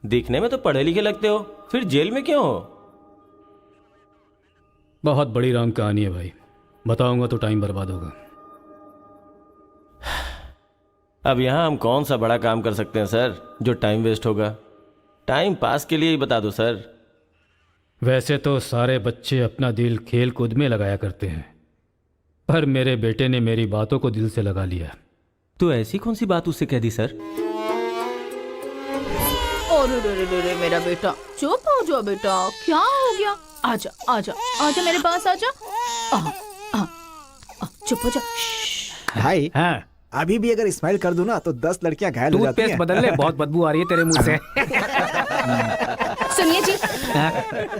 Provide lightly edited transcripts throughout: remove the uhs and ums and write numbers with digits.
दिखने में तो पढ़े लिखे लगते हो, फिर जेल में क्यों हो? बहुत बड़ी राम कहानी है भाई, बताऊंगा तो टाइम बर्बाद होगा। अब यहाँ हम कौन सा बड़ा काम कर सकते हैं सर जो टाइम वेस्ट होगा? टाइम पास के लिए ही बता दो सर। वैसे तो सारे बच्चे अपना दिल खेल कूद में लगाया करते हैं, पर मेरे बेटे ने मेरी बातों को दिल से लगा लिया। तो ऐसी कौन सी बात उससे कह दी सर? अरे मेरा बेटा, चुप हो जाओ बेटा, क्या हो गया? आजा आजा आजा मेरे पास आजा। चुप हो जा। भाई हाँ, अभी भी अगर स्माइल कर दूं ना तो 10 लड़कियां घायल हो जाती हैं। टूथपेस्ट बदल ले, बहुत बदबू आ रही है तेरे मुंह से। सुनिए जी,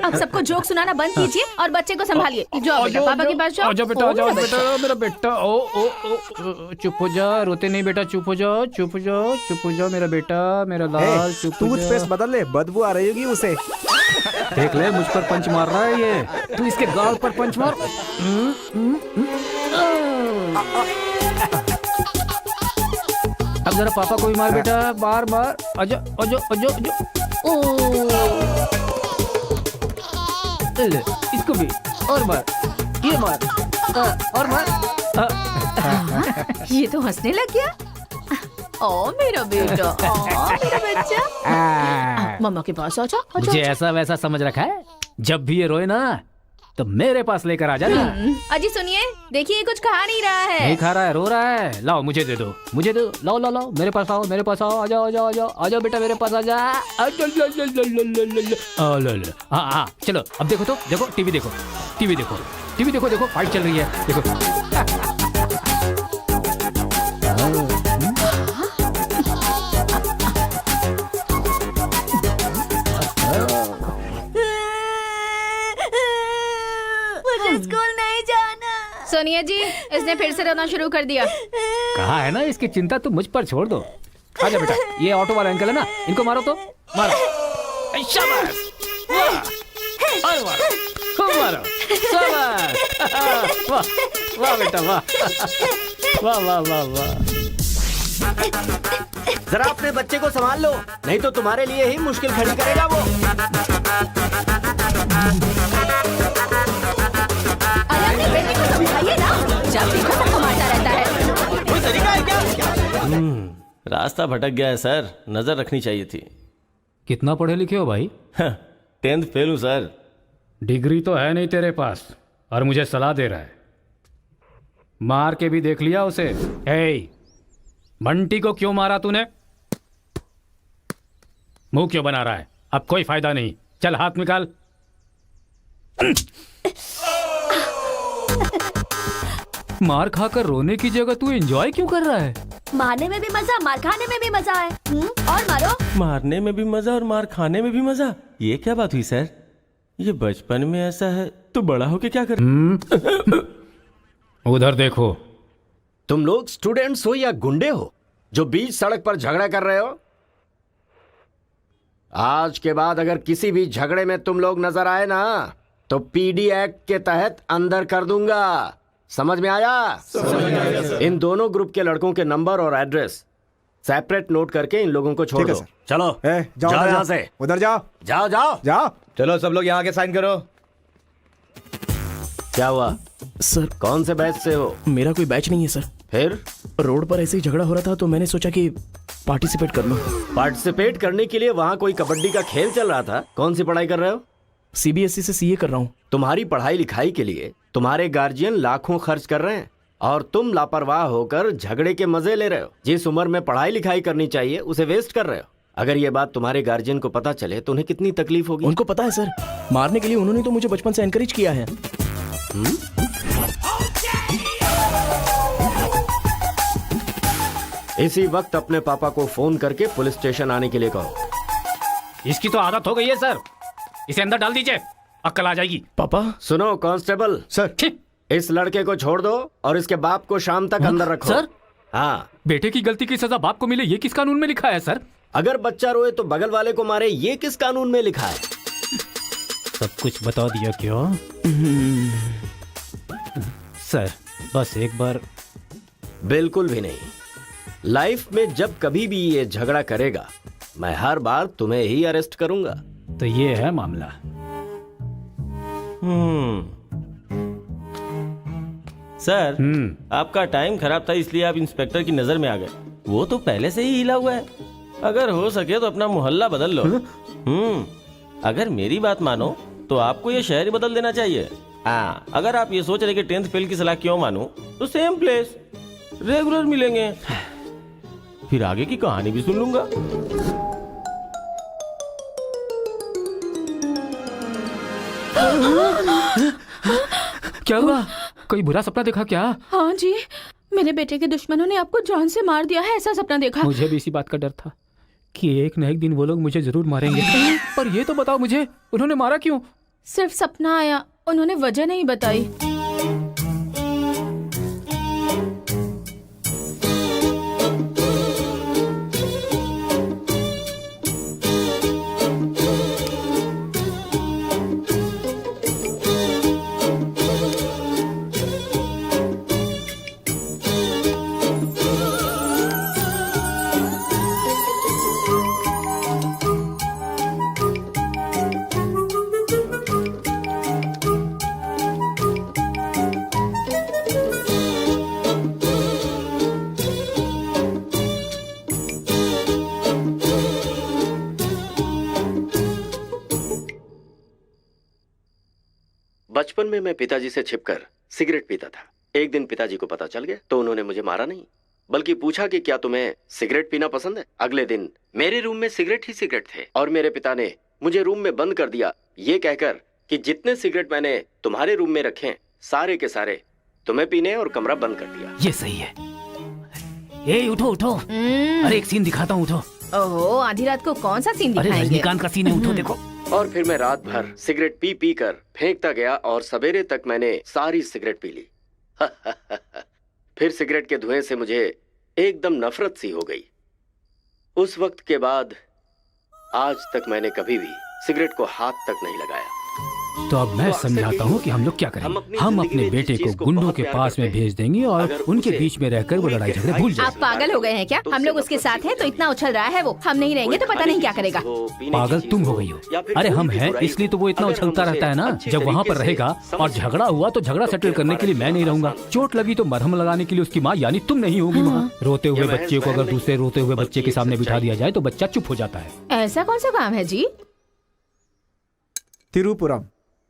अब सबको जोक सुनाना बंद कीजिए और बच्चे को संभालिए। जाओ बेटा, पापा के पास जाओ। आजा बेटा, ओ, आजा मेरा बेटा, मेरा बेटा। ओ ओ ओ, चुप हो जा, रोते नहीं बेटा, चुप हो जाओ, चुप हो जाओ, चुप हो जाओ मेरा बेटा, मेरा लाल, चुप हो टूथपेस्ट जा। बदल ले, बदबू आ रही होगी उसे। देख ले, मुझ पर पंच मार रहा है ये, तू इसके गाल पर पंच मार। अब जरा पापा को भी मार बेटा, बार बार। आजा आजा आजा आजा। ले, इसको भी और मार, ये मार, और मार। ये तो हंसने लग गया। ओ मेरा बेटा, ओ मेरा बच्चा, मम्मा के पास आजा। मुझे ऐसा वैसा समझ रखा है? जब भी ये रोए ना तो मेरे पास लेकर आ जाना। अजी सुनिए, देखिए कुछ खा नहीं रहा है। नहीं खा रहा है, रो रहा है। लाओ मुझे दे दो, मुझे दो, लाओ लाओ लाओ, मेरे पास आओ, मेरे पास आओ, आ जाओ आ जाओ आ जाओ आ जाओ बेटा, मेरे पास आ जा। हाँ हाँ, चलो अब देखो, तो देखो, टीवी देखो, टीवी देखो, टीवी देखो, देखो फाइट चल रही है, देखो। मुझे स्कूल नहीं जाना। सोनिया जी, इसने फिर से रोना शुरू कर दिया। कहा है ना, इसकी चिंता तुम मुझ पर छोड़ दो। आजा बेटा, ये ऑटो वाला अंकल है ना, इनको मारो तो मारो। शाबाश, वाह, और मारो, खूब मारो, शाबाश। वाह वाह बेटा, वाह वाह वाह वाह वाह। जरा अपने बच्चे को संभाल लो, नहीं तो तुम्हारे लिए ही मुश्किल खड़ी करेगा वो। अरे अपने बेटे को समझाइए ना, जब देखो सबको मारता रहता है। कोई तरीका है क्या? रास्ता भटक गया है सर, नजर रखनी चाहिए थी। कितना पढ़े लिखे हो भाई? 10th फेल हूँ सर। डिग्री तो है नहीं तेरे पास और मुझे सलाह दे रहा है। मार के भी देख लिया उसे। हे, बंटी को क्यों मारा तूने? मुंह क्यों बना रहा है? अब कोई फायदा नहीं, चल हाथ निकाल। मार खाकर रोने की जगह तू एंजॉय क्यों कर रहा है? मारने में भी मजा, मार खाने में भी मजा है। और मारो। मारने में भी मजा और मार खाने में भी मजा, ये क्या बात हुई सर? ये बचपन में ऐसा है तो बड़ा होके क्या कर? उधर देखो। तुम लोग स्टूडेंट्स हो या गुंडे हो जो बीच सड़क पर झगड़ा कर रहे हो? आज के बाद अगर किसी भी झगड़े में तुम लोग नजर आए ना तो पीडी एक्ट के तहत अंदर कर दूंगा। समझ में आया? इन दोनों ग्रुप के लड़कों के नंबर और एड्रेस सेपरेट नोट करके इन लोगों को छोड़ ठीक है, दो। सर। चलो जाओ जाओ उधर यहाँ जाओ, से, उधर जाओ जाओ जाओ जाओ। चलो सब लोग यहाँ के साइन करो। क्या हुआ? सर, कौन से बैच से हो? मेरा कोई बैच नहीं है सर। फिर रोड पर ऐसे ही झगड़ा हो रहा था तो मैंने सोचा कि पार्टिसिपेट कर लूं। पार्टिसिपेट करने के लिए वहाँ कोई कबड्डी का खेल चल रहा था? कौन सी पढ़ाई कर रहे हो? सीबीएसई से सीए कर रहा हूं। तुम्हारी पढ़ाई लिखाई के लिए तुम्हारे गार्जियन लाखों खर्च कर रहे हैं और तुम लापरवाह होकर झगड़े के मजे ले रहे हो। जिस उम्र में पढ़ाई लिखाई करनी चाहिए उसे वेस्ट कर रहे हो। अगर ये बात तुम्हारे गार्जियन को पता चले तो उन्हें कितनी तकलीफ होगी। उनको पता है सर, मारने के लिए उन्होंने तो मुझे बचपन से एनकरेज किया है। इसी वक्त अपने पापा को फोन करके पुलिस स्टेशन आने के लिए कहो। इसकी तो आदत हो गई है सर, इसे अंदर डाल दीजिए, अक्ल आ जाएगी। पापा। सुनो कांस्टेबल सर। इस लड़के को छोड़ दो और इसके बाप को शाम तक अंदर रखो। सर? हाँ। बेटे की गलती की सजा बाप को मिले, ये किस कानून में लिखा है सर? अगर बच्चा रोए तो बगल वाले को मारे, ये किस कानून में लिखा है? सब कुछ बता दिया क्यों? सर बस एक बार। बिल्कुल भी नहीं। लाइफ में जब कभी भी ये झगड़ा करेगा मैं हर बार तुम्हें ही अरेस्ट करूंगा। तो ये है मामला। सर, आपका टाइम खराब था इसलिए आप इंस्पेक्टर की नजर में आ गए। वो तो पहले से ही हिला हुआ है। अगर हो सके तो अपना मोहल्ला बदल लो। अगर मेरी बात मानो तो आपको ये शहर ही बदल देना चाहिए। हाँ, अगर आप ये सोच रहे कि 10th फेल की सलाह क्यों मानूं, तो सेम प्लेस रेगुलर मिलेंगे, फिर आगे की कहानी भी सुन लूंगा। क्या हुआ? कोई बुरा सपना देखा क्या? हाँ जी, मेरे बेटे के दुश्मनों ने आपको जान से मार दिया है, ऐसा सपना देखा। मुझे भी इसी बात का डर था कि एक न एक दिन वो लोग मुझे जरूर मारेंगे। पर ये तो बताओ मुझे, उन्होंने मारा क्यों? सिर्फ सपना आया, उन्होंने वजह नहीं बताई। बचपन में मैं पिताजी से छिपकर सिगरेट पीता था। एक दिन पिताजी को पता चल गया तो उन्होंने मुझे मारा नहीं, बल्कि पूछा कि क्या तुम्हें सिगरेट पीना पसंद है। अगले दिन मेरे रूम में सिगरेट ही सिगरेट थे और मेरे पिता ने मुझे रूम में बंद कर दिया, ये कहकर कि जितने सिगरेट मैंने तुम्हारे रूम में रखे हैं सारे के सारे तुम्हें पीने, और कमरा बंद कर दिया। ये सही है। ए उठो उठो, अरे एक सीन दिखाता हूँ, उठो। ओहो, आधी रात को कौन सा सीन अरे दिखाएंगे? रजनीकांत का सीन है, उठो देखो। और फिर मैं रात भर सिगरेट पी पी कर फेंकता गया और सवेरे तक मैंने सारी सिगरेट पी ली। फिर सिगरेट के धुएं से मुझे एकदम नफरत सी हो गई। उस वक्त के बाद आज तक मैंने कभी भी सिगरेट को हाथ तक नहीं लगाया। तो अब मैं समझाता हूँ कि हम लोग क्या करेंगे। हम अपने बेटे को गुंडों के पास में भेज देंगे और उनके बीच में रहकर वो लड़ाई झगड़े भूल आप जाएंगे। पागल हो गए हैं क्या? हम लोग उसके साथ हैं तो इतना उछल रहा है वो, हम नहीं रहेंगे तो पता नहीं क्या करेगा। पागल तुम हो गई हो। अरे हम हैं इसलिए तो वो इतना उछलता रहता है ना। जब वहाँ पर रहेगा और झगड़ा हुआ तो झगड़ा सेटल करने के लिए मैं नहीं रहूंगा। चोट लगी तो मरहम लगाने के लिए उसकी माँ यानी तुम नहीं होगी वहाँ। रोते हुए बच्चे को अगर दूसरे रोते हुए बच्चे के सामने बिठा दिया जाए तो बच्चा चुप हो जाता है। ऐसा कौन सा काम है जी? तिरुपुरम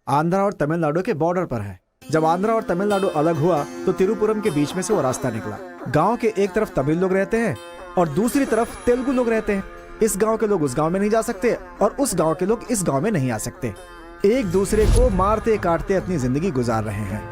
आंध्रा और तमिलनाडु के बॉर्डर पर है। जब आंध्रा और तमिलनाडु अलग हुआ तो तिरुपुरम के बीच में से वो रास्ता निकला। गांव के एक तरफ तमिल लोग रहते हैं और दूसरी तरफ तेलुगु लोग रहते हैं। इस गांव के लोग उस गांव में नहीं जा सकते और उस गांव के लोग इस गांव में नहीं आ सकते। एक दूसरे को मारते काटते अपनी जिंदगी गुजार रहे हैं।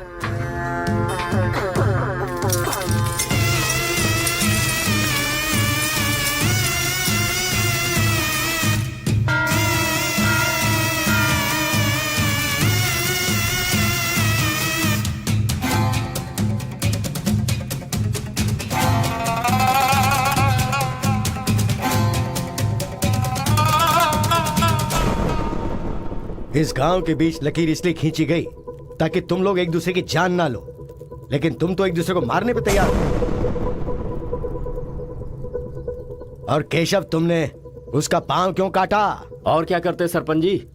इस गांव के बीच लकीर इसलिए खींची गई ताकि तुम लोग एक दूसरे की जान ना लो, लेकिन तुम तो एक दूसरे को मारने पे तैयार हो। और केशव, तुमने उसका पांव क्यों काटा? और क्या करते सरपंच जी,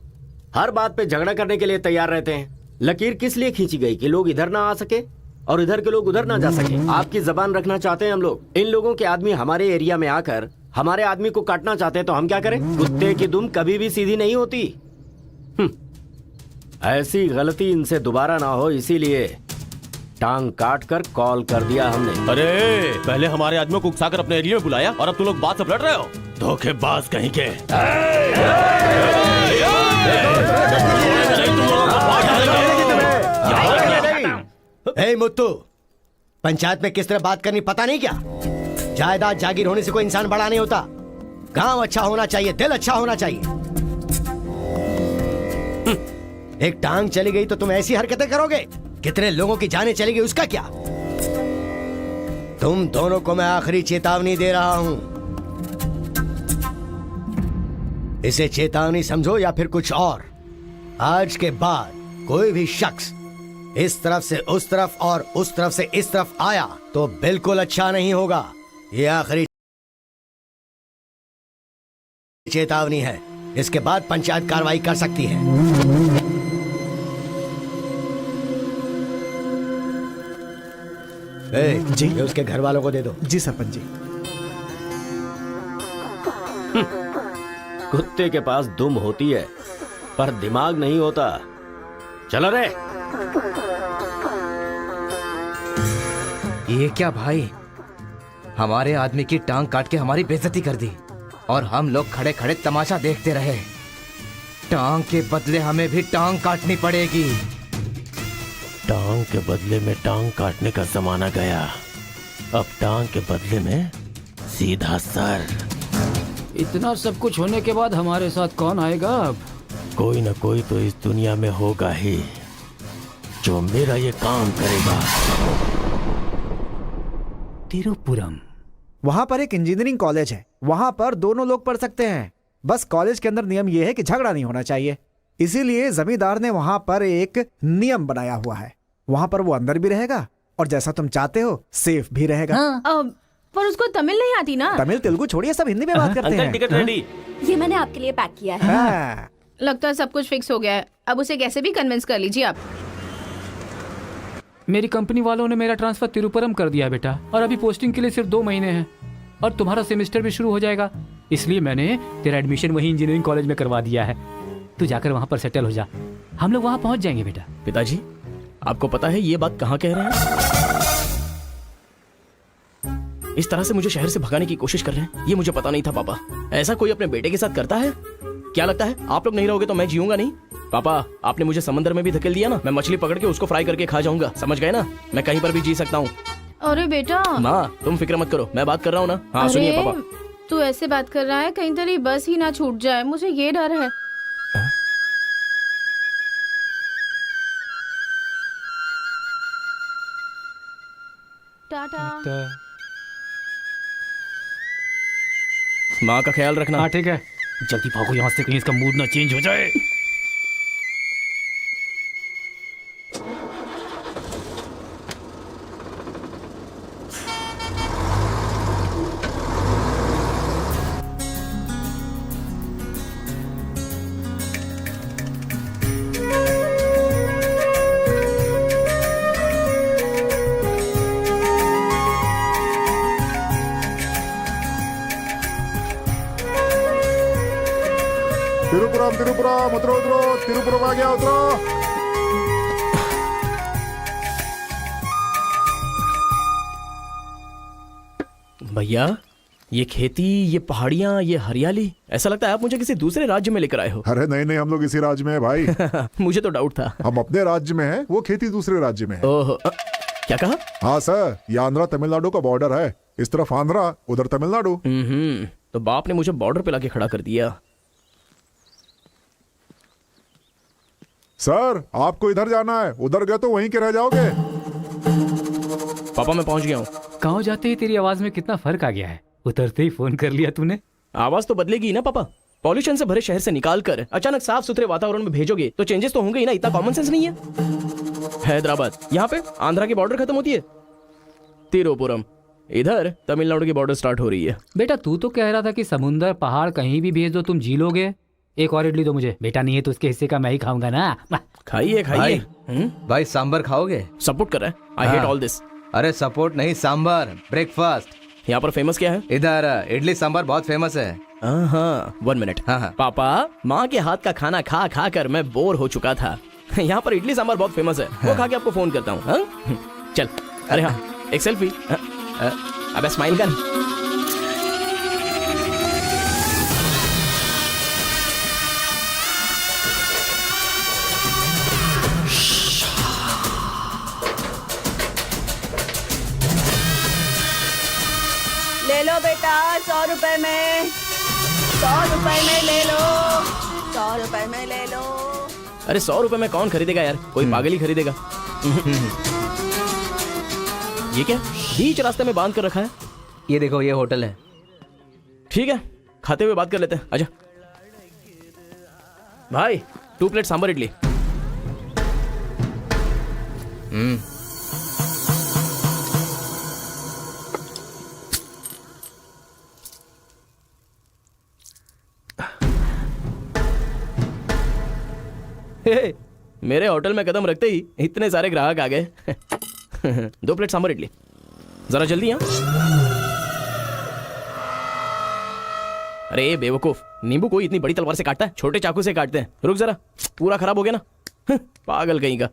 हर बात पे झगड़ा करने के लिए तैयार रहते हैं। लकीर किस लिए खींची गई कि लोग इधर ना आ सके और इधर के लोग उधर ना जा सके। आपकी जबान रखना चाहते हैं हम लोग। इन लोगों के आदमी हमारे एरिया में आकर हमारे आदमी को काटना चाहते हैं तो हम क्या करें? कुत्ते की दुम कभी भी सीधी नहीं होती। ऐसी गलती इनसे दोबारा ना हो, इसीलिए टांग काट कर कॉल कर दिया हमने। अरे पहले हमारे आदमियों को उकसाकर अपने एरिया में बुलाया और अब तुम लोग बात से लड़ रहे हो। धोखेबाज कहीं के। ए मुत्तू, पंचायत में किस तरह बात करनी पता नहीं क्या? जायदाद जागीर होने से कोई इंसान बड़ा नहीं होता। गांव अच्छा होना चाहिए, दिल अच्छा होना चाहिए। एक टांग चली गई तो तुम ऐसी हरकतें करोगे? कितने लोगों की जानें चली गई उसका क्या? तुम दोनों को मैं आखिरी चेतावनी दे रहा हूं। इसे चेतावनी समझो या फिर कुछ और। आज के बाद कोई भी शख्स इस तरफ से उस तरफ और उस तरफ से इस तरफ आया तो बिल्कुल अच्छा नहीं होगा। ये आखिरी चेतावनी है, इसके बाद पंचायत कार्रवाई कर सकती है। जी। ये उसके घर वालों को दे दो। जी सरपंच जी। कुत्ते के पास दुम होती है पर दिमाग नहीं होता। चलो रे। ये क्या भाई, हमारे आदमी की टांग काट के हमारी बेइज्जती कर दी और हम लोग खड़े खड़े तमाशा देखते रहे। टांग के बदले हमें भी टांग काटनी पड़ेगी। टांग के बदले में टांग काटने का जमाना गया। अब टांग के बदले में सीधा सर। इतना सब कुछ होने के बाद हमारे साथ कौन आएगा अब? कोई न कोई तो इस दुनिया में होगा ही जो मेरा ये काम करेगा। तिरुपुरम। वहां पर एक इंजीनियरिंग कॉलेज है, वहां पर दोनों लोग पढ़ सकते हैं। बस कॉलेज के अंदर नियम यह है कि झगड़ा नहीं होना चाहिए। इसीलिए जमींदार ने वहां पर एक नियम बनाया हुआ है। वहां पर वो अंदर भी रहेगा और जैसा तुम चाहते हो सेफ भी रहेगा। पर उसको तमिल नहीं आती ना। तमिल तेलुगु छोड़िए, सब हिंदी में बात करते अंकल हैं। Ticket ready. ये मैंने आपके लिए पैक किया है। हाँ। लगता है सब कुछ फिक्स हो गया है। अब उसे कैसे भी कन्विंस कर लीजिए आप। मेरी कंपनी वालों ने मेरा ट्रांसफर तिरुपुरम कर दिया बेटा, और अभी पोस्टिंग के लिए सिर्फ 2 महीने हैं और तुम्हारा सेमेस्टर भी शुरू हो जाएगा। इसलिए मैंने तेरा एडमिशन वही इंजीनियरिंग कॉलेज में करवा दिया है। तू जाकर वहाँ पर सेटल हो जा, हम लोग वहाँ पहुँच जाएंगे बेटा। पिताजी, आपको पता है ये बात कहाँ कह रहे हैं? इस तरह से मुझे शहर से भगाने की कोशिश कर रहे हैं, ये मुझे पता नहीं था पापा। ऐसा कोई अपने बेटे के साथ करता है? क्या लगता है आप लोग नहीं रहोगे तो मैं जीऊंगा नहीं? पापा, आपने मुझे समंदर में भी धकेल दिया ना, मैं मछली पकड़ के उसको फ्राई करके खा जाऊंगा, समझ गए ना? मैं कहीं पर भी जी सकता हूँ। अरे बेटा। माँ, तुम फिक्र मत करो, मैं बात कर रहा हूँ ना। हाँ सुनिए अरे, पापा। तू ऐसे बात कर रहा है कहीं तेरी बस ही ना छूट जाए, मुझे ये डर है। टाटा। माँ का ख्याल रखना। हाँ ठीक है, जल्दी भागो यहाँ से, कहीं इसका मूड ना चेंज हो जाए। तिरुपुरम तिरुपुरम उतरो उतरो, तिरुपुरम आ गया, उतरो। भैया, ये खेती, ये पहाड़ियाँ, ये हरियाली, ऐसा लगता है आप मुझे किसी दूसरे राज्य में लेकर आए हो। अरे नहीं नहीं, हम लोग इसी राज्य में है भाई। मुझे तो डाउट था। हम अपने राज्य में है, वो खेती दूसरे राज्य में है। ओह, क्या कहा? हाँ सर, ये आंध्रा तमिलनाडु का बॉर्डर है। इस तरफ आंध्रा, उधर तमिलनाडु। तो बाप ने मुझे बॉर्डर पे लाके खड़ा कर दिया। सर, आपको इधर जाना है, उधर गए तो वहीं के रह जाओगे। पापा मैं पहुंच गया हूँ। गाँव जाते ही तेरी आवाज में कितना फर्क आ गया है। उतरते ही फोन कर लिया तूने। आवाज तो बदलेगी ना पापा। पॉल्यूशन से भरे शहर से निकाल कर अचानक साफ सुथरे वातावरण में भेजोगे तो चेंजेस तो होंगे ही ना। इतना कॉमन सेंस नहीं है? हैदराबाद, यहाँ पे आंध्रा की बॉर्डर खत्म होती है। तिरुपुरम, इधर तमिलनाडु की बॉर्डर स्टार्ट हो रही है। बेटा तू तो कह रहा था कि समुंदर पहाड़ कहीं भी भेज दो तुम जी लोगे। एक और इडली दो मुझे। बेटा नहीं है तो उसके हिस्से का मैं ही खाऊंगा ना। खाइए खाइए। भाई सांबर खाओगे? सपोर्ट कर रहा है। I hate all this. अरे सपोर्ट नहीं, सांबर, ब्रेकफास्ट। यहाँ पर फेमस क्या है? इधर इडली सांबर बहुत फेमस है। हाँ, 1 मिनट। हाँ। पापा, माँ के हाथ का खाना खा खा कर मैं बोर हो चुका था। यहाँ पर इडली सांबर बहुत फेमस है, वो खा के आपको फोन करता हूँ। चल। अरे हाँ, एक सेल्फी। अबे स्माइल कर। ले लो बेटा, 100 रुपए में, 100 रुपए में ले लो, 100 रुपए में ले लो। अरे 100 रुपए में कौन खरीदेगा यार, कोई पागल ही खरीदेगा। ये क्या बीच रास्ते में बांध कर रखा है? ये देखो, ये होटल है। ठीक है, खाते हुए बात कर लेते हैं। आजा भाई, 2 प्लेट सांबर इडली। हे, मेरे होटल में कदम रखते ही इतने सारे ग्राहक आ गए। 2 प्लेट सांभर इडली, जरा जल्दी। यहाँ अरे बेवकूफ, नींबू कोई इतनी बड़ी तलवार से काटता है? छोटे चाकू से काटते हैं। रुक जरा, पूरा खराब हो गया ना। पागल कहीं का।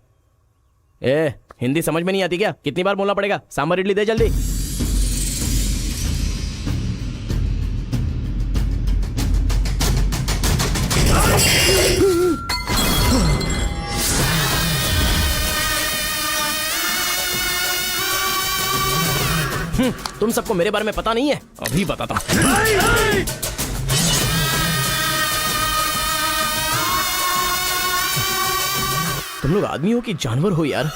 हिंदी समझ में नहीं आती क्या? कितनी बार बोलना पड़ेगा? सांभर इडली दे जल्दी। तुम सबको मेरे बारे में पता नहीं है? अभी बताता हूं। तुम लोग आदमी हो कि जानवर हो यार?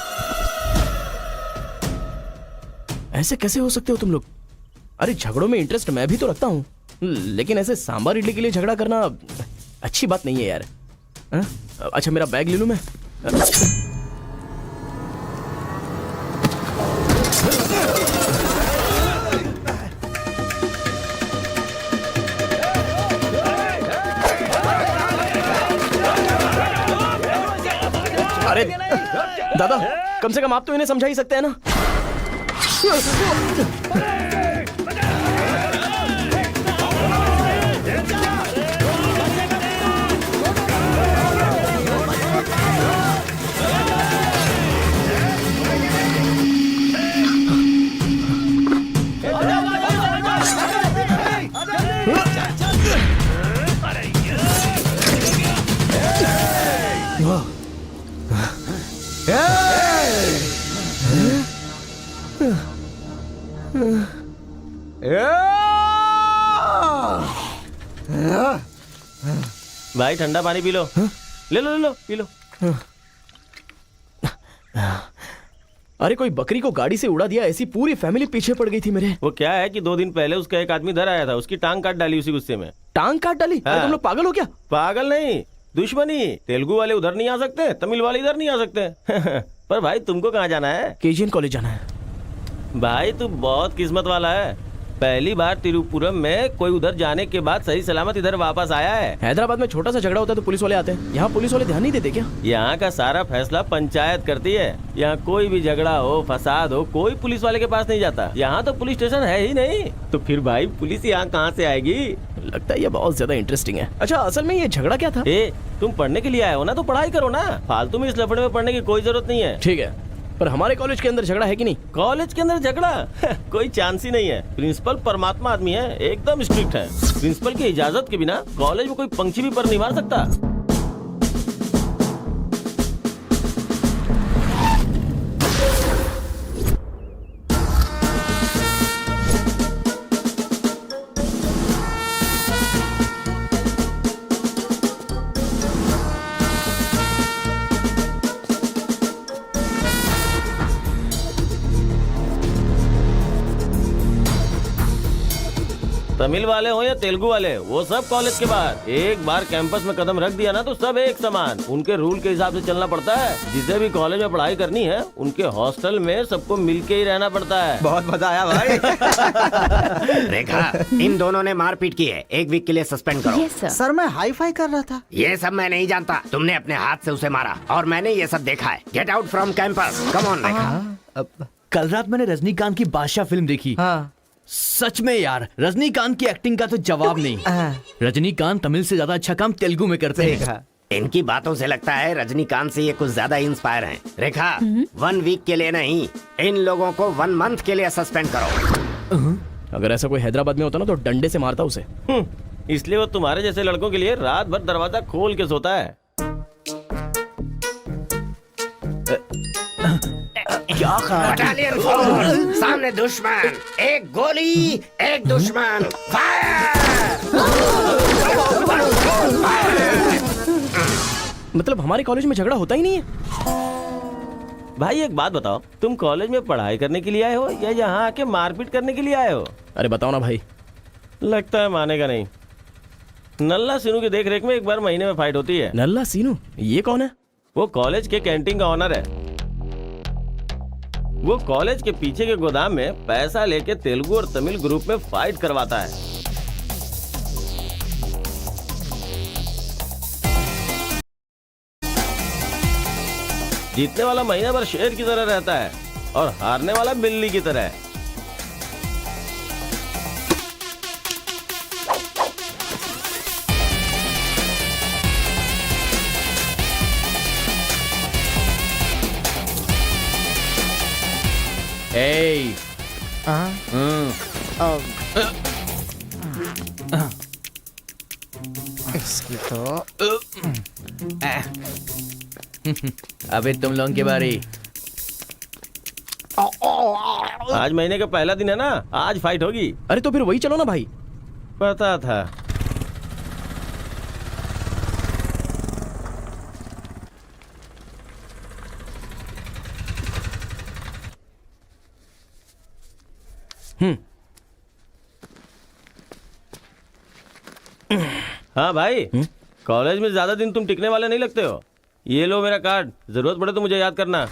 ऐसे कैसे हो सकते हो तुम लोग? अरे झगड़ों में इंटरेस्ट मैं भी तो रखता हूं, लेकिन ऐसे सांभर इडली के लिए झगड़ा करना अच्छी बात नहीं है यार। अच्छा मेरा बैग ले लूं मैं? अरे दादा, कम से कम आप तो इन्हें समझा ही सकते हैं ना। भाई ठंडा पानी पी लो। ले लो ले लो, पी लो। अरे कोई बकरी को गाड़ी से उड़ा दिया, ऐसी पूरी फैमिली पीछे पड़ गई थी मेरे। वो क्या है कि 2 दिन पहले उसका एक आदमी इधर आया था, उसकी टांग काट डाली उसी गुस्से में। टांग काट डाली? अरे तुम लोग पागल हो क्या? पागल नहीं, दुश्मनी। तेलुगु वाले उधर नहीं आ सकते, तमिल वाले इधर नहीं आ सकते। पर भाई तुमको कहाँ जाना है? केजीएन कॉलेज जाना है। भाई तू बहुत किस्मत वाला है, पहली बार तिरुपुरम में कोई उधर जाने के बाद सही सलामत इधर वापस आया है। हैदराबाद में छोटा सा झगड़ा होता है तो पुलिस वाले आते हैं, यहाँ पुलिस वाले ध्यान नहीं देते क्या? यहाँ का सारा फैसला पंचायत करती है। यहाँ कोई भी झगड़ा हो, फसाद हो, कोई पुलिस वाले के पास नहीं जाता। यहाँ तो पुलिस स्टेशन है ही नहीं, तो फिर भाई पुलिस यहाँ कहाँ से आएगी? लगता है ये बहुत ज्यादा इंटरेस्टिंग है। अच्छा असल में ये झगड़ा क्या था? तुम पढ़ने के लिए आए हो ना, तो पढ़ाई करो ना, फालतू में इस लफड़े में पढ़ने की कोई जरूरत नहीं है। ठीक है, पर हमारे कॉलेज के अंदर झगड़ा है कि नहीं? कॉलेज के अंदर झगड़ा? कोई चांस ही नहीं है। प्रिंसिपल परमात्मा आदमी है, एकदम स्ट्रिक्ट है। प्रिंसिपल की इजाजत के बिना कॉलेज में कोई पंछी भी पर नहीं मार सकता। तमिल वाले हो या तेलुगु वाले, वो सब कॉलेज के बाहर। एक बार कैंपस में कदम रख दिया ना तो सब एक समान। उनके रूल के हिसाब से चलना पड़ता है। जिसे भी कॉलेज में पढ़ाई करनी है, उनके हॉस्टल में सबको मिलके ही रहना पड़ता है। बहुत मजा आया भाई। रेखा, इन दोनों ने मारपीट की है, 1 वीक के लिए सस्पेंड करो। Yes sir. सर मैं हाई फाई कर रहा था। ये सब मैं नहीं जानता, तुमने अपने हाथ से उसे मारा और मैंने ये सब देखा है। Get out from campus, come on Rekha. कल रात मैंने रजनीकांत की बादशाह फिल्म देखी। हाँ। सच में यार, रजनीकांत की एक्टिंग का तो जवाब नहीं। रजनीकांत तमिल से ज्यादा अच्छा काम तेलुगु में करते हैं। इनकी बातों से लगता है रजनीकांत से ये कुछ ज्यादा इंस्पायर हैं। रेखा, 1 वीक के लिए नहीं, इन लोगों को 1 मंथ के लिए सस्पेंड करो। अगर ऐसा कोई हैदराबाद में होता ना तो डंडे से मारता उसे। इसलिए वो तुम्हारे जैसे लड़कों के लिए रात भर दरवाजा खोल के सोता है। क्या बटालियन फॉरवर्ड, सामने दुश्मन, एक गोली, एक दुश्मन, मतलब हमारे कॉलेज में झगड़ा होता ही नहीं है? भाई एक बात बताओ, तुम कॉलेज में पढ़ाई करने के लिए आए हो या यहाँ आके मारपीट करने के लिए आए हो? अरे बताओ ना भाई। लगता है मानेगा नहीं। नल्ला सीनू की देख रेख में 1 बार महीने में फाइट होती है। नल्ला सीनू? ये कौन है? वो कॉलेज के कैंटीन का ऑनर है। वो कॉलेज के पीछे के गोदाम में पैसा लेके तेलुगु और तमिल ग्रुप में फाइट करवाता है। जीतने वाला महीने भर शेर की तरह रहता है और हारने वाला बिल्ली की तरह। ए इसकी तो अबे तुम लोगों की बारी। आज महीने का पहला दिन है ना, आज फाइट होगी। अरे तो फिर वही चलो ना भाई। पता था। हाँ भाई, कॉलेज में ज्यादा दिन तुम टिकने वाले नहीं लगते हो। ये लो मेरा कार्ड, जरूरत पड़े तो मुझे याद करना।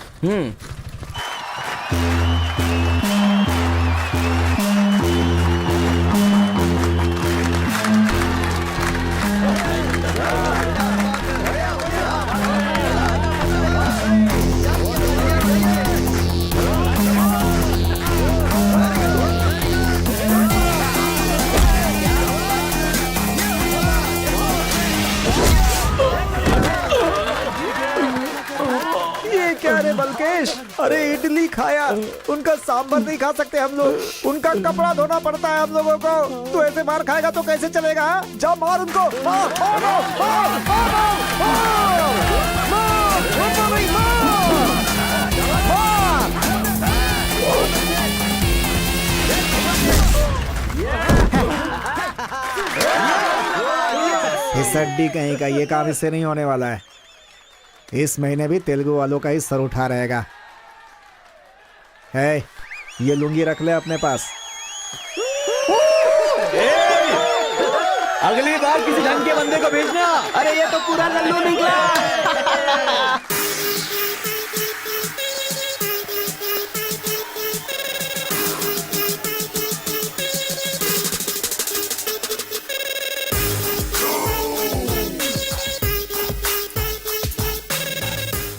ये क्या रे बलकेश, अरे इडली खाया, उनका सांभर नहीं खा सकते हम लोग, उनका कपड़ा धोना पड़ता है हम लोगों को। तू ऐसे मार खाएगा तो कैसे चलेगा? हाँ? जा मार उनको, मार, मार, मार, मार, मार, मार, मार, मार, मार। इस अड्डी कहीं का ये काम इससे नहीं होने वाला है। इस महीने भी तेलुगु वालों का ही सर उठा रहेगा। है, ये लुंगी रख ले अपने पास। अगली बार किसी ढंग के बंदे को भेजना। अरे ये तो पूरा लल्लू निकला।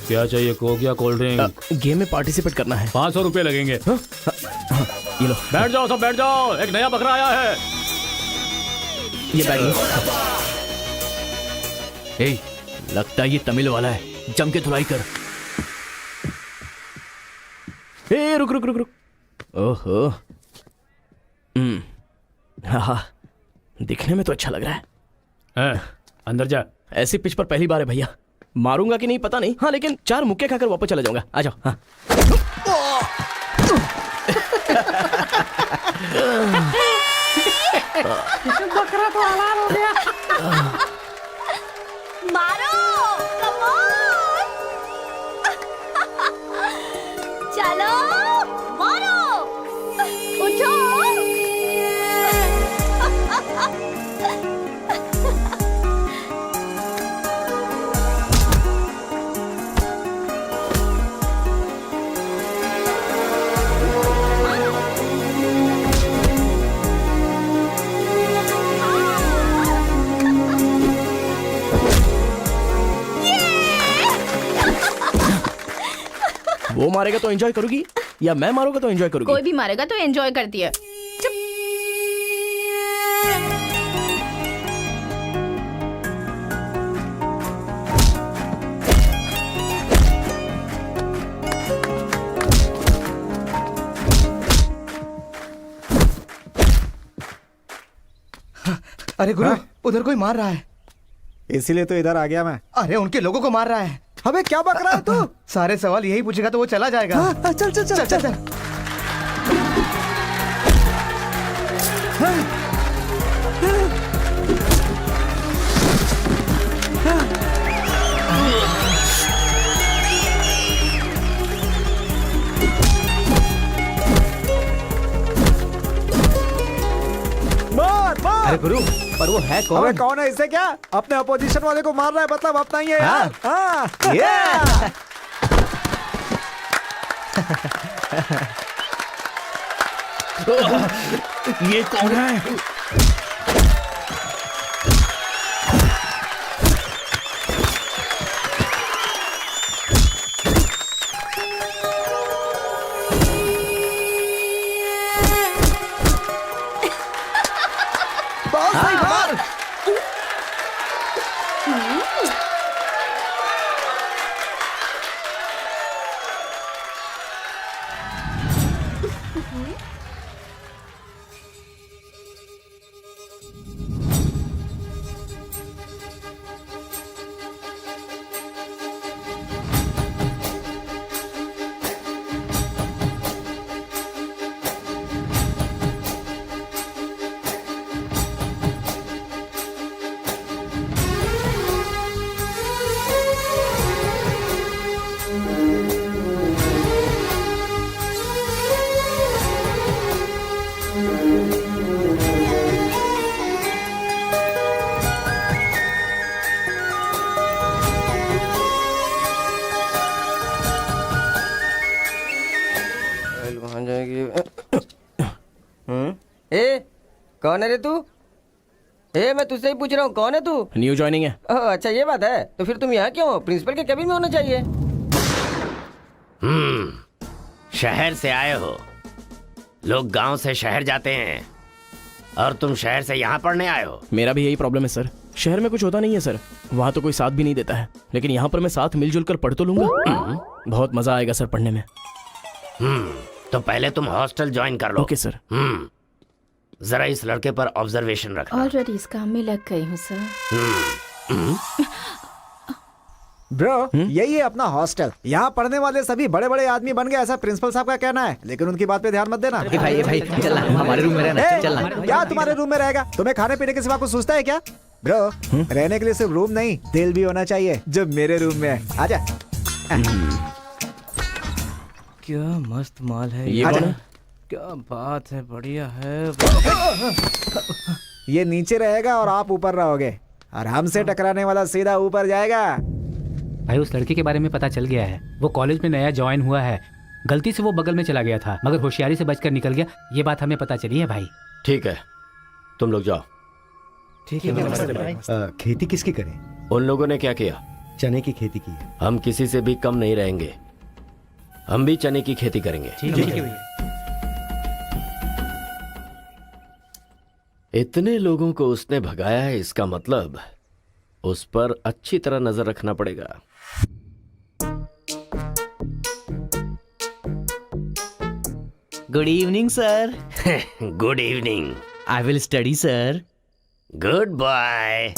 क्या चाहिए, कोक या कोल्ड ड्रिंक? गेम में पार्टिसिपेट करना है। 500 रुपए लगेंगे। ये लो। बैठ जाओ, सब बैठ जाओ, एक नया बकरा आया है। ये बैग लो। ए, लगता है ये तमिल वाला है, जम के धुलाई कर। ए रुक रुक रुक रुक। ओहो, हाँ, दिखने में तो अच्छा लग रहा है। अंदर जा। ऐसी पिच पर पहली बार है भैया, मारूंगा कि नहीं पता नहीं। हाँ लेकिन 4 मुक्के खाकर वापस चला जाऊंगा। आ जाओ। हाँ। बकरा तो आलाम हो गया। मारो, कम ऑन। चलो, मारो, उठो। वो मारेगा तो एंजॉय करोगी या मैं मारूंगा तो एंजॉय करोगी? कोई भी मारेगा तो एंजॉय करती है। चुप। अरे गुरु, उधर कोई मार रहा है। इसीलिए तो इधर आ गया मैं। अरे उनके लोगों को मार रहा है। अबे क्या बक रहा है तू? सारे सवाल यही पूछेगा तो वो चला जाएगा। हाँ, चल चल चल चल, चल। मार मार। अरे गुरु, पर वो है कौन? अबे कौन है? इससे क्या? अपने अपोजिशन वाले को मार रहा है, मतलब अपना ही है यार। हाँ। ये कौन है? बहुत सही मार। वहां जाएगी। ए कौन है रे तू? ए मैं तुझसे ही पूछ रहा हूँ, कौन है तू? न्यू ज्वाइनिंग है। ओह अच्छा ये बात है, तो फिर तुम यहाँ क्यों हो? प्रिंसिपल के केबिन में होना चाहिए। शहर से आए हो। लोग गांव से शहर जाते हैं और तुम शहर से यहाँ पढ़ने आए हो। मेरा भी यही प्रॉब्लम है सर, शहर में कुछ होता नहीं है सर, वहाँ तो कोई साथ भी नहीं देता है, लेकिन यहाँ पर मैं साथ मिलजुल कर पढ़ तो लूंगा। बहुत मजा आएगा सर पढ़ने में। तो पहले तुम हॉस्टल ज्वाइन कर लो। Okay sir. जरा इस लड़के पर ऑब्जर्वेशन रखना। ऑलरेडी इस काम में लग गई हूँ सर। ब्रो यही है अपना हॉस्टल। यहाँ पढ़ने वाले सभी बड़े बड़े आदमी बन गए, ऐसा प्रिंसिपल साहब का कहना है, लेकिन उनकी बात पे ध्यान मत देना। भाई चल हमारे रूम में रहना, चल क्या तुम्हारे रूम में रहेगा? तुम्हें खाने पीने के सिवा कुछ सोचता है क्या? ब्रो रहने के लिए सिर्फ रूम नहीं, दिल भी होना चाहिए, जो मेरे रूम में है। आजा। क्या मस्त माल है ये कौन है? क्या बात है, बढ़िया है। ये नीचे रहेगा और आप ऊपर रहोगे, और हमसे टकराने वाला सीधा ऊपर जाएगा। भाई उस लड़के के बारे में पता चल गया है, वो कॉलेज में नया ज्वाइन हुआ है। गलती से वो बगल में चला गया था, मगर होशियारी से बचकर निकल गया। ये बात हमें पता चली है भाई। ठीक है तुम लोग जाओ। ठीक है। खेती किसकी करें? उन लोगों ने क्या किया? चने की खेती की है। हम किसी से भी कम नहीं रहेंगे, हम भी चने की खेती करेंगे। ठीक है। इतने लोगों को उसने भगाया है, इसका मतलब उस पर अच्छी तरह नजर रखना पड़ेगा। Good evening sir. Good evening. I will study sir. Good bye.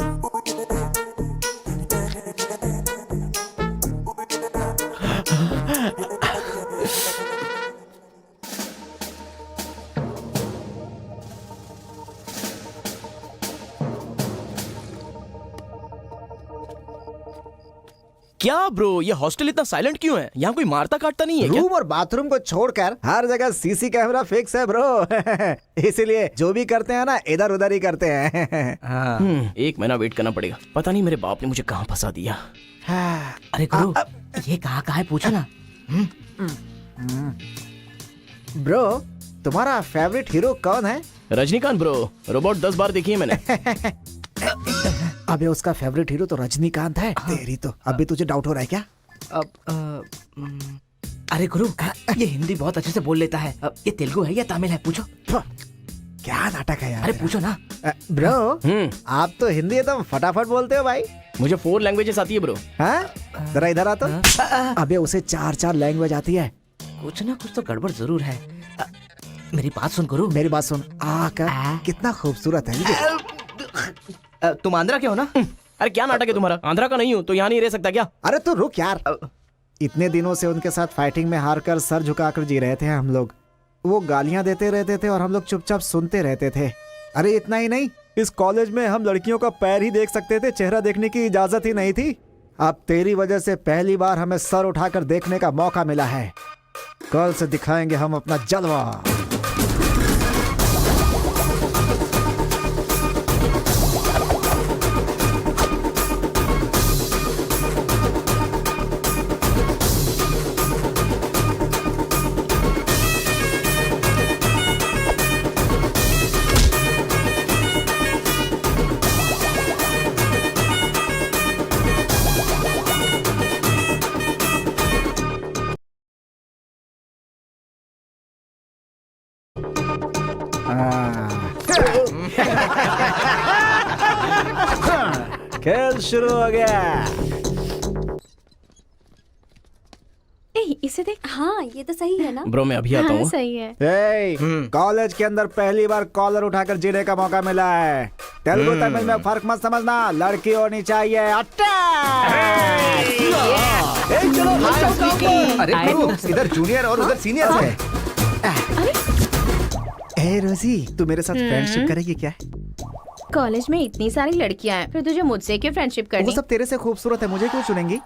क्या ब्रो ये हॉस्टल इतना साइलेंट क्यों है? यहाँ कोई मारता काटता नहीं है क्या? रूम और बाथरूम को छोड़कर हर जगह सीसी कैमरा फिक्स है ब्रो। इसीलिए जो भी करते हैं ना इधर उधर ही करते हैं। एक महीना वेट करना पड़ेगा, पता नहीं मेरे बाप ने मुझे कहाँ फंसा दिया। अरे गुरु ये कहाँ है पूछो ना। ब्रो तुम्हारा फेवरेट हीरो कौन है? रजनीकांत ब्रो, रोबोट 10 बार देखी है मैंने। अबे उसका फेवरेट हीरो तो रजनीकांत है। तेरी तो अभी तुझे डाउट हो रहा है क्या? अरे गुरु ये हिंदी बहुत अच्छे से बोल लेता है। ये तेलुगु है या तमिल है पूछो। क्या नाटक है यार। अरे पूछो ना। ब्रो आप तो हिंदी एकदम फटाफट बोलते हो भाई। मुझे 4 लैंग्वेजेस आती है ब्रो। हाँ जरा इधर आ तो। अबे उसे 4 लैंग्वेज आती है। कुछ ना कुछ तो गड़बड़ जरूर है। मेरी बात सुन गुरु। मेरी बात सुन। कितना खूबसूरत है। तुम आंध्रा के हो ना? अरे क्या नाटक है तुम्हारा? आंध्रा का नहीं हूँ तो यहाँ नहीं रह सकता क्या? अरे तू रुक यार। इतने दिनों से उनके साथ फाइटिंग में हारकर सर झुकाकर जी रहे थे हम लोग। वो गालियां देते रहते थे और हम लोग चुपचाप सुनते रहते थे। अरे इतना ही नहीं, इस कॉलेज में हम लड़कियों का पैर ही देख सकते थे, चेहरा देखने की इजाजत ही नहीं थी। अब तेरी वजह से पहली बार हमें सर उठाकर देखने का मौका मिला है। कल से दिखाएंगे हम अपना जलवा। खेल शुरू हो गया। इसे देख। हाँ ये तो सही है ना। ब्रो मैं अभी आता हूँ। सही है। कॉलेज के अंदर पहली बार कॉलर उठाकर जीने का मौका मिला है। तेलुगु तमिल में फर्क मत समझना, लड़की होनी चाहिए। अरे ब्रो, इधर जूनियर और उधर सीनियर है। ए रोजी, तू मेरे साथ फ्रेंडशिप करेगी क्या? कॉलेज में इतनी सारी लड़कियां हैं, फिर तुझे मुझसे क्यों फ्रेंडशिप वो करनी? सब तेरे से खूबसूरत है, मुझे क्यों चुनेंगी?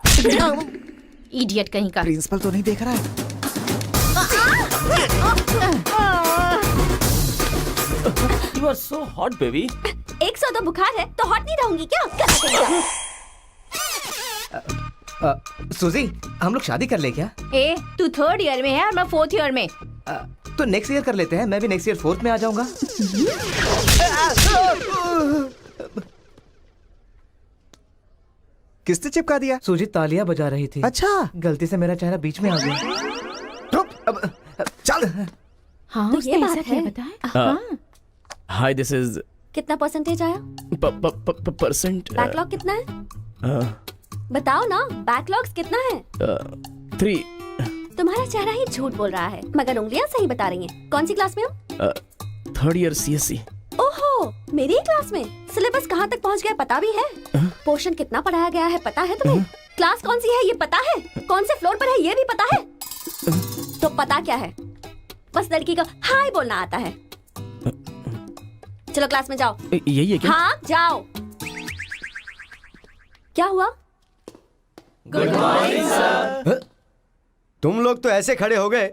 इडियट कहीं का। प्रिंसिपल तो नहीं देख रहा है? You are so hot, baby. 102 बुखार है तो हॉट नहीं रहूंगी क्या? सुजी, हम लोग शादी कर ले क्या? ए, तू 3rd ईयर में है और मैं 4th ईयर में। तो नेक्स्ट ईयर कर लेते हैं, मैं भी नेक्स्ट ईयर 4th में आ जाऊंगा। किसने चिपका दिया? सुजी तालियां बजा रही थी। अच्छा, गलती से मेरा चेहरा बीच में आ गया। रुक, अब चल। हाँ, तो उसने ये ऐसा बात क्या है। बताया? हाँ। हाय दिस इज कितना परसेंटेज आया? परसेंट। बैकलॉग कितना है? बताओ ना, बैकलॉग्स कितना है? 3। तुम्हारा चेहरा ही झूठ बोल रहा है, मगर उंगलियां सही बता रही हैं। कौन सी क्लास में हो? 3rd year CSC। ओहो, मेरी ही क्लास में। सिलेबस कहाँ तक पहुँच गया पता भी है? पोर्शन कितना पढ़ाया गया है पता है तुम्हें? क्लास कौन सी है ये पता है? कौन से फ्लोर पर है ये भी पता है? तो पता क्या है? बस लड़की को हाय बोलना आता है। चलो क्लास में जाओ। यही है क्या? हाँ जाओ। क्या हुआ? Good morning sir. तुम लोग तो ऐसे खड़े हो गए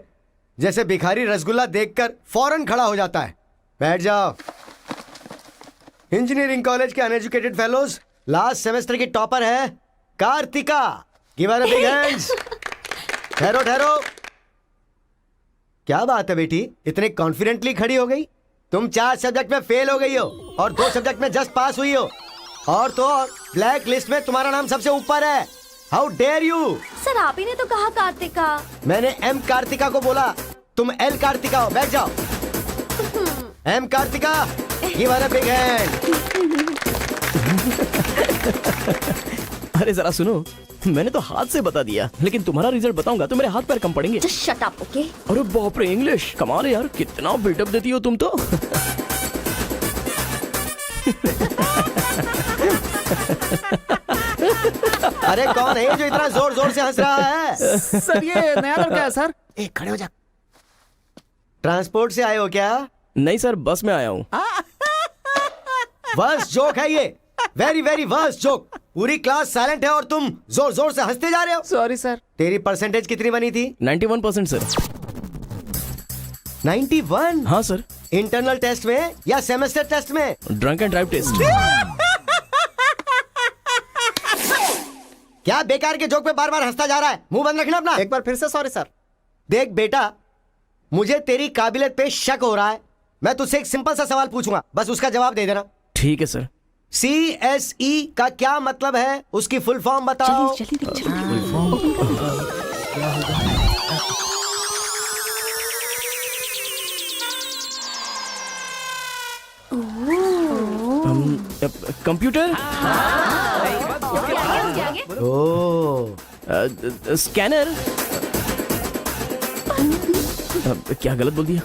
जैसे भिखारी रसगुल्ला देखकर फौरन खड़ा हो जाता है। बैठ जाओ। इंजीनियरिंग कॉलेज के अनएजुकेटेड फेलोज, लास्ट सेमेस्टर की टॉपर है Kartika. Give her a big hands. ठहरो ठहरो। क्या बात है बेटी, इतने कॉन्फिडेंटली खड़ी हो गई? तुम 4 सब्जेक्ट में फेल हो गई हो और 2 सब्जेक्ट में जस्ट पास हुई हो, और तो और ब्लैक लिस्ट में तुम्हारा नाम सबसे ऊपर है। How dare you! सर आप ही ने तो कहा कार्तिका। मैंने एम कार्तिका को बोला, तुम एल कार्तिका हो। बैठ जाओ। Am Kartika, give her a big hand. अरे जरा सुनो, मैंने तो हाथ से बता दिया, लेकिन तुम्हारा रिजल्ट बताऊंगा तो मेरे हाथ पैर कम पड़ेंगे। Just shut up, okay? अरे बाप रे, इंग्लिश कमाल है यार, कितना बिल्डअप देती हो तुम तो। अरे कौन है जो इतना जोर जोर से हंस रहा है? सर ये नया लड़का है सर। एक खड़े हो जा। ट्रांसपोर्ट से आए हो क्या? नहीं सर, बस में आया हूँ। वर्स्ट जोक है ये, वेरी वेरी वर्स्ट जोक। पूरी क्लास साइलेंट है और तुम जोर जोर से हंसते जा रहे हो। Sorry sir. तेरी परसेंटेज कितनी बनी थी? 91% सर। 91? हाँ सर। इंटरनल टेस्ट में या सेमेस्टर टेस्ट में? Drunk and drive test. क्या बेकार के जोक पे बार बार हंसता जा रहा है? मुंह बंद रखना अपना। एक बार फिर से सॉरी सर। देख बेटा, मुझे तेरी काबिलियत पे शक हो रहा है। मैं तुझसे एक सिंपल सा सवाल पूछूंगा, बस उसका जवाब दे देना। ठीक है सर। CSE का क्या मतलब है? उसकी फुल फॉर्म बताओ। जल्दी देख, कंप्यूटर, ओह, स्कैनर। क्या गलत बोल दिया?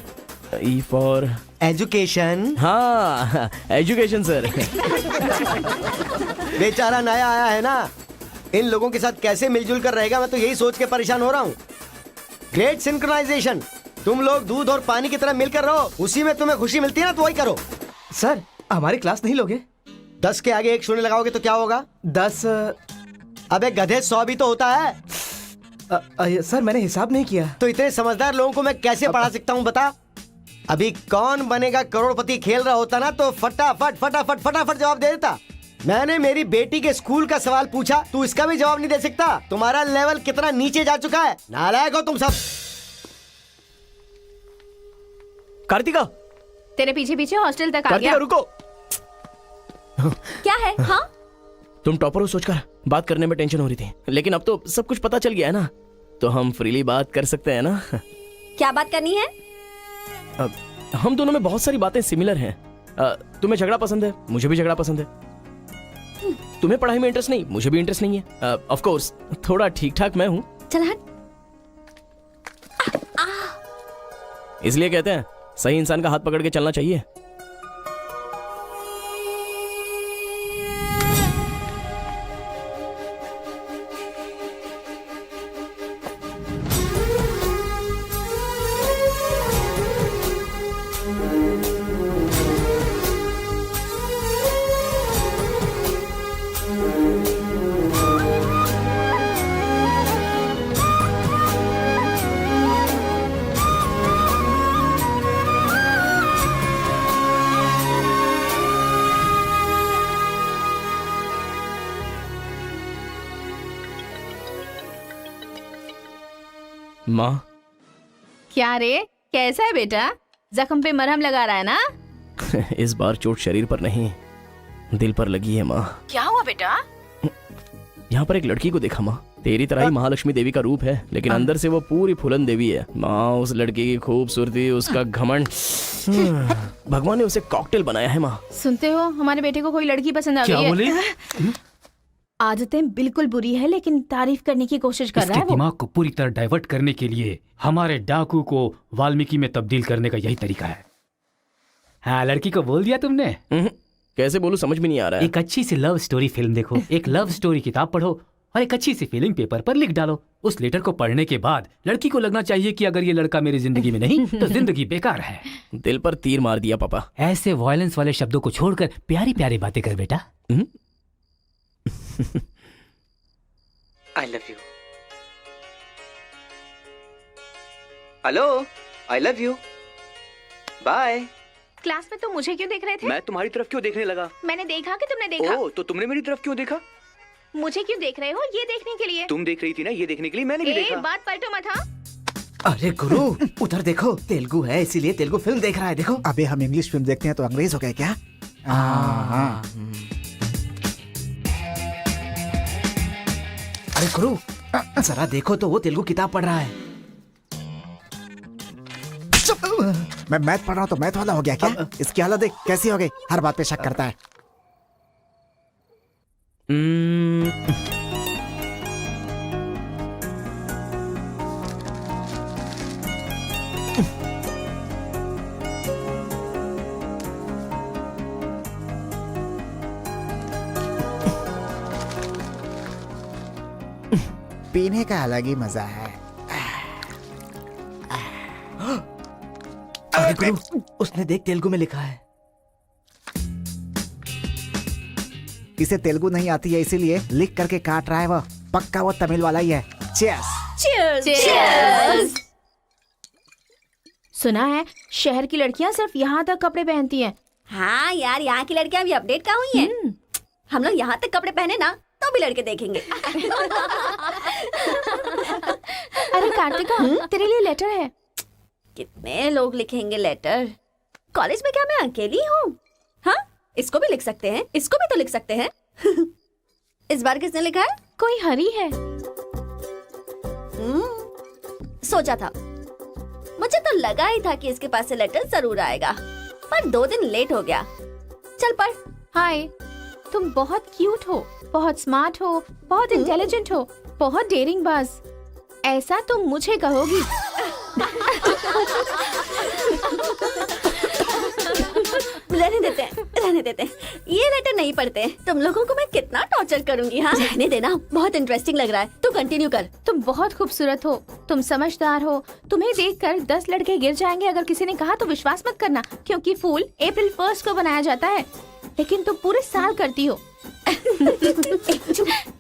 E for education. हाँ, एजुकेशन सर। बेचारा नया आया है ना, इन लोगों के साथ कैसे मिलजुल कर रहेगा, मैं तो यही सोच के परेशान हो रहा हूँ। Great synchronization. तुम लोग दूध और पानी की तरह मिलकर रहो, उसी में तुम्हें खुशी मिलती है ना, तो वही करो। सर हमारी क्लास नहीं लोगे? 10 के आगे 1 शून्य लगाओगे तो क्या होगा? 10। अबे गधे 100 भी तो होता है। सर मैंने हिसाब नहीं किया। तो इतने समझदार लोगों को मैं कैसे पढ़ा सकता हूँ बता? अभी कौन बनेगा करोड़पति खेल रहा होता ना, तो फटाफट फटाफट फटाफट जवाब दे देता। मैंने मेरी बेटी के स्कूल का सवाल पूछा, तू इसका भी जवाब नहीं दे सकता? तुम्हारा लेवल कितना नीचे जा चुका है। नालायक हो तुम सब। कार्तिका, तेरे पीछे पीछे हॉस्टल तक आ कार्तिका गया। रुको। क्या है? हाँ तुम टॉपर हो सोचकर बात करने में टेंशन हो रही थी, लेकिन अब तो सब कुछ पता चल गया है ना, तो हम फ्रीली बात कर सकते हैं ना। क्या बात करनी है? अब हम दोनों में बहुत सारी बातें सिमिलर हैं, तुम्हें झगड़ा पसंद है, मुझे भी झगड़ा पसंद है। तुम्हें पढ़ाई में इंटरेस्ट नहीं, मुझे भी इंटरेस्ट नहीं है। ऑफ कोर्स थोड़ा ठीक ठाक मैं हूँ, चल हट। इसलिए कहते हैं सही इंसान का हाथ पकड़ के चलना चाहिए। माँ क्या रे, कैसा है बेटा? जख्म पे मरहम लगा रहा है ना? इस बार चोट शरीर पर नहीं, दिल पर लगी है माँ। क्या हुआ बेटा? यहाँ पर एक लड़की को देखा माँ, तेरी तरह ही महालक्ष्मी देवी का रूप है, लेकिन अंदर से वो पूरी फूलन देवी है। माँ उस लड़की की खूबसूरती, उसका घमंड, भगवान ने उसे कॉकटेल बनाया है माँ। सुनते हो, हमारे बेटे को कोई लड़की पसंद आ गई है। क्या बोले? आदतें बिल्कुल बुरी है, लेकिन तारीफ करने की कोशिश कर रहा है इसके वो। दिमाग को पूरी तरह डाइवर्ट करने के लिए हमारे डाकू को वाल्मीकि में तब्दील करने का यही तरीका है। हाँ, लड़की को बोल दिया तुमने? कैसे बोलूं, समझ में नहीं आ रहा है। एक अच्छी सी लव स्टोरी फिल्म देखो, एक लव स्टोरी किताब पढ़ो और एक अच्छी सी फीलिंग पेपर पर लिख डालो। उस लेटर को पढ़ने के बाद लड़की को लगना चाहिए कि अगर ये लड़का मेरी जिंदगी में नहीं तो जिंदगी बेकार है। दिल पर तीर मार दिया पापा। ऐसे वायलेंस वाले शब्दों को छोड़कर प्यारी प्यारी बातें कर बेटा। I love you. Hello, I love you. Bye. Class में तुम मुझे क्यों देख रहे थे? मैं तुम्हारी तरफ क्यों देखने लगा? मैंने देखा कि तुमने देखा। ओह, तो तुमने मेरी तरफ क्यों देखा? मुझे क्यों देख रहे हो? ये देखने के लिए। तुम देख रही थी ना, ये देखने के लिए मैंने भी देखा। बात पलटो मत। हाँ, अरे गुरु, उधर देखो, तेलुगु है इसीलिए तेलुगु फिल्म देख रहा है। देखो। अबे हम इंग्लिश फिल्म देखते हैं तो अंग्रेज हो गए क्या? अरे गुरु, जरा देखो तो वो तेलुगु किताब पढ़ रहा है। मैं मैथ पढ़ रहा हूँ तो मैथ वाला हो गया क्या? इसकी हालत देख कैसी हो गई, हर बात पे शक करता है। पीने का अलग ही मजा है। अरे गुरु, उसने देख तेलुगु में लिखा है। इसे तेलुगु नहीं आती है इसीलिए लिख करके काट रहा है वो। पक्का वो तमिल वाला ही है। चीयर्स। Cheers! सुना है शहर की लड़कियां सिर्फ यहाँ तक कपड़े पहनती हैं। हाँ यार, यहाँ की लड़कियां भी अपडेट कहाँ हुई हैं? हम लोग यहाँ तक कपड़े पहने ना तो भी लड़के देखेंगे। अरे कार्तिका, तेरे लिए लेटर है। कितने लोग लिखेंगे लेटर? कॉलेज में क्या मैं अकेली हूँ? हाँ, इसको भी लिख सकते हैं, इसको भी तो लिख सकते हैं। इस बार किसने लिखा है? कोई हरी है। सोचा था, मुझे तो लगा ही था कि इसके पास से लेटर जरूर आएगा, पर 2 दिन लेट हो गया। चल पढ़। हाय, तुम बहुत क्यूट हो, बहुत स्मार्ट हो, बहुत इंटेलिजेंट हो, बहुत डेयरिंग बाज। ऐसा तुम मुझे कहोगी? रहने देते हैं, रहने देते हैं। ये लेटर नहीं पढ़ते। तुम लोगों को मैं कितना टॉर्चर करूंगी। हाँ, रहने देना, बहुत इंटरेस्टिंग लग रहा है। तू कंटिन्यू कर। तुम बहुत खूबसूरत हो, तुम समझदार हो। तुम्हें देखकर 10 लड़के गिर जाएंगे अगर किसी ने कहा तो विश्वास मत करना, क्योंकि फूल अप्रैल 1 को बनाया जाता है, लेकिन तुम पूरे साल करती हो।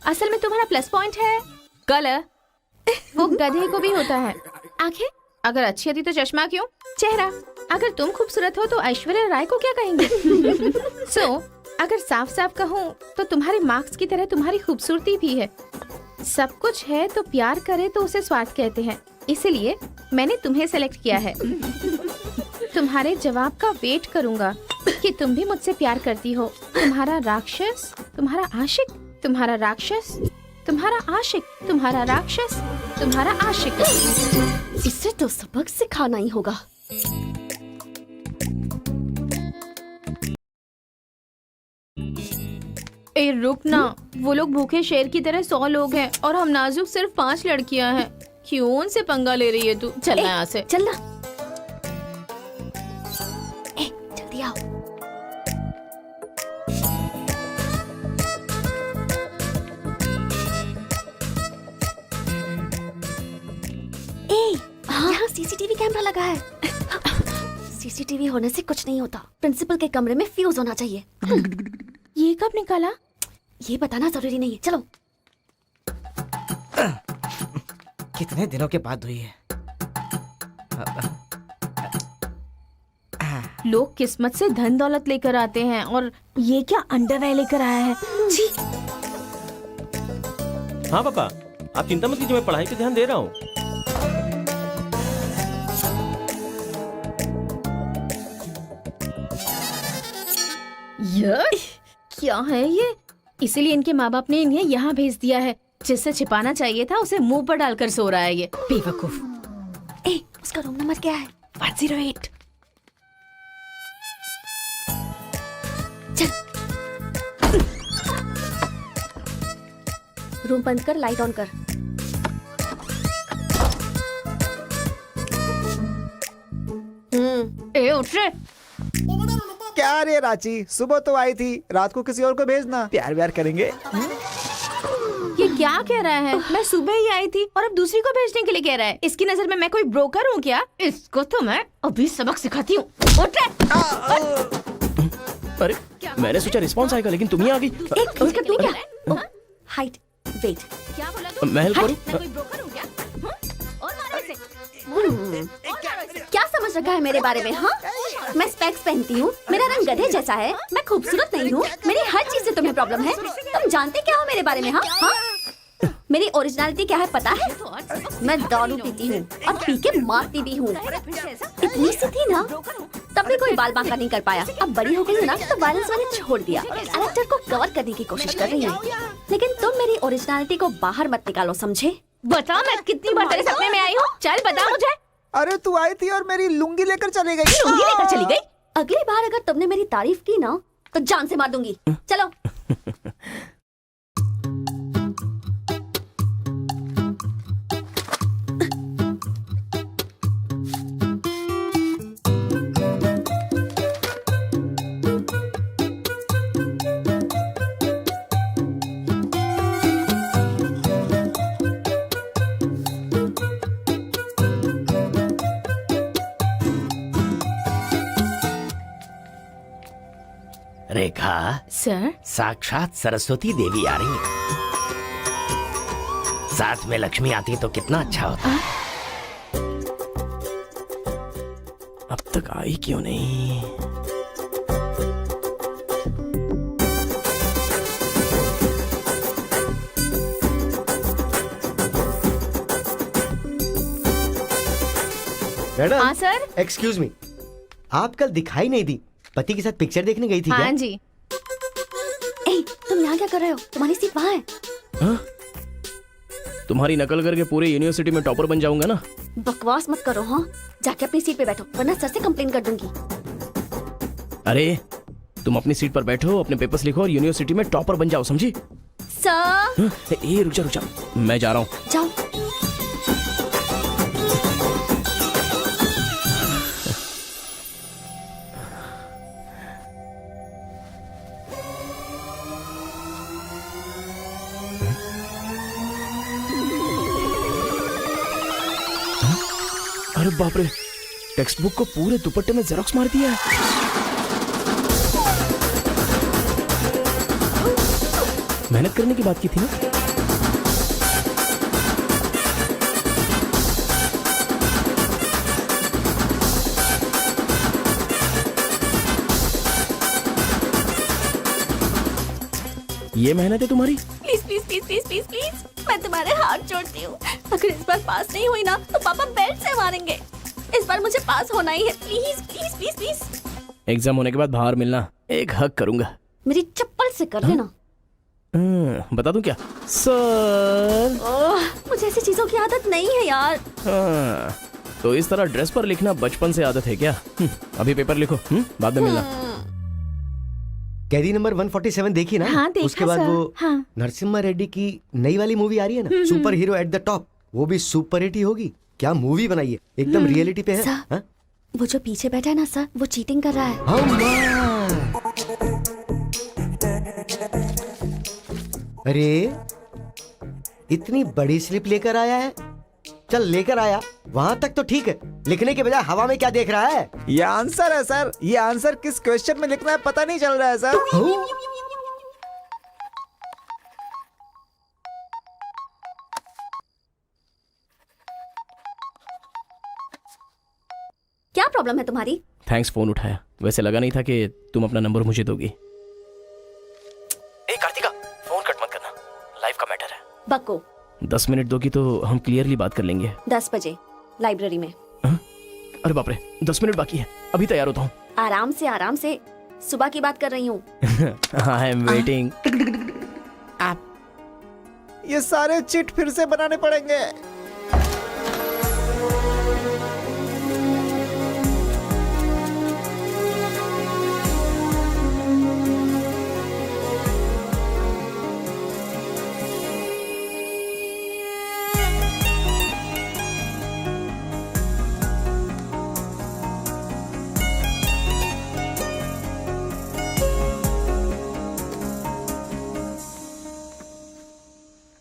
असल में तुम्हारा प्लस पॉइंट है कलर। वो गधे को भी होता है। आंखें अगर अच्छी होती तो चश्मा क्यों? चेहरा अगर तुम खूबसूरत हो तो ऐश्वर्या राय को क्या कहेंगे? अगर साफ साफ कहूँ तो तुम्हारे मार्क्स की तरह तुम्हारी खूबसूरती भी है। सब कुछ है तो प्यार करे तो उसे स्वार्थ कहते हैं, इसलिए मैंने तुम्हें सेलेक्ट किया है। तुम्हारे जवाब का वेट करूंगा कि तुम भी मुझसे प्यार करती हो। तुम्हारा राक्षस, तुम्हारा आशिक, तुम्हारा राक्षस, तुम्हारा आशिक, तुम्हारा राक्षस, तुम्हारा आशिक। इसे तो सबक सिखाना ही होगा। ए रुक ना, वो लोग भूखे शेर की तरह 100 लोग हैं और हम नाजुक सिर्फ 5 लड़कियां हैं। क्यों उनसे पंगा ले रही है तू? चलना यहाँ से। चलना। जल्दी आओ। यहाँ सीसीटीवी कैमरा लगा है। सीसीटीवी होने से कुछ नहीं होता। प्रिंसिपल के कमरे में फ्यूज होना चाहिए। ये कब निकाला? ये बताना जरूरी नहीं है। चलो। कितने दिनों के बाद हुई है। लोग किस्मत से धन दौलत लेकर आते हैं और ये क्या अंडरवेयर लेकर आया है। जी। हाँ पापा, आप चिंता मत कीजिए, मैं पढ़ाई पे ध्यान दे रहा हूँ। क्या है ये? इसीलिए इनके माँ बाप ने इन्हें यहाँ भेज दिया है। जिससे छिपाना चाहिए था उसे मुंह पर डालकर सो रहा है ये बेवकूफ। उसका रूम नंबर क्या है? 108। चल। रूम बंद कर, लाइट ऑन कर। ए उठ रे। क्या रे रांची, सुबह तो आई थी, रात को किसी और को भेजना, प्यार व्यार करेंगे। ये क्या कह रहा है? मैं सुबह ही आई थी और अब दूसरी को भेजने के लिए कह रहा है। इसकी नजर में मैं कोई ब्रोकर हूँ क्या? इसको तो मैं अभी सबक सिखाती हूँ। उठ रे। अरे मैंने सोचा रिस्पॉन्स आएगा, लेकिन तुम ही आ गई। इसका तू क्या? Height, weight. क्या बोला तू? मैं हेल्प करूं? मैं कोई ब्रोकर हूँ क्या? और मारो इसे। क्या समझ रखा है मेरे बारे में? हाँ, मैं स्पेक्स पहनती हूँ, मेरा रंग गधे जैसा है, मैं खूबसूरत नहीं हूँ, मेरी हर चीज से तुम्हें प्रॉब्लम है। तुम जानते क्या हो मेरे बारे में? हाँ हाँ, मेरी ओरिजिनलिटी क्या है पता है? मैं दारू पीती हूँ और पी के मारती भी हूँ। इतनी सी थी ना, तब भी कोई बाल बांका नहीं कर पाया। अब बड़ी हो गई ना तो वायलेंस मैंने छोड़ दिया। कैरेक्टर को कवर करने की कोशिश कर रही हूँ, लेकिन तुम मेरी ओरिजिनलिटी को बाहर मत निकालो, समझे? बता मैं कितनी बार तेरे सपने में आई हूँ? चल बता मुझे। अरे तू आई थी और मेरी लुंगी लेकर चली गई। लुंगी लेकर चली गई? अगली बार अगर तुमने मेरी तारीफ की ना तो जान से मार दूंगी। चलो। रेखा, सर, साक्षात सरस्वती देवी आ रही है। साथ में लक्ष्मी आती तो कितना अच्छा होता। अब तक आई क्यों नहीं? मैडम। हाँ सर। एक्सक्यूज मी, आप कल दिखाई नहीं दी, पति के साथ पिक्चर देखने गई थी हाँ क्या? जी। तुम यहाँ क्या कर रहे हो? तुम्हारी सीट वहाँ है। हाँ? तुम्हारी नकल करके पूरे यूनिवर्सिटी में टॉपर बन जाऊंगा ना। बकवास मत करो। हाँ, जाके अपनी सीट पे बैठो वरना सर से कंप्लेन कर दूंगी। अरे तुम अपनी सीट पर बैठो, अपने पेपर्स लिखो और यूनिवर्सिटी में टॉपर बन जाओ, समझी? सर। रुक जा, मैं जा रहा हूँ। जाओ। अरे बाप रे, टेक्स्ट बुक को पूरे दुपट्टे में जेरोक्स मार दिया है। मेहनत करने की बात की थी ना। ये मेहनत है तुम्हारी। Please please please please please please, मैं तुम्हारे हाथ जोड़ती हूँ। अगर इस बार पास नहीं हुई ना तो पापा बेल्ट से मारेंगे। इस बार मुझे पास होना ही है। Please please please please. Exam होने के बाद बाहर मिलना, एक हक करूंगा। मेरी चप्पल से कर लेना। बता दूं क्या? सर, मुझे ऐसी चीजों की आदत नहीं है यार। तो इस तरह ड्रेस पर लिखना बचपन से आदत है क्या? अभी पेपर लिखो, बाद में मिलना। कैदी नंबर 147 देखी ना? हाँ, देखा उसके बाद सर। वो हाँ। नरसिम्हा रेड्डी की नई वाली मूवी आ रही है ना, super hero at the top, वो भी सुपर हिट ही होगी। क्या मूवी बनाई है, एकदम रियलिटी पे है। सर, हाँ? वो जो पीछे बैठा है ना सर, वो चीटिंग कर रहा है। अरे इतनी बड़ी स्लिप लेकर आया है। चल लेकर आया, वहां तक तो ठीक है, लिखने के बजाय हवा में क्या देख रहा है? ये आंसर है सर। ये आंसर किस क्वेश्चन में लिखना है पता नहीं चल रहा है सर। क्या प्रॉब्लम है तुम्हारी? थैंक्स फोन उठाया, वैसे लगा नहीं था कि तुम अपना नंबर मुझे दोगी। ए कार्तिका, फोन कट मत करना, लाइफ का मैटर है। बक्को। 10 मिनट दोगी तो हम क्लियरली बात कर लेंगे। 10 बजे लाइब्रेरी में। अरे बाप रे, 10 मिनट बाकी है, अभी तैयार होता हूँ। आराम से सुबह की बात कर रही हूँ। I am waiting. ये सारे चिट फिर से बनाने पड़ेंगे।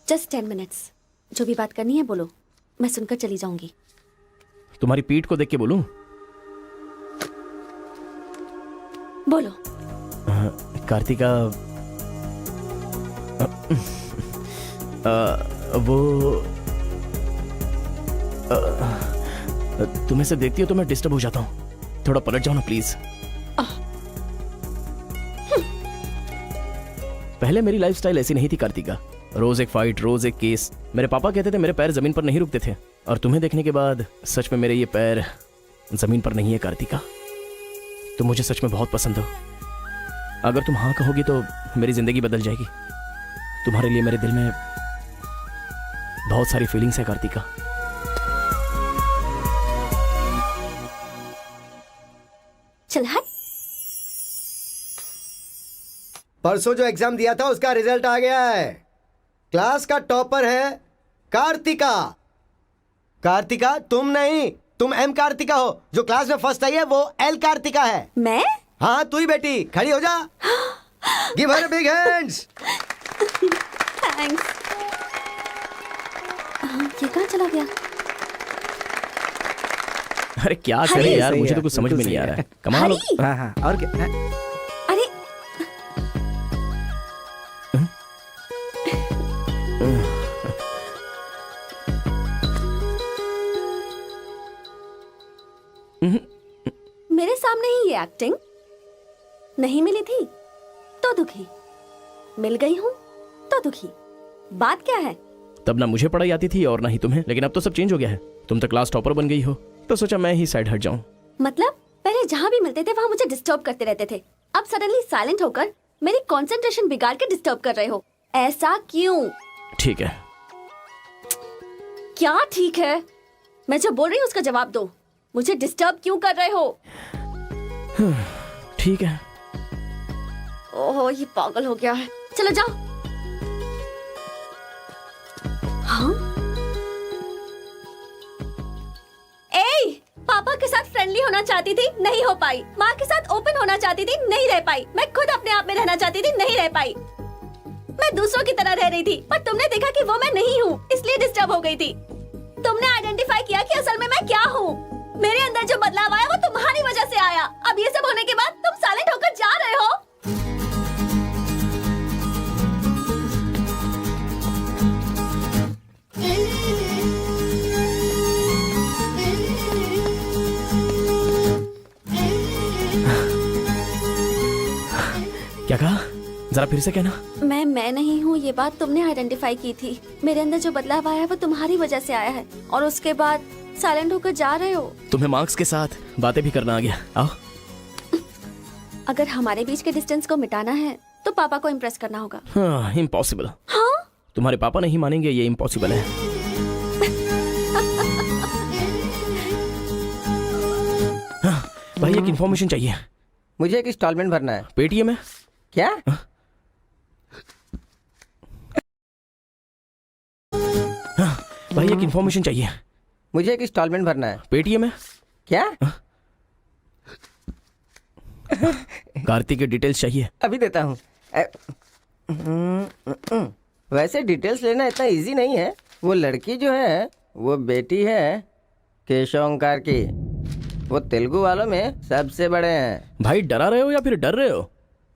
Just 10 minutes. जो भी बात करनी है बोलो, मैं सुनकर चली जाऊंगी। तुम्हारी पीठ को देख के बोलूं? बोलो। कार्तिका, वो तुम ऐसे देखती हो तो मैं डिस्टर्ब हो जाता हूँ, थोड़ा पलट जाओ ना प्लीज। पहले मेरी लाइफस्टाइल ऐसी नहीं थी कार्तिका, रोज एक फाइट, रोज एक केस। मेरे पापा कहते थे मेरे पैर जमीन पर नहीं रुकते थे, और तुम्हें देखने के बाद सच में मेरे ये पैर जमीन पर नहीं है कार्तिका। तुम मुझे सच में बहुत पसंद हो। अगर तुम हाँ कहोगी तो मेरी जिंदगी बदल जाएगी। तुम्हारे लिए मेरे दिल में बहुत सारी फीलिंग्स है कार्तिका। चल हट। परसों जो एग्जाम दिया था उसका रिजल्ट आ गया है। क्लास का टॉपर है कार्तिका। कार्तिका तुम नहीं, तुम एम कार्तिका हो। जो क्लास में फर्स्ट आई है वो एल कार्तिका है। मैं? हाँ तू ही बेटी, खड़ी हो जा। Give her big hands. Thanks. ये कहाँ चला गया? अरे क्या करे यार, मुझे तो कुछ समझ में नहीं आ रहा है। कमाल हो। हाँ हाँ, और क्या? अरे मेरे सामने ही ये एक्टिंग नहीं मिली थी तो दुखी, मिल गई हूँ तो दुखी। बात क्या है? तब ना मुझे पढ़ाई आती थी और ना ही तुम्हें, लेकिन अब तो सब चेंज हो गया है। तुम तो क्लास टॉपर बन गई हो, तो सोचा मैं ही साइड हट जाऊं। मतलब पहले जहाँ भी मिलते थे वहाँ मुझे डिस्टर्ब करते रहते थे, अब सडनली साइलेंट होकर मेरी कंसंट्रेशन बिगाड़ के डिस्टर्ब कर रहे हो। ऐसा क्यों? ठीक है। क्या ठीक है? मैं जो बोल रही हूँ उसका जवाब दो। मुझे डिस्टर्ब क्यों कर रहे हो? ठीक है। ओहो, ये पागल हो गया है। चलो जाओ। हाँ? ए, पापा के साथ फ्रेंडली होना चाहती थी, नहीं हो पाई। माँ के साथ ओपन होना चाहती थी, नहीं रह पाई। मैं खुद अपने आप में रहना चाहती थी, नहीं रह पाई। मैं दूसरों की तरह रह रही थी, पर तुमने देखा कि वो मैं नहीं हूँ, इसलिए डिस्टर्ब हो गई थी। तुमने आइडेंटिफाई किया कि असल में मैं क्या हूँ। मेरे अंदर जो बदलाव आया वो तुम्हारी वजह से आया। अब ये सब होने के बाद तुम साइलेंट होकर जा रहे हो। क्या कहा? जरा फिर से कहना। मैं नहीं हूँ, ये बात तुमने आइडेंटिफाई की थी। मेरे अंदर जो बदलाव आया है वो तुम्हारी वजह से आया है, और उसके बाद साइलेंट होकर जा रहे हो। तुम्हें मार्क्स के साथ बातें भी करना आ गया। आओ। अगर हमारे बीच के डिस्टेंस को मिटाना है तो पापा को इम्प्रेस करना होगा। हाँ, इम्पॉसिबल। हाँ? तुम्हारे पापा नहीं मानेंगे, ये इम्पॉसिबल है। हाँ, भाई एक इन्फॉर्मेशन चाहिए। मुझे एक इंस्टॉलमेंट भरना है। पेटीएम है? क्या? भाई एक इन्फॉर्मेशन चाहिए। मुझे एक इंस्टॉलमेंट भरना है। पेटीएम है क्या? कार्तिक की डिटेल्स चाहिए। अभी देता हूँ। वैसे डिटेल्स लेना इतना इजी नहीं है। वो लड़की जो है वो बेटी है केशव ओंकार की। वो तेलुगु वालों में सबसे बड़े हैं। भाई डरा रहे हो या फिर डर रहे हो?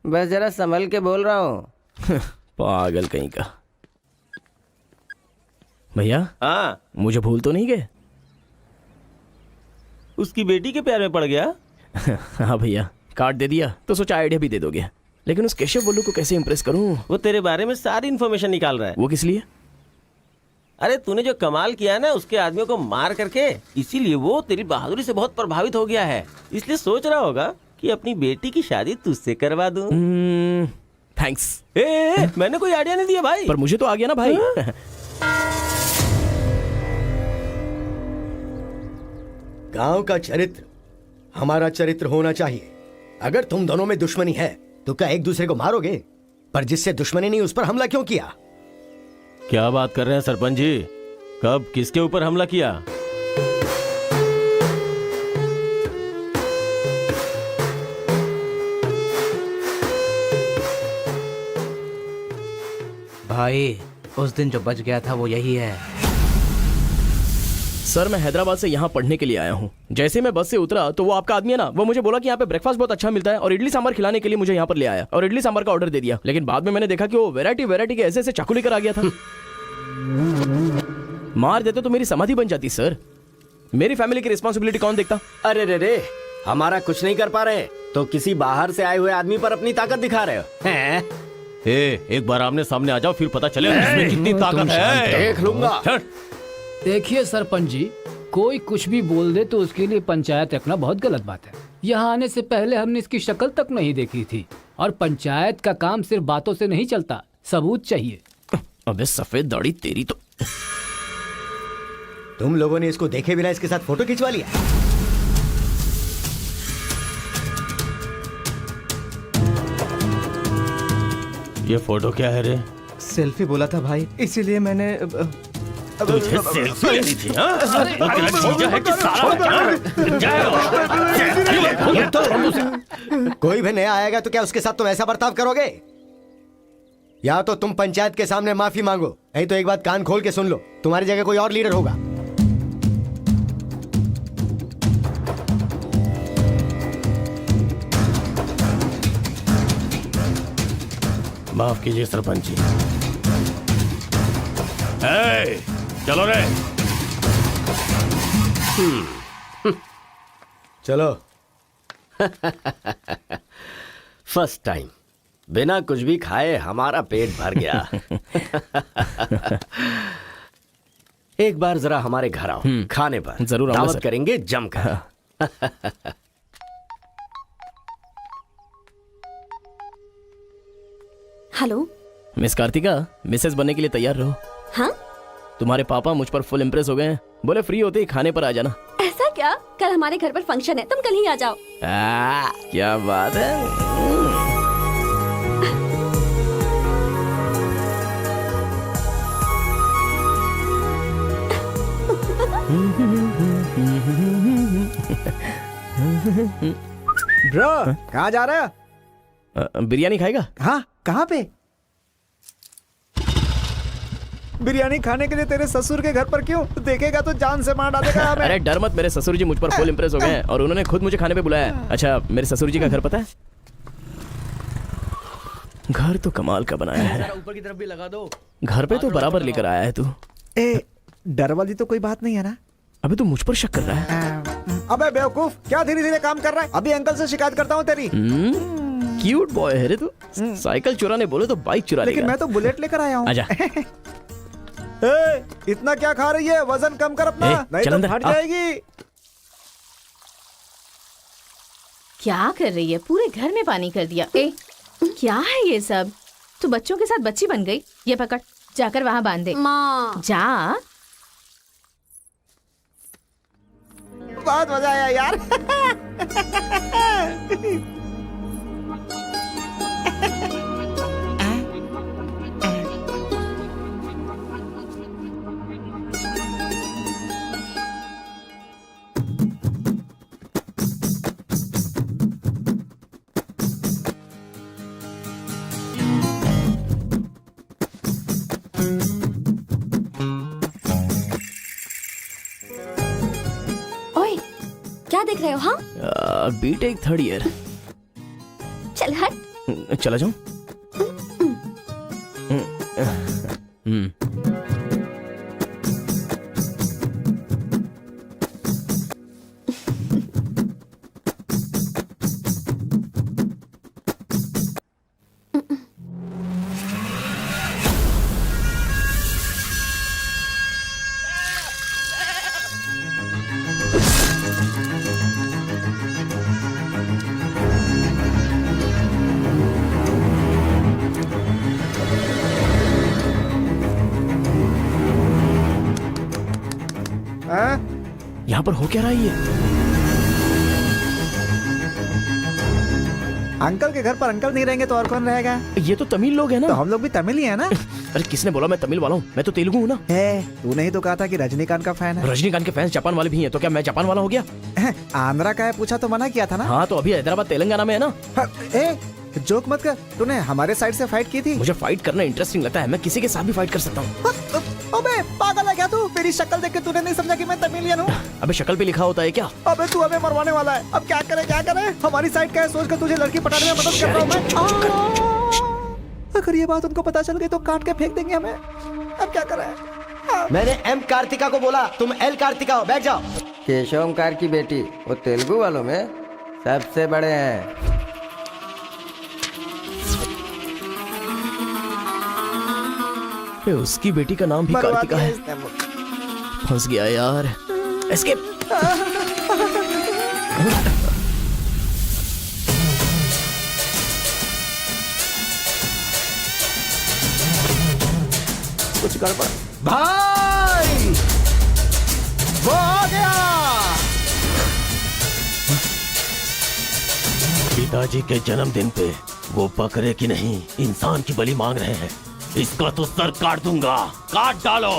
बस जरा संभल के बोल रहा हूँ। पागल कहीं का। भैया हाँ, मुझे भूल तो नहीं गए? उसकी बेटी के प्यार में पड़ गया। हाँ भैया, कार्ड दे दिया तो सोचा आइडिया भी दे दोगे। लेकिन उस केशव बोलू को कैसे इंप्रेस करूं? वो तेरे बारे में सारी इन्फॉर्मेशन निकाल रहा है। वो किस लिए? अरे तूने जो कमाल किया ना उसके आदमियों को मार करके, इसीलिए वो तेरी बहादुरी से बहुत प्रभावित हो गया है। इसलिए सोच रहा होगा कि अपनी बेटी की शादी तुझसे करवा दूं। थैंक्स। मैंने कोई आइडिया नहीं दिया भाई। पर मुझे तो आ गया ना भाई। गांव का चरित्र हमारा चरित्र होना चाहिए। अगर तुम दोनों में दुश्मनी है तो क्या एक दूसरे को मारोगे? पर जिससे दुश्मनी नहीं उस पर हमला क्यों किया? क्या बात कर रहे हैं सरपंच जी? कब किसके ऊपर हमला किया? भाई उस दिन जो बच गया था वो यही है। सर मैं हैदराबाद से यहाँ पढ़ने के लिए आया हूँ। जैसे मैं बस से उतरा तो वो आपका आदमी है ना, वो मुझे बोला कि यहाँ पे ब्रेकफास्ट बहुत अच्छा मिलता है और इडली सांभर खिलाने के लिए मुझे यहाँ पर ले आया और इडली सांभर का ऑर्डर दे दिया। लेकिन बाद में मैंने देखा कि वो वैरायटी के ऐसे चाकू लेकर आ गया था। मार देते तो मेरी समाधि बन जाती सर। मेरी फैमिली की रिस्पॉन्सिबिलिटी कौन देखता? अरे रे हमारा कुछ नहीं कर पा रहे तो किसी बाहर से आए हुए आदमी पर अपनी ताकत दिखा रहे हो हैं? एक बार आमने सामने आ जाओ फिर पता चले इसमें कितनी ताकत है। देख लूंगा। देखिए सरपंच जी, कोई कुछ भी बोल दे तो उसके लिए पंचायत रखना बहुत गलत बात है। यहाँ आने से पहले हमने इसकी शक्ल तक नहीं देखी थी और पंचायत का काम सिर्फ बातों से नहीं चलता, सबूत चाहिए। अबे सफेद दाढ़ी तेरी तो। तुम लोगों ने इसको देखे बिना इसके साथ फोटो खिंचवा लिया। ये फोटो क्या है रे? सेल्फी बोला था भाई, इसीलिए मैंने तुझे सेल्फी लेनी थी हाँ? वो तेरा जीजा है कि साला? कोई भी नया आएगा तो क्या उसके साथ तुम ऐसा बर्ताव करोगे? या तो तुम पंचायत के सामने माफी मांगो, नहीं तो एक बात कान खोल के सुन लो, तुम्हारी जगह कोई और लीडर होगा। माफ कीजिए सरपंच जी। चलो रे। चलो। फर्स्ट टाइम बिना कुछ भी खाए हमारा पेट भर गया। एक बार जरा हमारे घर आओ, खाने पर जरूर आऊंगा दावत सर। करेंगे जमकर। हेलो। मिस कार्तिका, मिसेस बनने के लिए तैयार रहो। हाँ? तुम्हारे पापा मुझ पर फुल इम्प्रेस हो गए हैं। बोले फ्री होते ही खाने पर आ जाना। ऐसा क्या? कल हमारे घर पर फंक्शन है, तुम कल ही आ जाओ। क्या बात है। ब्रो कहाँ जा रहा है? बिरयानी खाएगा? हाँ, कहाँ पे? बिरयानी खाने के लिए तेरे ससुर के घर पर क्यों? देखेगा तो जान से मार डालेगा हमें। अरे डर मत, मेरे ससुर जी मुझ पर फुल इम्प्रेस हो गए हैं और उन्होंने खुद मुझे खाने पे बुलाया है। अच्छा, मेरे ससुर जी का घर पता है? घर तो कमाल का बनाया है। ऊपर की तरफ भी लगा दो। घर पे तो बराबर लेकर आया है तू। ए, डर वाली तो कोई बात नहीं है ना? अबे तू मुझ पर शक कर रहा है? अबे बेवकूफ, क्या धीरे धीरे काम कर रहा है? अभी अंकल से शिकायत करता हूँ तेरी। क्यूट बॉय है रे तू। साइकिल चुराने बोले तो बाइक चुरा लेगा। लेकिन मैं तो बुलेट लेकर आया हूँ। आजा। इतना क्या खा रही है? वजन कम कर अपना, नहीं चल तो अंदर, फट आ। जाएगी। क्या कर रही है? पूरे घर में पानी कर दिया। क्या है ये सब? तू बच्चों के साथ बच्ची बन गई। ये पकड़, जाकर वहाँ बांध दे। माँ। जा। बहुत मजा आया यार। हाँ बीटेक 3rd ईयर। चल हट। चला जाऊं? यहाँ पर हो क्या रहा है ये? अंकल के घर पर अंकल नहीं रहेंगे तो और कौन रहेगा? ये तो तमिल लोग हैं ना। तो हम लोग भी तमिल ही है ना। अरे किसने बोला मैं तमिल वाला हूँ? मैं तो तेलुगु हूँ ना। तूने ही तो कहा था कि रजनीकांत का फैन है। रजनीकांत के फैंस जापान वाले भी हैं, तो क्या मैं जापान वाला हो गया? आंध्रा का है पूछा तो मना किया था ना। हाँ तो अभी हैदराबाद तेलंगाना में है ना। जोक मत कर, तूने हमारे साइड से फाइट की थी। मुझे फाइट करना इंटरेस्टिंग लगता है, मैं किसी के साथ भी फाइट कर सकता हूँ। अबे पागल है क्या तू? मेरी शक्ल देख के तूने नहीं समझा कि मैं तमिलियन हूँ? अबे शक्ल पे लिखा होता है क्या? अबे तू हमें मरवाने वाला है। अब क्या करे क्या करे? हमारी साइड का है, सोच कर तुझे लड़की पटाने में मदद कर रहा हूँ मैं। अगर ये बात उनको पता चल गई तो काट के फेंक देंगे हमें। अब क्या करें? मैंने एम कार्तिका को बोला, तुम एल कार्तिका हो, बैठ जाओ। केशव ओमकार की बेटी, वो तेलुगु वालों में सबसे बड़े हैं। उसकी बेटी का नाम भी कार्तिका है। फंस गया यार। एस्केप। कुछ गड़बड़। भाई वो आ गया। पिताजी के जन्मदिन पे वो बकरे की नहीं इंसान की बलि मांग रहे हैं। इसका तो सर काट दूंगा। काट डालो।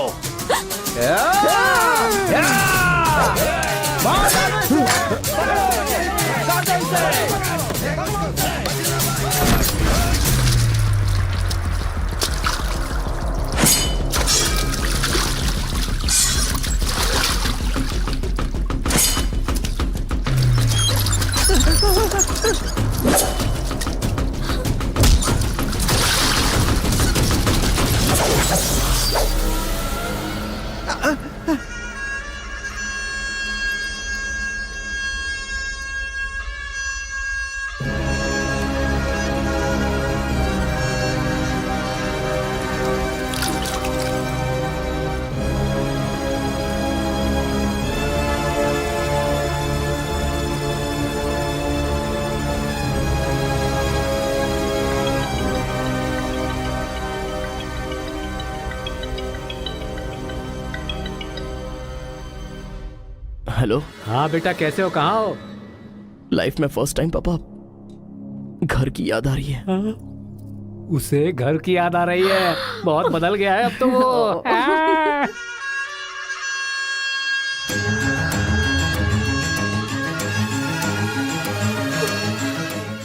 हेलो। हाँ बेटा कैसे हो, कहाँ हो? लाइफ में फर्स्ट टाइम पापा घर की याद आ रही है। उसे घर की याद आ रही है? बहुत बदल गया है अब तो वो।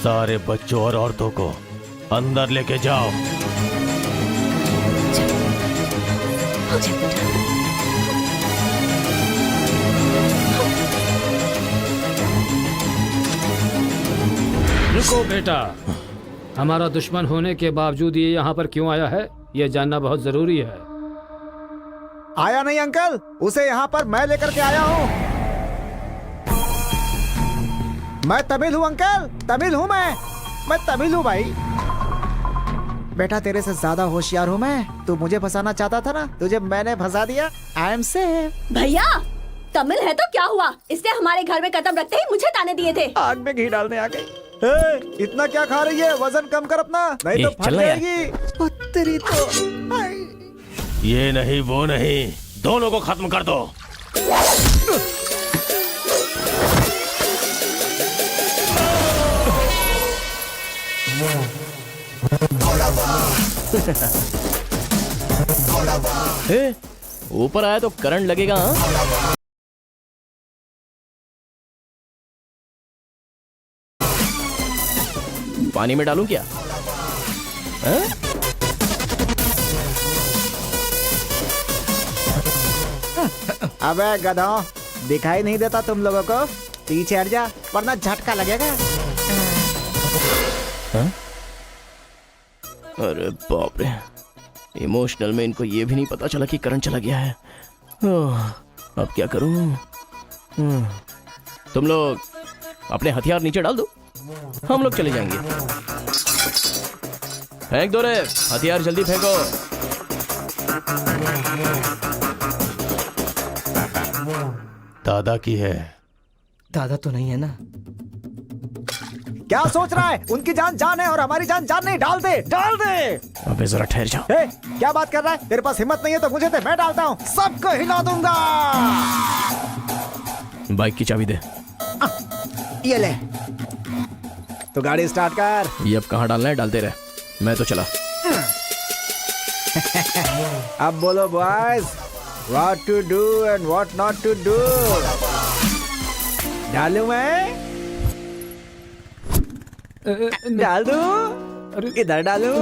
सारे बच्चों और औरतों को अंदर लेके जाओ। रुको बेटा, हमारा दुश्मन होने के बावजूद ये यहाँ पर क्यों आया है, ये जानना बहुत जरूरी है। आया नहीं अंकल, उसे यहाँ पर मैं लेकर के आया हूँ। मैं तमिल हूँ अंकल, तमिल हूँ मैं तमिल हूँ भाई। बेटा तेरे से ज्यादा होशियार हूँ मैं। तू मुझे फंसाना चाहता था ना, तुझे मैंने फंसा दिया। I am safe. भैया तमिल है तो क्या हुआ, इसने हमारे घर में कदम रखते ही मुझे ताने दिए थे। आग में घी डालने आ गई। इतना क्या खा रही है, वजन कम कर अपना, नहीं तो फट जाएगी। तेरी तो ये नहीं वो नहीं, दोनों को खत्म कर दो। ऊपर आया तो करंट लगेगा। हाँ? पानी में डालूं क्या? अबे गधों, दिखाई नहीं देता तुम लोगों को? पीछे हट जा वरना झटका लगेगा। अरे बाप रे, इमोशनल में इनको ये भी नहीं पता चला कि करंट चला गया है। अब क्या करूं? तुम लोग अपने हथियार नीचे डाल दो, हम लोग चले जाएंगे। फेंक दो रे हथियार, जल्दी फेंको। दादा की है। दादा तो नहीं है ना? क्या सोच रहा है? उनकी जान जान है और हमारी जान जान नहीं। डाल दे, डाल दे। अबे जरा ठहर जाओ। क्या बात कर रहा है? तेरे पास हिम्मत नहीं है तो मुझे दे, मैं डालता हूँ, सबको हिला दूंगा। बाइक की चाबी दे। ये ले, तो गाड़ी स्टार्ट कर। ये अब कहाँ डालना है डालते रहे, मैं तो चला। अब बोलो boys, what to do and what not to do. डालूं मैं? डाल दूं? इधर डालूं?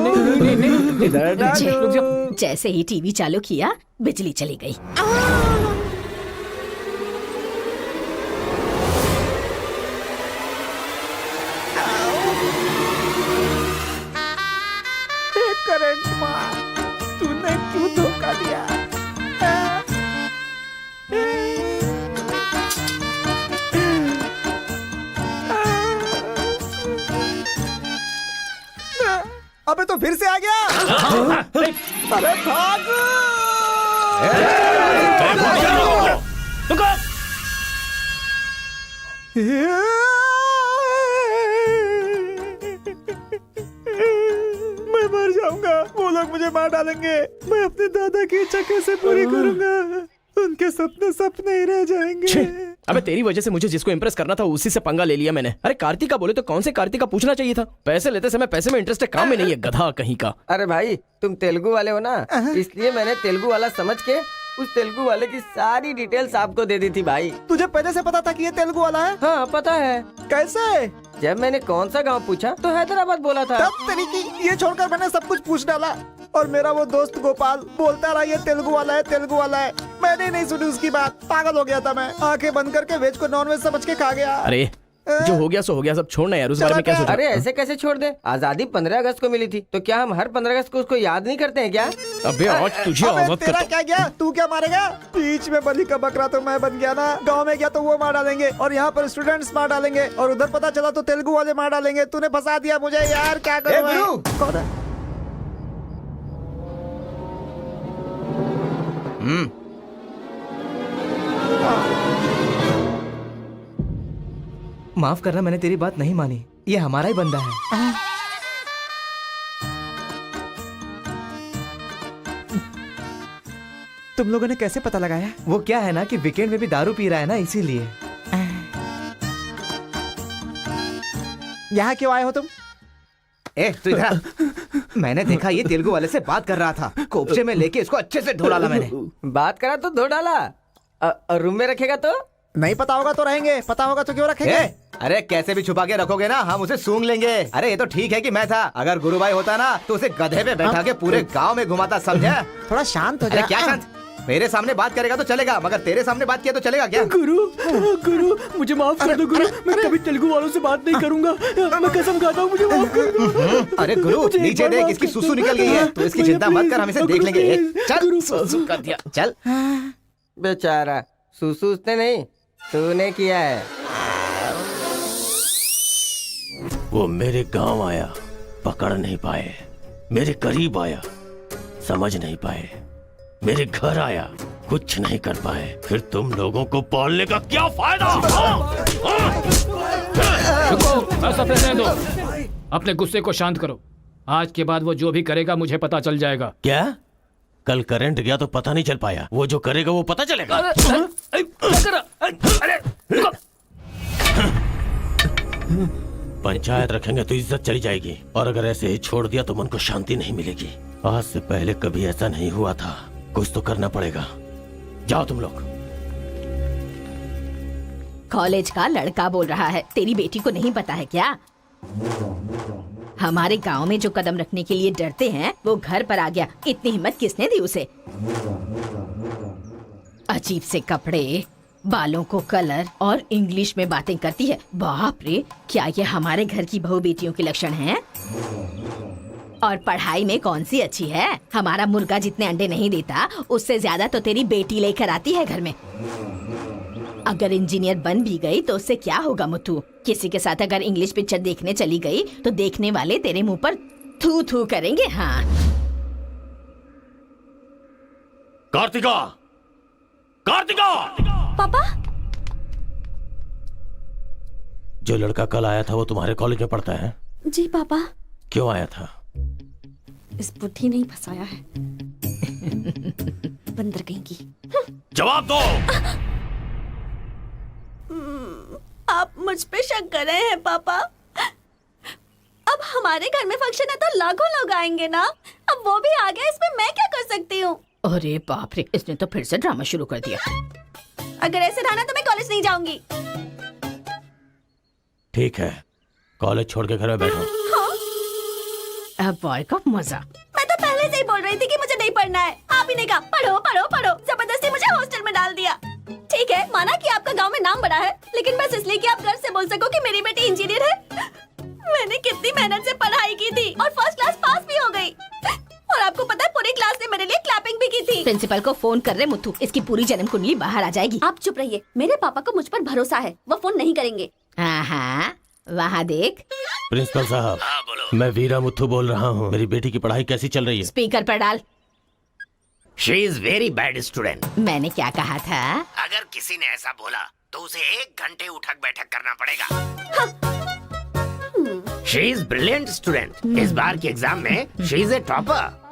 इधर डालूं? जैसे ही टीवी चालू किया बिजली चली गई। करंट मार, तूने क्यों धोखा दिया? अबे तो फिर से आ गया। अरे भाग! मैं मर जाऊंगा, वो लोग मुझे मार डालेंगे। मैं अपने दादा की इच्छा कैसे पूरी करूंगा? उनके सपने सपने ही रह जाएंगे। अबे तेरी वजह से मुझे जिसको इम्प्रेस करना था उसी से पंगा ले लिया मैंने। अरे कार्तिका बोले तो कौन से कार्तिका पूछना चाहिए था। पैसे लेते समय पैसे में इंटरेस्ट है, काम में नहीं है, गधा कहीं का। अरे भाई तुम तेलुगु वाले हो ना, इसलिए मैंने तेलुगु वाला समझ के उस तेलुगु वाले की सारी डिटेल्स आपको दे दी थी भाई। तुझे पहले से पता था कि ये तेलुगु वाला है? हाँ पता है। कैसे? जब मैंने कौन सा गांव पूछा तो हैदराबाद बोला था। तब तरीकी ये छोड़कर मैंने सब कुछ पूछ डाला और मेरा वो दोस्त गोपाल बोलता रहा ये तेलुगु वाला है, तेलुगु वाला है। मैंने नहीं सुनी उसकी बात, पागल हो गया था मैं। आंखें बंद करके वेज को नॉन वेज समझ के खा गया। अरे जो हो गया सो हो गया, सब छोड़ना यार, उस बारे में क्या सोचा? अरे ऐसे कैसे छोड़ दे? आजादी 15 अगस्त को मिली थी, तो क्या हम हर 15 अगस्त को उसको याद नहीं करते हैं क्या? अबे आज तुझे आजाद तेरा करता। क्या गया? तू क्या मारेगा? बीच में बलि का बकरा तो मैं बन गया ना। गांव में गया तो वो मार डालेंगे और यहाँ पर स्टूडेंट्स मार डालेंगे और उधर पता चला तो तेलुगु वाले मार डालेंगे। तूने फंसा दिया मुझे यार, क्या करूं मैं? कौन है? माफ करना, मैंने तेरी बात नहीं मानी। ये हमारा ही बंदा है। तुम लोगों ने कैसे पता लगाया? वो क्या है ना कि वीकेंड में भी दारू पी रहा है ना, इसीलिए। यहाँ क्यों आए हो तुम? ए तू इधर। मैंने देखा ये तेलुगु वाले से बात कर रहा था, कोपचे में लेके इसको अच्छे से धो डाला मैंने। बात करा तो धो डाला। रूम में रखेगा तो? नहीं पता होगा तो रहेंगे, पता होगा तो क्यों रखेंगे? अरे कैसे भी छुपा के रखोगे ना, हम उसे सूंघ लेंगे। अरे ये तो ठीक है कि मैं था, अगर गुरु भाई होता ना तो उसे गधे पे बैठा के पूरे गांव में घुमाता, समझा? थोड़ा शांत हो अरे जा। क्या शांत? मेरे सामने बात करेगा तो चलेगा, मगर तेरे सामने बात किया तो चलेगा क्या? गुरु मुझे माफ कर दो गुरु, मैं कभी तेलुगु वालों से बात नहीं करूंगा। मैं कसम खाता हूँ, मुझे माफ कर दो। अरे गुरु नीचे देख, इसकी सुसु निकल गई है। तो इसकी चिंता मत कर, हम इसे देख लेंगे। चल सुसु कर दिया, चल। बेचारा सुसु उसने नहीं, तूने किया है। वो मेरे गांव आया, पकड़ नहीं पाए। मेरे करीब आया, समझ नहीं पाए। मेरे घर आया, कुछ नहीं कर पाए। फिर तुम लोगों को पालने का क्या फायदा? रुको, ऐसा रहने दो। अपने गुस्से को शांत करो। आज के बाद वो जो भी करेगा मुझे पता चल जाएगा। क्या? कल करंट गया तो पता नहीं चल पाया, वो जो करेगा वो पता चलेगा। पंचायत रखेंगे तो इज्जत चली जाएगी, और अगर ऐसे ही छोड़ दिया तो मन को शांति नहीं मिलेगी। आज से पहले कभी ऐसा नहीं हुआ था, कुछ तो करना पड़ेगा। जाओ तुम लोग। कॉलेज का लड़का बोल रहा है, तेरी बेटी को नहीं पता है क्या? हमारे गांव में जो कदम रखने के लिए डरते हैं वो घर पर आ गया। इतनी हिम्मत किसने दी उसे? अजीब से कपड़े, बालों को कलर और इंग्लिश में बातें करती है। बाप रे, क्या ये हमारे घर की बहू बेटियों के लक्षण हैं? और पढ़ाई में कौन सी अच्छी है? हमारा मुर्गा जितने अंडे नहीं देता उससे ज्यादा तो तेरी बेटी लेकर आती है घर में। अगर इंजीनियर बन भी गई तो उससे क्या होगा मुथु? किसी के साथ अगर इंग्लिश पिक्चर देखने चली गई तो देखने वाले तेरे मुंह पर थू थू करेंगे। हाँ कार्तिका, कार्तिका! पापा, जो लड़का कल आया था वो तुम्हारे कॉलेज में पढ़ता है? जी पापा। क्यों आया था? इस बुद्धि ने ही फंसाया है। बंदर कहीं की। जवाब दो। आप मुझ पे शक कर रहे हैं पापा? अब हमारे घर में फंक्शन है तो लाखों लोग आएंगे ना। अब वो भी आ गया, इसमें मैं क्या कर सकती हूँ? अरे बाप रे, इसने तो फिर से ड्रामा शुरू कर दिया। अगर ऐसे रहा ना तो मैं कॉलेज नहीं जाऊंगी। ठीक है, कॉलेज छोड़ के घर में बैठो। हाँ? अब बॉय का मजा। मैं तो पहले से ही बोल रही थी कि मुझे नहीं पढ़ना है। आप ही ने कहा पढ़ो पढ़ो पढ़ो, जबरदस्ती मुझे हॉस्टल में डाल दिया। ठीक है, माना कि आपका गांव में नाम बड़ा है, लेकिन बस इसलिए कि आप गर्व से बोल सको कि मेरी बेटी इंजीनियर है। मैंने कितनी मेहनत से पढ़ाई की थी और फर्स्ट क्लास पास भी हो गई। और आपको पता है पूरी क्लास ने मेरे लिए क्लैपिंग भी की थी। प्रिंसिपल को फोन कर रहे मुथु, इसकी पूरी जन्म कुंडली बाहर आ जाएगी। आप चुप रहिए, मेरे पापा को मुझ पर भरोसा है, वो फोन नहीं करेंगे। हाँ, वहाँ देख। प्रिंसिपल साहब, मैं वीरा मुथु बोल रहा हूँ। मेरी बेटी की पढ़ाई कैसी चल रही है? स्पीकर पर डाल। She is very bad student. मैंने क्या कहा था? अगर किसी ने ऐसा बोला तो उसे 1 घंटे उठक बैठक करना पड़ेगा। She is brilliant student. इस बार के एग्जाम में शी इज ए टॉपर।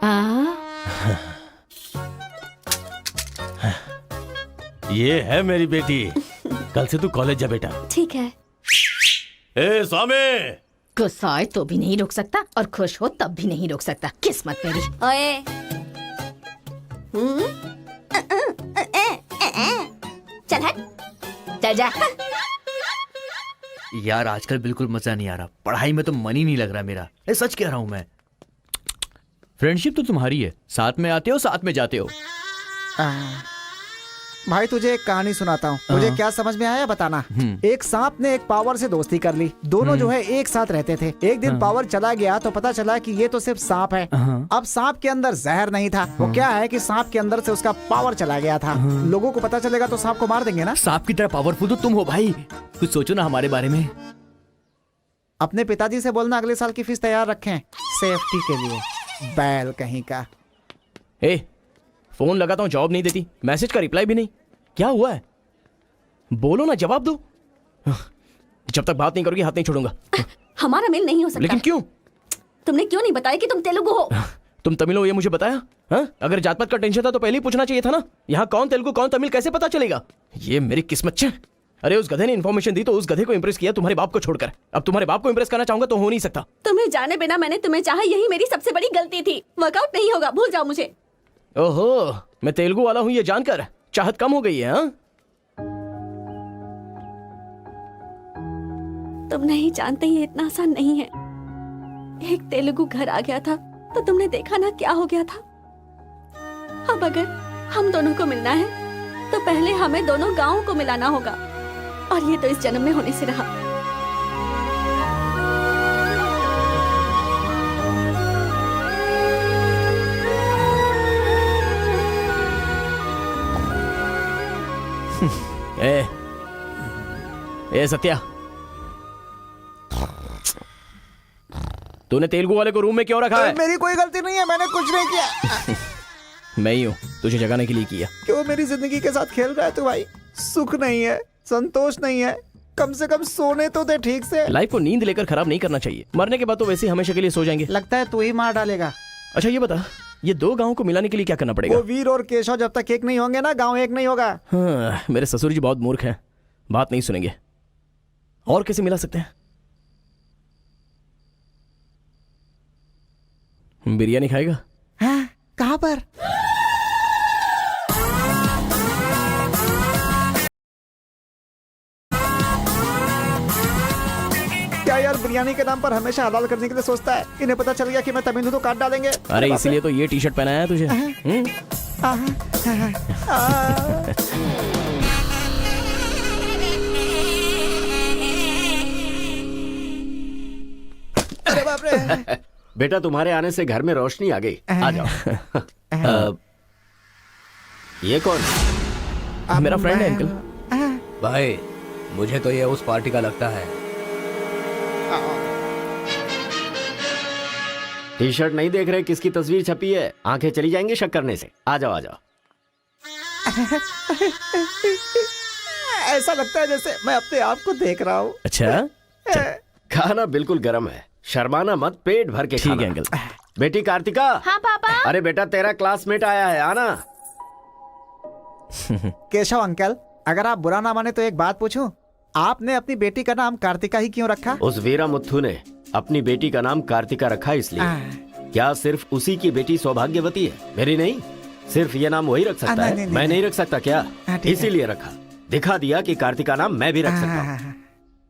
ये है मेरी बेटी। कल से तू कॉलेज जा बेटा। ठीक है। ए स्वामी, गुस्सा तो भी नहीं रोक सकता और खुश हो तब भी नहीं रोक सकता। किस्मत मेरी। ओए, चल हट, चल जा। यार आजकल बिल्कुल मजा नहीं आ रहा, पढ़ाई में तो मन ही नहीं लग रहा मेरा। सच कह रहा हूँ मैं। फ्रेंडशिप तो तुम्हारी है, साथ में आते हो साथ में जाते हो। भाई तुझे एक कहानी सुनाता हूँ, मुझे क्या समझ में आया बताना। एक सांप ने एक पावर से दोस्ती कर ली। दोनों जो है एक साथ रहते थे। एक दिन पावर चला गया तो पता चला कि ये तो सिर्फ सांप है। अब सांप के अंदर जहर नहीं था। वो क्या है कि सांप के अंदर से उसका पावर चला गया था। लोगों को पता चलेगा तो सांप को मार देंगे ना। सांप की तरह पावरफुल तो तुम हो भाई, कुछ सोचो ना हमारे बारे में। अपने पिताजी से बोलना अगले साल की फीस तैयार रखें, सेफ्टी के लिए। बैल कहीं का। ए, फोन लगाता हूँ, जवाब नहीं देती, मैसेज का रिप्लाई भी नहीं। क्या हुआ है? बोलो ना, जवाब दो। जब तक बात नहीं करोगी हाथ नहीं छोड़ूंगा। हमारा मेल नहीं हो सकता। लेकिन क्यों? तुमने क्यों नहीं बताया कि तुम तेलुगु हो? तुम तमिल हो ये मुझे बताया? हाँ? अगर जात पात का टेंशन था तो पहले ही पूछना चाहिए था ना। यहाँ कौन तेलुगु कौन तमिल कैसे पता चलेगा? ये मेरी किस्मत छे। अरे उस गधे ने इन्फॉर्मेशन दी तो उस गधे को इंप्रेस किया, तुम्हारे बाप को छोड़कर। अब तुम्हारे बाप को इंप्रेस करना चाहूंगा तो हो नहीं सकता। तुम्हें जाने बिना मैंने तुम्हें चाहा, यही मेरी सबसे बड़ी गलती थी। वर्कआउट नहीं होगा, भूल जाओ मुझे। ओहो, मैं तेलुगु वाला हूँ ये जानकर चाहत कम हो गई है। हाँ? तुम नहीं जानते ये इतना आसान नहीं है। एक तेलुगु घर आ गया था तो तुमने देखा ना क्या हो गया था। अब अगर हम दोनों को मिलना है तो पहले हमें दोनों गांवों को मिलाना होगा, और ये तो इस जन्म में होने से रहा। ए सत्या, तूने तेलुगु वाले को रूम में क्यों रखा है? मेरी कोई गलती नहीं है, मैंने कुछ नहीं किया। मैं ही हूँ, तुझे जगाने के लिए किया। क्यों मेरी जिंदगी के साथ खेल रहा है तू भाई? सुख नहीं है, संतोष नहीं है, कम से कम सोने तो दे ठीक से। लाइफ को नींद लेकर खराब नहीं करना चाहिए। मरने के बाद तो वैसे ही हमेशा के लिए सो जाएंगे। लगता है तू ही मार डालेगा। अच्छा ये बता, ये 2 गांवों को मिलाने के लिए क्या करना पड़ेगा? वो वीर और केशव जब तक एक नहीं होंगे ना, गांव एक नहीं होगा। हाँ, मेरे ससुर जी बहुत मूर्ख हैं, बात नहीं सुनेंगे। और कैसे मिला सकते हैं? बिरयानी खाएगा? हाँ, कहाँ पर? क्या यार, बिरयानी के नाम पर हमेशा हलाल करने के लिए सोचता है। इन्हें पता चल गया कि मैं तमिल हूं तो काट डालेंगे। अरे इसीलिए तो ये टी-शर्ट पहनाया है तुझे। रे। बेटा तुम्हारे आने से घर में रोशनी आ गई। आ जाओ। ये कौन? मेरा फ्रेंड है अंकल। भाई मुझे तो ये उस पार्टी का लगता है। टी शर्ट नहीं देख रहे किसकी तस्वीर छपी है? आंखें चली जाएंगी शक करने से। आ जाओ आ जाओ। ऐसा लगता है जैसे मैं अपने आप को देख रहा हूँ। अच्छा खाना बिल्कुल गर्म है, शर्माना मत, पेट भर के ठीक खाना। है अंकल। बेटी कार्तिका। हाँ पापा। अरे बेटा तेरा क्लासमेट आया है, आना। केशव अंकल, अगर आप बुरा ना माने तो एक बात पूछूं? आपने अपनी बेटी का नाम कार्तिका ही क्यों रखा? उस वीरा मुथ्थू ने अपनी बेटी का नाम कार्तिका रखा इसलिए। क्या सिर्फ उसी की बेटी सौभाग्यवती है? मेरी नहीं। सिर्फ ये नाम वही रख सकता है, मैं नहीं रख सकता क्या? इसीलिए रखा, दिखा दिया कि कार्तिका नाम मैं भी रख सकता हूँ।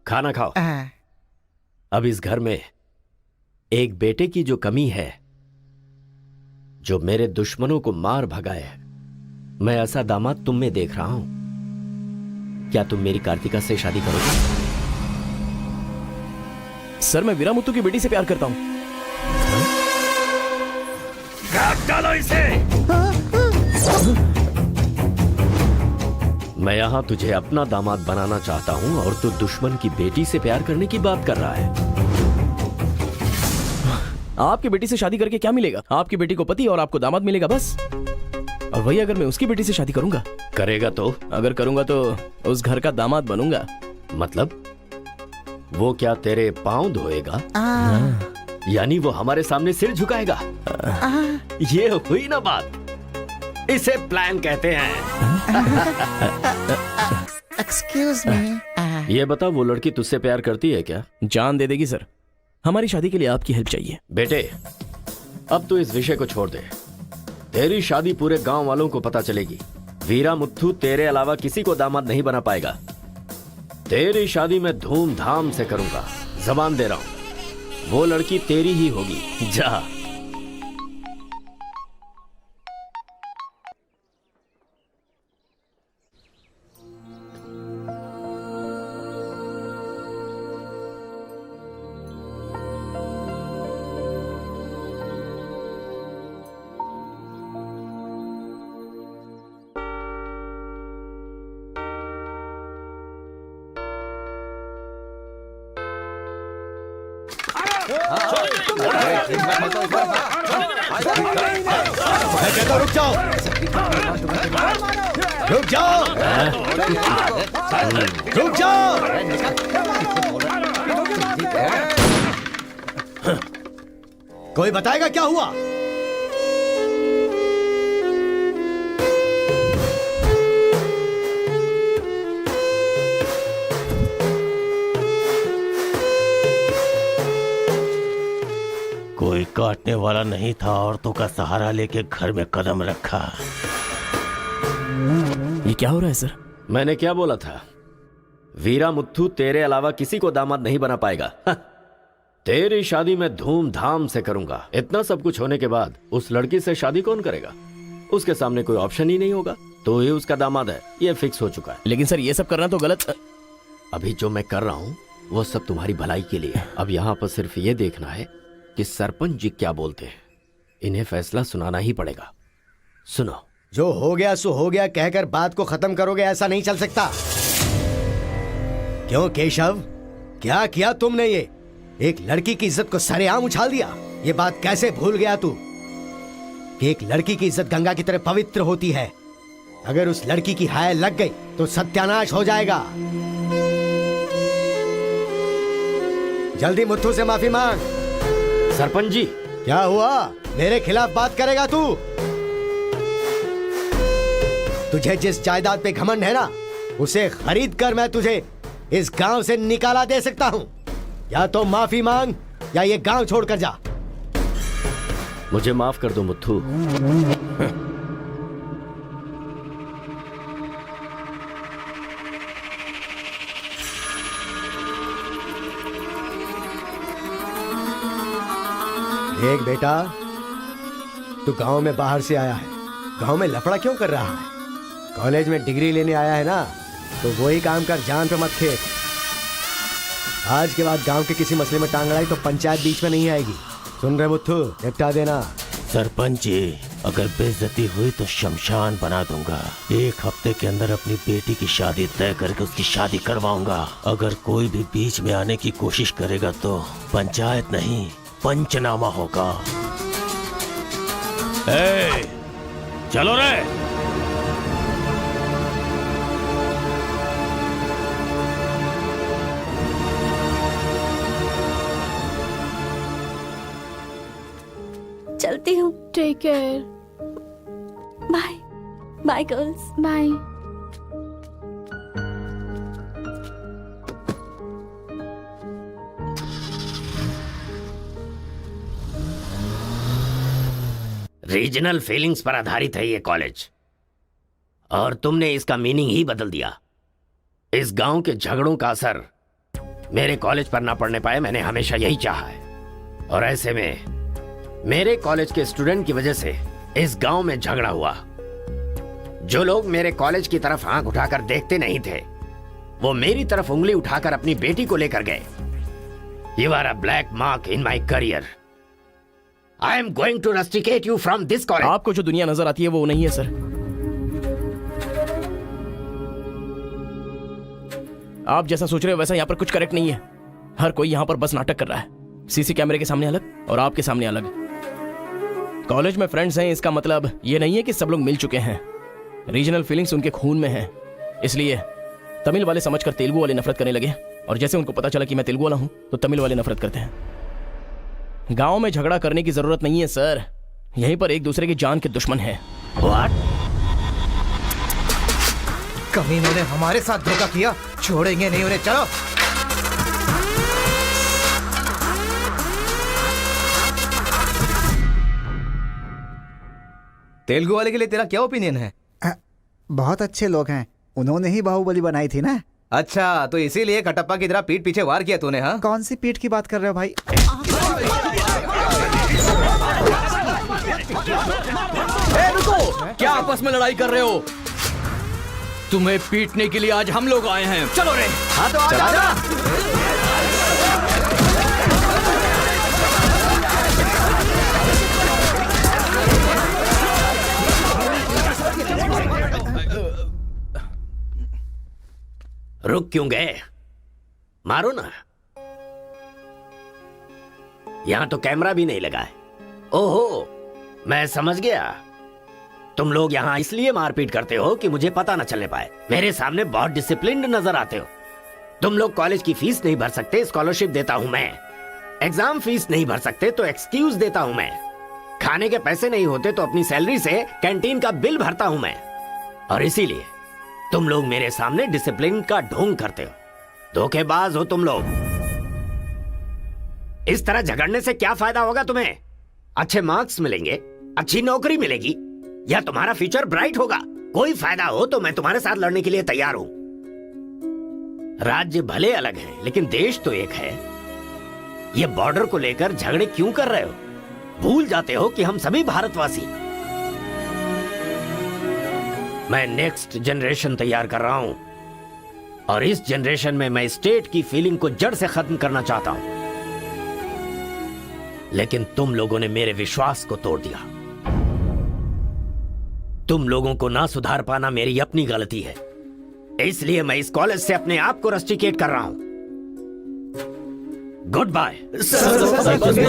खाना खाओ। अब इस घर में एक बेटे की जो कमी है, जो मेरे दुश्मनों को मार भगाए, मैं ऐसा दामाद तुम में देख रहा हूं। क्या तुम मेरी कार्तिका से शादी करोगे? सर मैं वीरा मुत्तू की बेटी से प्यार करता हूँ। डालो इसे। मैं यहां तुझे अपना दामाद बनाना चाहता हूं और तू दुश्मन की बेटी से प्यार करने की बात कर रहा है। आपकी बेटी से शादी करके क्या मिलेगा? आपकी बेटी को पति और आपको दामाद मिलेगा बस। और वही अगर मैं उसकी बेटी से शादी करूंगा। करेगा तो? अगर करूंगा तो उस घर का दामाद बनूंगा। मतलब वो क्या तेरे पांव धोएगा? यानी वो हमारे सामने सिर झुकाएगा? ये हुई ना बात। इसे प्लान कहते हैं। Excuse me. ये बता, वो लड़की तुझसे प्यार करती है क्या? जान दे देगी सर। हमारी शादी के लिए आपकी हेल्प चाहिए। बेटे अब तू इस विषय को छोड़ दे। तेरी शादी पूरे गांव वालों को पता चलेगी। वीरा मुत्थू तेरे अलावा किसी को दामाद नहीं बना पाएगा। तेरी शादी मैं धूमधाम से करूंगा, जबान दे रहा हूं। वो लड़की तेरी ही होगी। जा। मैं कहता हूं रुक जाओ, रुक जाओ, रुक जाओ। कोई बताएगा क्या हुआ? कोई काटने वाला नहीं था, औरतों का सहारा लेके घर में कदम रखा। ये क्या हो रहा है सर? मैंने क्या बोला था? वीरा मुत्थू तेरे अलावा किसी को दामाद नहीं बना पाएगा। तेरी शादी मैं धूमधाम से करूंगा। इतना सब कुछ होने के बाद उस लड़की से शादी कौन करेगा? उसके सामने कोई ऑप्शन ही नहीं होगा। तो ये उसका दामाद है, ये फिक्स हो चुका है। लेकिन सर ये सब करना तो गलत। अभी जो मैं कर रहा हूं वो सब तुम्हारी भलाई के लिए है। अब यहाँ पर सिर्फ ये देखना है कि सरपंच जी क्या बोलते हैं। इन्हें फैसला सुनाना ही पड़ेगा। सुनो। जो हो गया सो हो गया कहकर बात को खत्म करोगे, ऐसा नहीं चल सकता। क्यों केशव, क्या किया तुमने? ये एक लड़की की इज्जत को सरेआम उछाल दिया। ये बात कैसे भूल गया तू कि एक लड़की की इज्जत गंगा की तरह पवित्र होती है। अगर उस लड़की की हाय लग गई तो सत्यानाश हो जाएगा। जल्दी मुत्थू से माफी मांग। सरपंच जी। क्या हुआ? मेरे खिलाफ बात करेगा तू? तुझे जिस जायदाद पे घमंड है ना, उसे खरीद कर मैं तुझे इस गांव से निकाला दे सकता हूं। या तो माफी मांग या ये गांव छोड़कर जा। मुझे माफ कर दो मुत्थू। देख बेटा, तू गांव में बाहर से आया है, गांव में लफड़ा क्यों कर रहा है? कॉलेज में डिग्री लेने आया है ना, तो वही काम कर, जान पे मत खेल। आज के बाद गांव के किसी मसले में टांग अड़ाई तो पंचायत बीच में नहीं आएगी। सुन रहे मुत्थू, निपटा देना। सरपंच जी, अगर बेइज्जती हुई तो शमशान बना दूंगा। 1 हफ्ते के अंदर अपनी बेटी की शादी तय करके उसकी शादी करवाऊंगा। अगर कोई भी बीच में आने की कोशिश करेगा तो पंचायत नहीं, पंचनामा होगा। चलो रे। चलती हूँ। Take care. Bye bye girls. Bye. Regional feelings पर आधारित है ये कॉलेज, और तुमने इसका मीनिंग ही बदल दिया। इस गांव के झगड़ों का असर मेरे कॉलेज पर ना पड़ने पाए, मैंने हमेशा यही चाहा है। और ऐसे में मेरे कॉलेज के स्टूडेंट की वजह से इस गांव में झगड़ा हुआ। जो लोग मेरे कॉलेज की तरफ आंख उठाकर देखते नहीं थे, वो मेरी तरफ उंगली उठाकर अपनी बेटी को लेकर गए। You are a black mark in my career. I am going to rusticate you from this college. आपको जो दुनिया नजर आती है वो नहीं है सर। आप जैसा सोच रहे हो वैसा यहाँ पर कुछ करेक्ट नहीं है। हर कोई यहाँ पर बस नाटक कर रहा है। सीसी कैमरे के सामने अलग और आपके सामने अलग। कॉलेज में फ्रेंड्स हैं, इसका मतलब ये नहीं है कि सब लोग मिल चुके हैं। रीजनल फीलिंग्स उनके खून में है, इसलिए तमिल वाले समझकर तेलुगु वाले नफरत करने लगे, और जैसे उनको पता चला कि मैं तेलुगु वाला हूं तो तमिल वाले नफरत करते हैं। गांव में झगड़ा करने की जरूरत नहीं है सर, यहीं पर एक दूसरे की जान के दुश्मन है। कमीनों ने हमारे साथ धोखा किया, छोड़ेंगे नहीं उन्हें। चलो। तेलुगु वाले के लिए तेरा क्या ओपिनियन है? बहुत अच्छे लोग हैं, उन्होंने ही बाहुबली बनाई थी ना। अच्छा, तो इसीलिए कटप्पा की तरह पीठ पीछे वार किया तूने? हाँ, कौन सी पीठ की बात कर रहे हो भाई? रुको, क्या आपस में लड़ाई कर रहे हो? तुम्हें पीटने के लिए आज हम लोग आए हैं। चलो रे। हाँ तो आजा। रुक क्यों गए? मारो ना। यहां तो कैमरा भी नहीं लगा है। ओहो, मैं समझ गया। तुम लोग यहां इसलिए मारपीट करते हो कि मुझे पता न चलने पाए। मेरे सामने बहुत डिसिप्लिन्ड नजर आते हो। तुम लोग कॉलेज की फीस नहीं भर सकते, स्कॉलरशिप देता हूं मैं। एग्जाम फीस नहीं भर सकते तो एक्सक्यूज देता हूं मैं। खाने के पैसे नहीं होते तो अपनी सैलरी से कैंटीन का बिल भरता हूं मैं। और इसीलिए तुम लोग मेरे सामने डिसिप्लिन का ढोंग करते हो। धोखेबाज हो तुम लोग। इस तरह झगड़ने से क्या फायदा होगा तुम्हें? अच्छे मार्क्स मिलेंगे, अच्छी नौकरी मिलेगी, या तुम्हारा फ्यूचर ब्राइट होगा। कोई फायदा हो तो मैं तुम्हारे साथ लड़ने के लिए तैयार हूं। राज्य भले अलग है लेकिन देश तो एक है। ये बॉर्डर को लेकर झगड़े क्यों कर रहे हो? भूल जाते हो कि हम सभी भारतवासी। मैं नेक्स्ट जनरेशन तैयार कर रहा हूं, और इस जनरेशन में मैं स्टेट की फीलिंग को जड़ से खत्म करना चाहता हूं। लेकिन तुम लोगों ने मेरे विश्वास को तोड़ दिया। तुम लोगों को ना सुधार पाना मेरी अपनी गलती है, इसलिए मैं इस कॉलेज से अपने आप को रस्टिकेट कर रहा हूं। Good bye.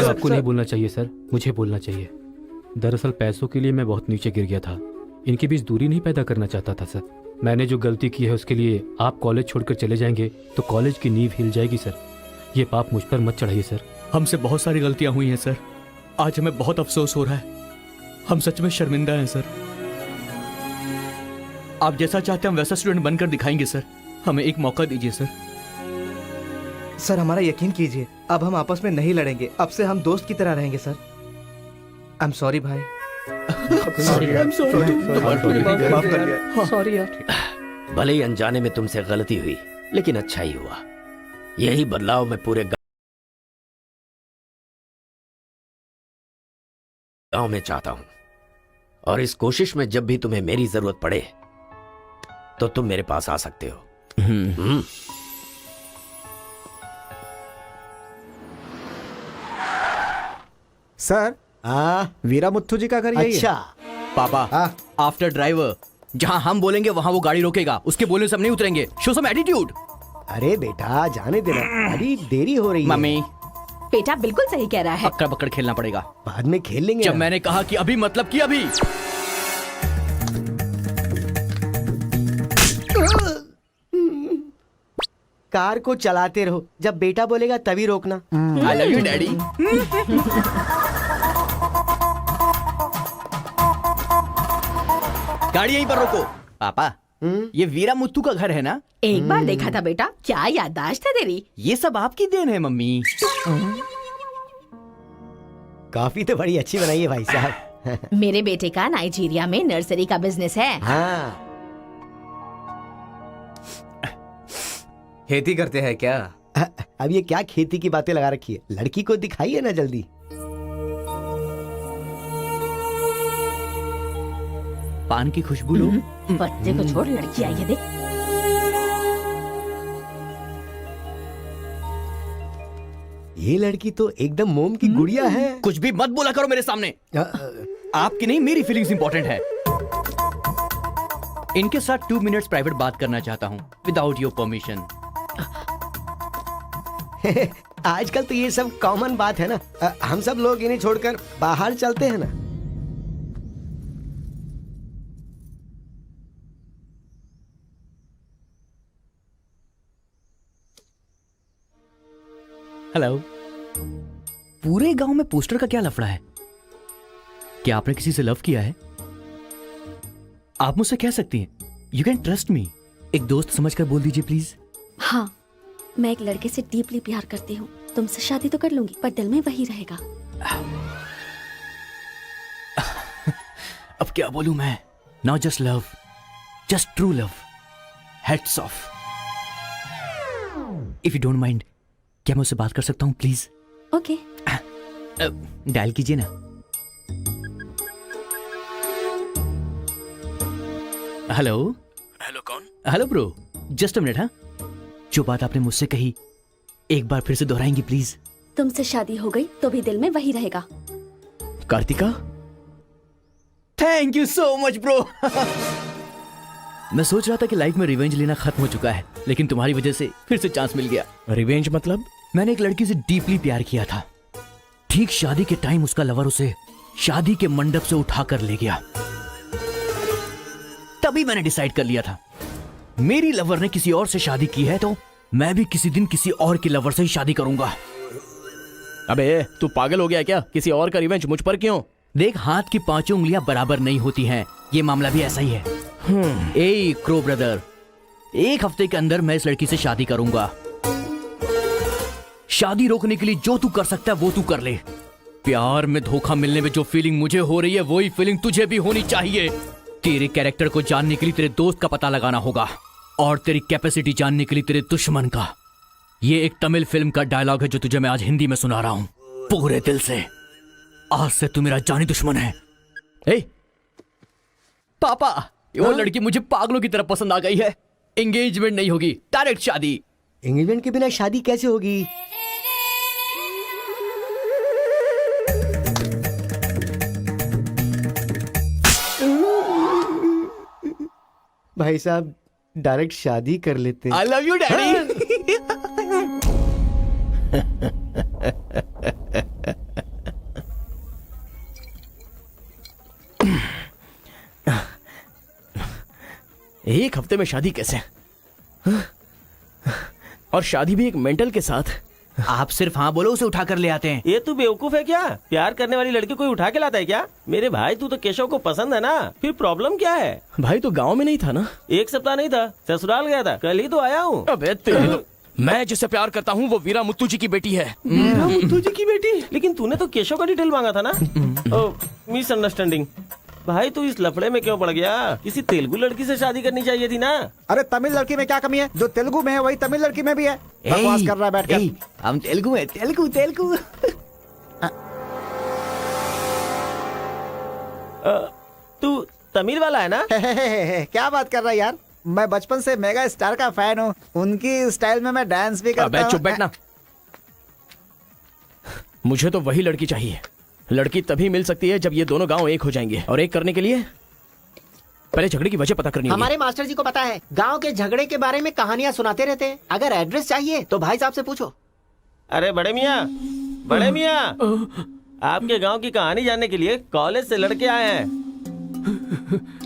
आपको नहीं बोलना चाहिए सर, मुझे बोलना चाहिए। दरअसल पैसों के लिए मैं बहुत नीचे गिर गया था। इनके बीच दूरी नहीं पैदा करना चाहता था सर। मैंने जो गलती की है उसके लिए आप कॉलेज छोड़कर चले जाएंगे तो कॉलेज की नींव हिल जाएगी सर। ये पाप मुझ पर मत चढ़ाइए सर। हमसे बहुत सारी गलतियां हुई हैं सर। आज हमें बहुत अफसोस हो रहा है। हम सच में शर्मिंदा हैं सर। आप जैसा चाहते हैं हम वैसा स्टूडेंट बनकर दिखाएंगे सर। हमें एक मौका दीजिए सर। सर हमारा यकीन कीजिए, अब हम आपस में नहीं लड़ेंगे। अब से हम दोस्त की तरह रहेंगे सर। आई एम सॉरी भाई। सॉरी यार। भले ही अनजाने में तुमसे गलती हुई, लेकिन अच्छा ही हुआ। यही बदलाव मैं पूरे गांव में चाहता हूं, और इस कोशिश में जब भी तुम्हें मेरी जरूरत पड़े तो तुम मेरे पास आ सकते हो। सर वीरा मुत्थु जी का घर यही है। अच्छा पापा आफ्टर ड्राइवर, जहाँ हम बोलेंगे वहाँ वो गाड़ी रोकेगा, उसके बोलने से हम नहीं उतरेंगे। Show some attitude. अरे बेटा जाने देना, अभी देरी हो रही है। मम्मी बेटा बिल्कुल सही कह रहा है। पकड़ पकड़ खेलना पड़ेगा, बाद में खेल लेंगे। जब मैंने कहा कि अभी मतलब कि अभी। कार को चलाते रहो, जब बेटा बोलेगा तभी रोकना। आई लव यू डैडी। गाड़ी यहीं पर रोको। पापा ये वीरा मुत्तू का घर है ना? एक बार देखा था बेटा, क्या याददाश्त है तेरी। ये सब आपकी देन है मम्मी। कॉफी तो बड़ी अच्छी बनाई है भाई साहब। मेरे बेटे का नाइजीरिया में नर्सरी का बिजनेस है। हाँ खेती करते हैं क्या? अब ये क्या खेती की बातें लगा रखी है, लड़की को दिखाइए ना जल्दी। पान की खुशबू लो। बच्चे को छोड़, लड़की आई है देख। ये लड़की तो एकदम मोम की गुड़िया है। कुछ भी मत बोला करो मेरे सामने। आपकी नहीं मेरी फीलिंग्स इंपॉर्टेंट है। इनके साथ 2 मिनट्स प्राइवेट बात करना चाहता हूँ विदाउट योर परमिशन। आजकल तो ये सब कॉमन बात है ना। हम सब लोग इन्हें छोड़कर बाहर चलते हैं ना। हेलो। पूरे गांव में पोस्टर का क्या लफड़ा है? क्या आपने किसी से लव किया है? आप मुझसे कह सकती हैं, यू कैन ट्रस्ट मी। एक दोस्त समझकर बोल दीजिए प्लीज। हाँ, मैं एक लड़के से डीपली प्यार करती हूँ। तुमसे शादी तो कर लूंगी, पर दिल में वही रहेगा। अब क्या बोलूं मैं? Not just love, just true love. Heads of. If you don't mind, क्या मैं उससे बात कर सकता हूँ प्लीज? ओके। डायल कीजिए ना। हेलो। हेलो कौन? Hello bro, just a minute. हाँ, जो बात आपने मुझसे कही एक बार फिर से दोहराएंगी प्लीज? तुमसे शादी हो गई तो भी दिल में वही रहेगा। Kartika, thank you so much bro. मैं सोच रहा था कि लाइफ में रिवेंज लेना खत्म हो चुका है, लेकिन तुम्हारी वजह से फिर से चांस मिल गया। रिवेंज मतलब? मैंने एक लड़की से डीपली प्यार किया था। ठीक शादी के टाइम उसका लवर उसे शादी के मंडप से उठाकर ले गया। तभी मैंने डिसाइड कर लिया था, मेरी लवर ने किसी और से शादी की है तो मैं भी किसी दिन किसी और की लवर से ही शादी करूंगा। अबे तू पागल हो गया क्या? किसी और का रिवेंज मुझ पर क्यों? देख, हाथ की 5 उंगलियां बराबर नहीं होती हैं। ये मामला भी ऐसा ही है। ए क्रो ब्रदर, 1 हफ्ते के अंदर मैं इस लड़की से शादी करूंगा। शादी रोकने के लिए जो तू कर सकता है वो तू कर ले। प्यार में धोखा मिलने में जो फीलिंग मुझे हो रही है वही फीलिंग तुझे भी होनी चाहिए। तेरे कैरेक्टर को जानने के लिए तेरे दोस्त का पता लगाना होगा और तेरी कैपेसिटी जानने के लिए तेरे दुश्मन का। ये एक तमिल फिल्म का डायलॉग है जो तुझे मैं आज हिंदी में सुना रहा हूं पूरे दिल से। आज से तू मेरा जानी दुश्मन है। ए पापा, वो लड़की मुझे पागलों की तरह पसंद आ गई है। एंगेजमेंट नहीं होगी, डायरेक्ट शादी। एंगेजमेंट के बिना शादी कैसे होगी? भाई साहब डायरेक्ट शादी कर लेते। आई लव यू डैडी। एक हफ्ते में शादी कैसे? और शादी भी एक मेंटल के साथ। आप सिर्फ हाँ बोलो, उसे उठा कर ले आते हैं। ये तू बेवकूफ है क्या? प्यार करने वाली लड़की कोई उठा के लाता है क्या? मेरे भाई तू तो केशव को पसंद है ना, फिर प्रॉब्लम क्या है? भाई तो गांव में नहीं था ना? 1 सप्ताह नहीं था, ससुराल गया था, कल ही तो आया हूँ। अबे तेरे मैं जिससे प्यार करता हूँ वो वीरा मुत्तू जी की बेटी है। वीरा मुत्तू जी की बेटी? लेकिन तूने तो केशव का डिटेल मांगा था ना? मिसअंडरस्टैंडिंग। भाई तू इस लफड़े में क्यों पड़ गया? किसी तेलुगु लड़की से शादी करनी चाहिए थी ना। अरे तमिल लड़की में क्या कमी है? जो तेलुगु में है वही तमिल लड़की में भी है। बकवास कर रहा है बैठकर। हम तेलुगु है, तेलुगु तेलुगु। तू तमिल वाला है ना? क्या बात कर रहा है यार? मैं बचपन से मेगा स्टार का फैन हूँ। उनकी स्टाइल में मैं डांस भी करता हूँ। चुप बैठना। मुझे तो वही लड़की चाहिए लड़की तभी मिल सकती है जब ये दोनों गांव एक हो जाएंगे, और एक करने के लिए पहले झगड़े की वजह पता करनी होगी। हमारे मास्टर जी को पता है, गांव के झगड़े के बारे में कहानियां सुनाते रहते हैं। अगर एड्रेस चाहिए तो भाई साहब से पूछो। अरे बड़े मियाँ, आपके गांव की कहानी जानने के लिए कॉलेज से लड़के आए हैं।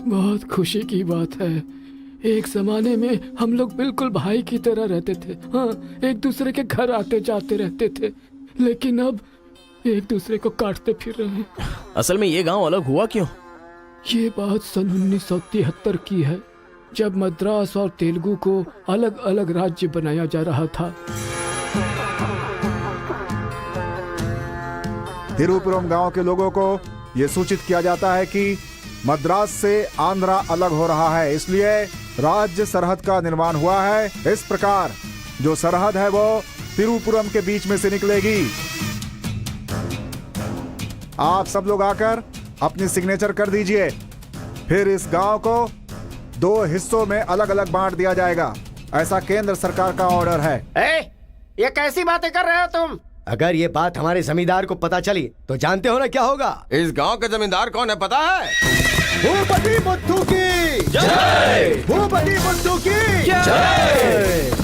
बहुत खुशी की बात है। एक जमाने में हम लोग बिल्कुल भाई की तरह रहते थे। हाँ, एक दूसरे के घर आते जाते रहते थे, लेकिन अब एक दूसरे को काटते फिर रहे हैं। असल में ये गांव अलग हुआ क्यों? ये बात सन 1973 की है, जब मद्रास और तेलुगु को अलग अलग राज्य बनाया जा रहा था। तिरुपुरम गांव के लोगों को यह सूचित किया जाता है कि मद्रास से आंध्रा अलग हो रहा है, इसलिए राज्य सरहद का निर्माण हुआ है। इस प्रकार जो सरहद है वो तिरुपुरम के बीच में से निकलेगी। आप सब लोग आकर अपनी सिग्नेचर कर दीजिए, फिर इस गांव को 2 हिस्सों में अलग अलग बांट दिया जाएगा। ऐसा केंद्र सरकार का ऑर्डर है। ये कैसी बातें कर रहे हो तुम? अगर ये बात हमारे जमींदार को पता चली तो जानते हो ना क्या होगा। इस गांव के जमींदार कौन है पता है? भूपति बुद्धू की जय! भूपति बुद्धू की जय!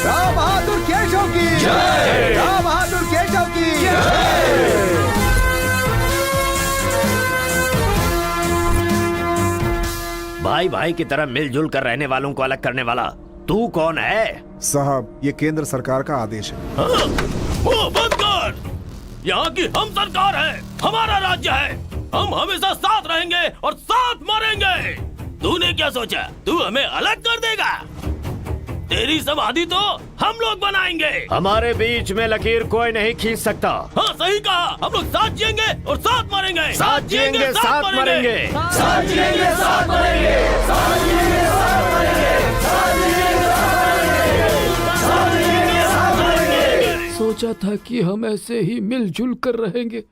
राम बहादुर केशव की जय! राम बहादुर केशव की जय! भाई भाई की तरह मिलजुल कर रहने वालों को अलग करने वाला तू कौन है? साहब, ये केंद्र सरकार का आदेश है। वो बंद कर! यहाँ की हम सरकार है, हमारा राज्य है। हम हमेशा साथ रहेंगे और साथ मरेंगे। तूने क्या सोचा, तू हमें अलग कर देगा? तेरी समाधि तो हम लोग बनाएंगे। हमारे बीच में लकीर कोई नहीं खींच सकता। हाँ सही कहा, हम लोग साथ जिएंगे और साथ मरेंगे। साथ जिएंगे, साथ मरेंगे। साथ जिएंगे, साथ मरेंगे। साथ जिएंगे, साथ मरेंगे। साथ जिएंगे, साथ मरेंगे। साथ मरेंगे। सोचा था कि हम ऐसे ही मिलजुल कर रहेंगे,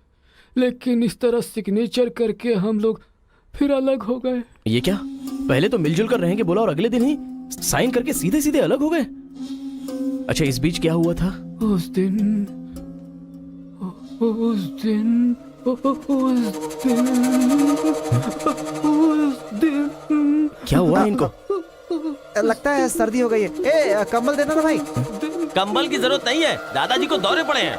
लेकिन इस तरह सिग्नेचर करके हम लोग फिर अलग हो गए। ये क्या, पहले तो मिलजुल कर रहेंगे बोला और अगले दिन ही साइन करके सीधे सीधे अलग हो गए। अच्छा, इस बीच क्या हुआ था? उस दिन क्या हुआ इनको? लगता है सर्दी हो गई है। ए, कंबल देना ना भाई। कंबल की जरूरत नहीं है, दादाजी को दौरे पड़े हैं।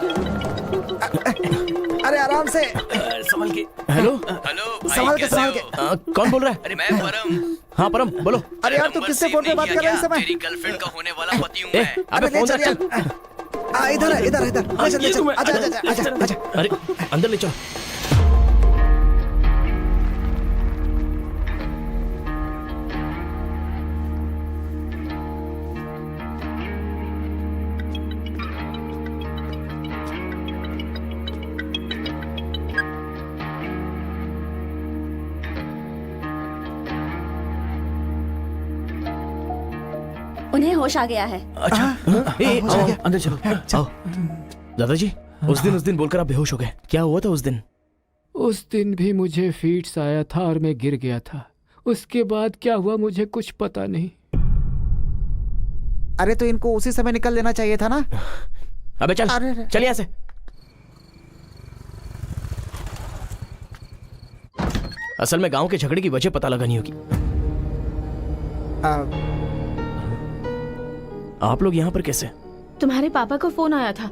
अरे आराम से, संभल के। हेलो संभाल के, संभाल के। कौन बोल रहा है? अरे मैं परम। हाँ परम, बोलो। अरे यार, तू किससे फोन पे बात कर रहा है इस समय? तेरी गर्लफ्रेंड का होने वाला पति हूँ ए, मैं। अबे ले फोन चल रख चल। यार। इधर है, इधर इधर। ले चल, ले चल। आजा, आजा, आजा, आजा। अरे अंदर ले चलो। उन्हें होश आ गया है। अच्छा, आओ, अंदर चलो। आओ। दादाजी, उस दिन बोलकर आप बेहोश हो गए। क्या हुआ था उस दिन? उस दिन भी मुझे फीट्स आया था और मैं गिर गया था। उसके बाद क्या हुआ मुझे कुछ पता नहीं। अरे तो इनको उसी समय निकल लेना चाहिए था ना। अबे चल, चल यहाँ से। असल में गांव के झगड़े की वजह पता लगानी होगी। आप लोग यहाँ पर कैसे? तुम्हारे पापा को फोन आया था।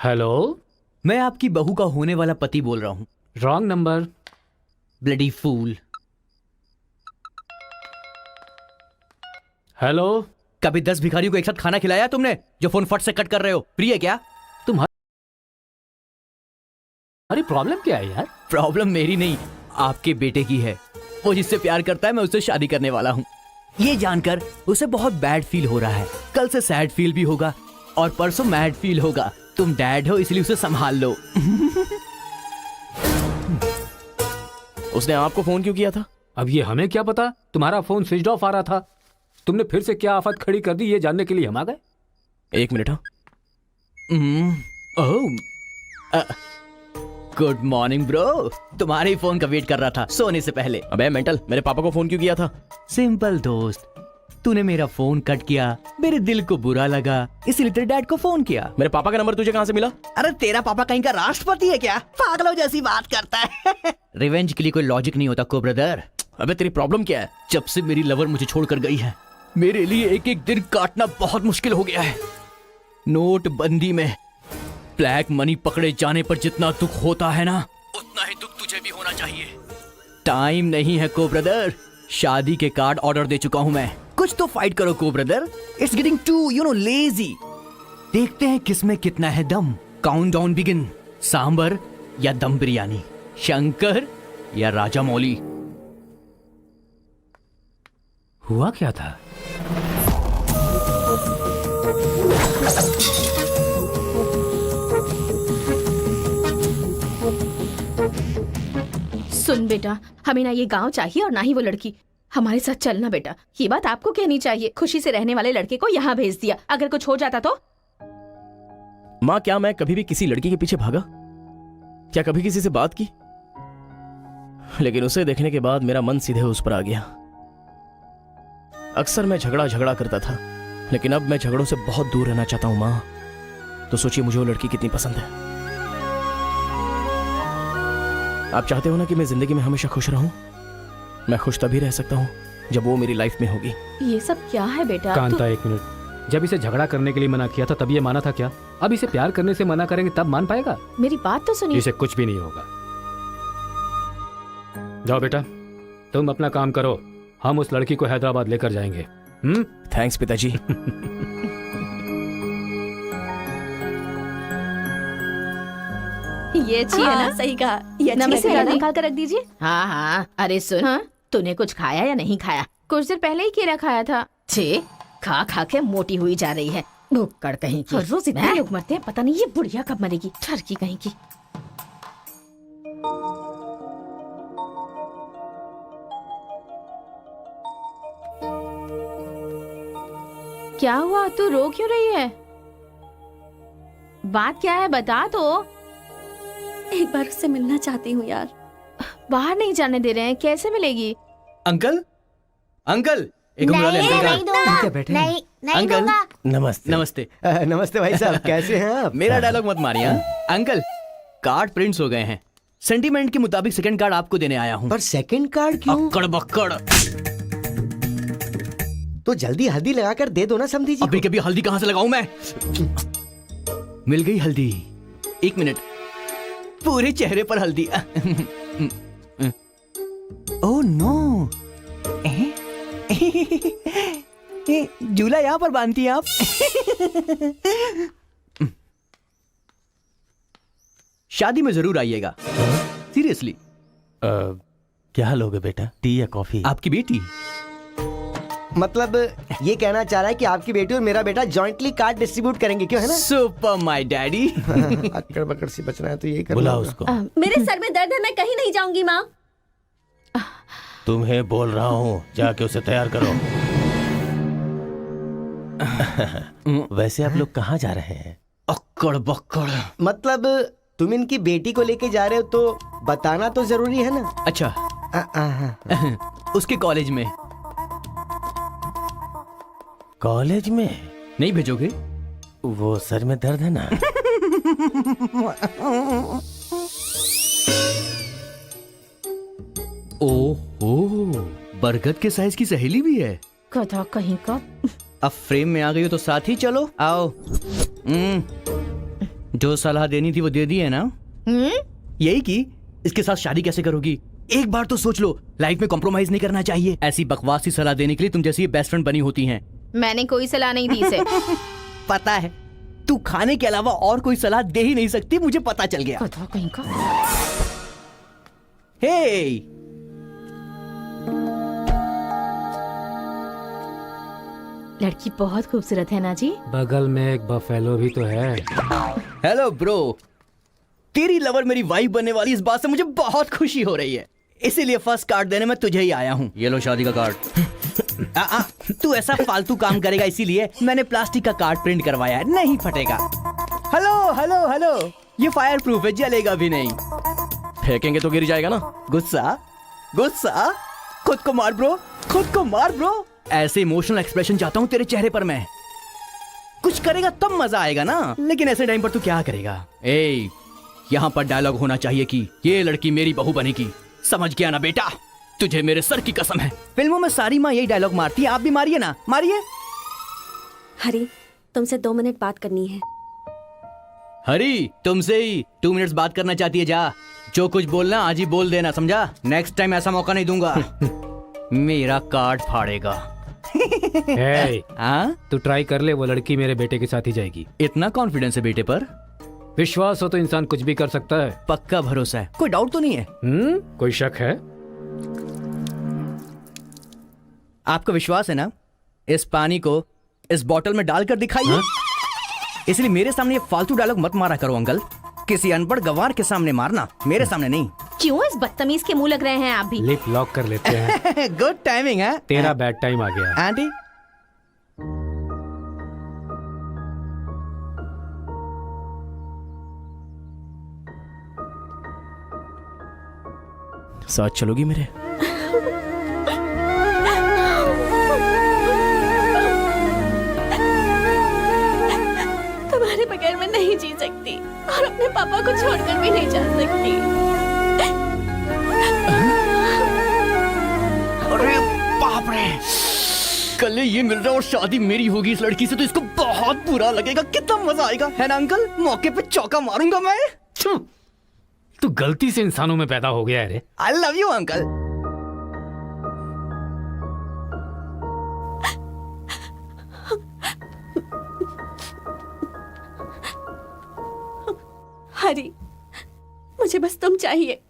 हेलो, मैं आपकी बहू का होने वाला पति बोल रहा हूँ। Wrong number. Bloody fool. Hello, कभी 10 भिखारियों को एक साथ खाना खिलाया तुमने, जो फोन फट से कट कर रहे हो? प्रिय है क्या? तुम्हारी प्रॉब्लम क्या है यार? प्रॉब्लम मेरी नहीं, आपके बेटे की है। वो जिससे प्यार करता है, मैं उससे शादी करने वाला हूँ। ये जानकर उसे बहुत बैड फील हो रहा है। कल से सैड फील भी होगा और परसों मैड फील होगा। तुम डैड हो इसलिए उसे संभाल लो। उसने आपको फोन क्यों किया था? अब ये हमें क्या पता, तुम्हारा फोन स्विच ऑफ आ रहा था। तुमने फिर से क्या आफत खड़ी कर दी ये जानने के लिए हम आ गए। एक मिनट। हाँ, गुड मॉर्निंग ब्रो। तुम्हारे ही फोन का वेट कर रहा था सोने से पहले। अबे मेंटल, मेरे पापा को फोन क्यों किया था? सिंपल दोस्त, तूने मेरा फोन कट किया, मेरे दिल को बुरा लगा, इसलिए तेरे डैड को फोन किया। मेरे पापा का नंबर तुझे कहाँ से मिला? अरे तेरा पापा कहीं का राष्ट्रपति है क्या? पागलों जैसी बात करता है। रिवेंज के लिए कोई लॉजिक नहीं होता को ब्रदर। अबे तेरी प्रॉब्लम क्या है? जब से मेरी लवर मुझे छोड़कर गई है, मेरे लिए एक एक दिन काटना बहुत मुश्किल हो गया है। नोटबंदी में ब्लैक मनी पकड़े जाने पर जितना दुख होता है ना, उतना ही दुख तुझे भी होना चाहिए। टाइम नहीं है को ब्रदर। शादी के कार्ड ऑर्डर दे चुका हूं मैं। कुछ तो फाइट करो को brother. It's getting too lazy. देखते हैं किसमें कितना है दम। Countdown begin. सांबर या दम बिरयानी, शंकर या राजा मौली। हुआ क्या था? सुन बेटा, हमें ना ये गांव चाहिए और ना ही वो लड़की। हमारे साथ चलना बेटा। ये बात आपको कहनी चाहिए। खुशी से रहने वाले लड़के को यहाँ भेज दिया, अगर कुछ हो जाता तो? माँ, क्या मैं कभी भी किसी लड़की के पीछे भागा? क्या कभी किसी से बात की? लेकिन उसे देखने के बाद मेरा मन सीधे उस पर आ गया। अक्सर मैं झगड़ा करता था, लेकिन अब मैं झगड़ों से बहुत दूर रहना चाहता हूँ माँ। तो सोचिए मुझे वो लड़की कितनी पसंद है। आप चाहते हो ना कि मैं जिंदगी में हमेशा खुश रहूं? मैं खुश तभी रह सकता हूं जब वो मेरी लाइफ में होगी। ये सब क्या है बेटा? कांता, एक मिनट। जब इसे झगड़ा करने के लिए मना किया था तब ये माना था क्या? अब इसे प्यार करने से मना करेंगे तब मान पाएगा? मेरी बात तो सुनिए। इसे कुछ भी नहीं होगा। जाओ बेटा, तुम अपना काम करो। हम उस लड़की को हैदराबाद लेकर जाएंगे। थैंक्स पिताजी। ये अच्छी है ना? सही कहा। ये अच्छी नमस्ते लग रही है। निकाल कर रख दीजिए। हाँ हाँ। अरे सुन, तूने कुछ खाया या नहीं खाया? कुछ देर पहले ही केला खाया था। छे, खा खा के मोटी हुई जा रही है। भुक्कड़ कहीं की। रोज इतने लोग मरते हैं, पता नहीं ये बुढ़िया कब मरेगी। ठरकी कहीं की। क्या हुआ? तू रो क्यों रही है? बात क्या है बता तो। एक बार उससे मिलना चाहती हूँ यार। बाहर नहीं जाने दे रहे हैं, कैसे मिलेगी? अंकल, अंकल, एक अंकल नमस्ते। नमस्ते। नमस्ते भाई साहब, कैसे हैं आप? मेरा डायलॉग मत मारिए। अंकल, कार्ड प्रिंट्स हो गए हैं। सेंटीमेंट के मुताबिक सेकंड कार्ड आपको देने आया हूँ। पर सेकंड कार्ड क्यों? अक्कड़ बक्कड़। तो जल्दी हल्दी लगाकर दे दो ना समधी जी। अभी कभी हल्दी कहाँ से लगाऊं मैं? मिल गई हल्दी। एक मिनट, पूरे चेहरे पर हल्दी। ओह नो, झूला यहाँ पर बांधती हैं आप? शादी में जरूर आइएगा, सीरियसली। क्या लोगे बेटा, टी या कॉफी? आपकी बेटी। मतलब ये कहना चाह रहा है कि आपकी बेटी और मेरा बेटा जॉइंटली कार्ड डिस्ट्रीब्यूट करेंगे, क्यों है ना? Super my daddy. अक्कड़ बकड़ सी बचना है तो यही करना बुला होगा। उसको। मेरे सर में दर्द है, मैं कहीं नहीं जाऊंगी माँ। तुम्हें बोल रहा हूँ, जाके उसे तैयार करो। वैसे आप लोग कहाँ जा रहे हैं? अक्कड़ बक्कड़। मतलब तुम इनकी बेटी को लेके जा रहे हो तो बताना तो जरूरी है ना? अच्छा, उसके कॉलेज में। कॉलेज में नहीं भेजोगे? वो सर में दर्द है ना। ओहो, बरगद के साइज की सहेली भी है। गधा कहीं का। अब फ्रेम में आ गई हो तो साथ ही चलो। आओ। जो सलाह देनी थी वो दे दी है ना? यही कि इसके साथ शादी कैसे करोगी? एक बार तो सोच लो, लाइफ में कॉम्प्रोमाइज नहीं करना चाहिए। ऐसी बकवास सी सलाह देने के लिए तुम जैसी बेस्ट फ्रेंड बनी होती हैं। मैंने कोई सलाह नहीं दी इसे। पता है, तू खाने के अलावा और कोई सलाह दे ही नहीं सकती, मुझे पता चल गया। गधा कहीं का। हे, लड़की बहुत खूबसूरत है ना जी। बगल में एक बफेलो भी तो है। हेलो ब्रो, तेरी लवर मेरी वाइफ बनने वाली इस बात से मुझे बहुत खुशी हो रही है, इसीलिए फर्स्ट कार्ड देने में तुझे ही आया हूँ। ये लो शादी का कार्ड। तू ऐसा फालतू काम करेगा इसीलिए मैंने प्लास्टिक का कार्ड प्रिंट करवाया है, नहीं फटेगा। हेलो हेलो हेलो, ये फायर प्रूफ है, जलेगा भी नहीं। फेंकेंगे तो गिर जाएगा ना। गुस्सा गुस्सा, खुद को मार ब्रो, खुद को मार ब्रो। ऐसे इमोशनल एक्सप्रेशन चाहता हूँ तेरे चेहरे पर मैं। कुछ करेगा तब मजा आएगा ना, लेकिन ऐसे टाइम पर तू क्या करेगा? ए, यहाँ पर डायलॉग होना चाहिए कि ये लड़की मेरी बहू बनेगी, समझ गया ना बेटा? तुझे मेरे सर की कसम है, फिल्मों में सारी माँ यही डायलॉग मारती है, आप भी मारिए ना, मारिए। हरी, तुमसे 2 मिनट बात करनी है। हरी, तुमसे ही 2 मिनट्स बात करना चाहती है? जा, जो कुछ बोलना आज ही बोल देना, समझा? नेक्स्ट टाइम ऐसा मौका नहीं दूंगा। मेरा कार्ड फाड़ेगा। तू ट्राई कर ले, वो लड़की मेरे बेटे के साथ ही जाएगी। इतना कॉन्फिडेंस है बेटे पर? विश्वास हो तो इंसान कुछ भी कर सकता है। पक्का भरोसा है, कोई डाउट तो नहीं है? कोई शक है? आपको विश्वास है ना? इस पानी को इस बोतल में डालकर दिखाइए। इसलिए मेरे सामने ये फालतू डायलॉग मत मारा करो अंकल, किसी अनपढ़ गवार के सामने मारना, मेरे सामने नहीं। क्यों इस बदतमीज के मुंह लग रहे हैं आप भी? लिप लॉक कर लेते हैं। गुड टाइमिंग है। तेरा बैड टाइम आ गया। आंटी, साथ चलोगी मेरे? तुम्हारे बगैर मैं नहीं जी सकती और अपने पापा को छोड़कर भी नहीं जा सकती। अरे बाप रे, कल ये मिल रहा और शादी मेरी होगी इस लड़की से, तो इसको बहुत बुरा लगेगा। कितना मजा आएगा, है ना अंकल? मौके पे चौका मारूंगा मैं। तू गलती से इंसानों में पैदा हो गया है रे। I love you uncle. Hari, मुझे बस तुम चाहिए।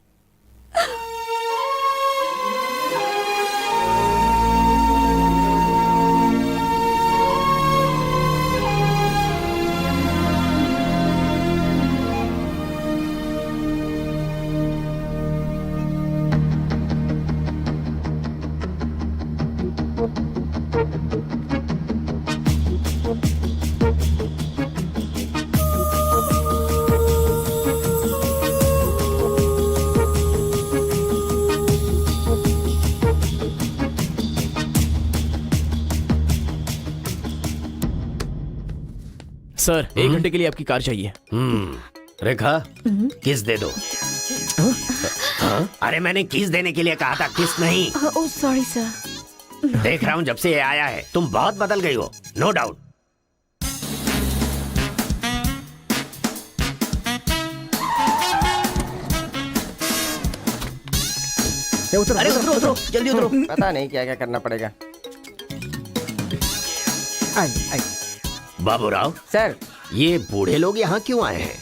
सर, 1 घंटे के लिए आपकी कार चाहिए। रेखा, किस दे दो। अरे मैंने किस देने के लिए कहा था, किस नहीं। Oh sorry sir. देख रहा हूँ जब से ये आया है तुम बहुत बदल गई हो, नो डाउट। अरे उतरो उतरो, जल्दी उतरो। पता नहीं क्या क्या करना पड़ेगा। बाबूराव सर, ये बूढ़े लोग यहाँ क्यों आए हैं?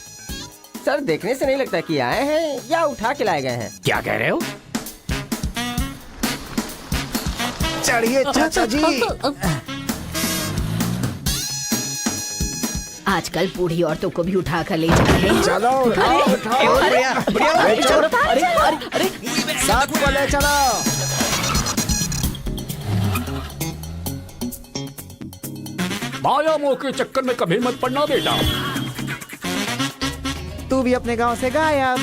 सर देखने से नहीं लगता कि आए हैं या उठा के लाए गए हैं। क्या कह रहे हो? चढ़िए चाचा जी। आजकल बूढ़ी औरतों को भी उठा कर ले जा रहे हैं। चलो उठाओ उठाओ। अरे साथ को ले चलो। माया मोह के चक्कर में कभी मत पड़ना बेटा। तू भी अपने गांव से गायब।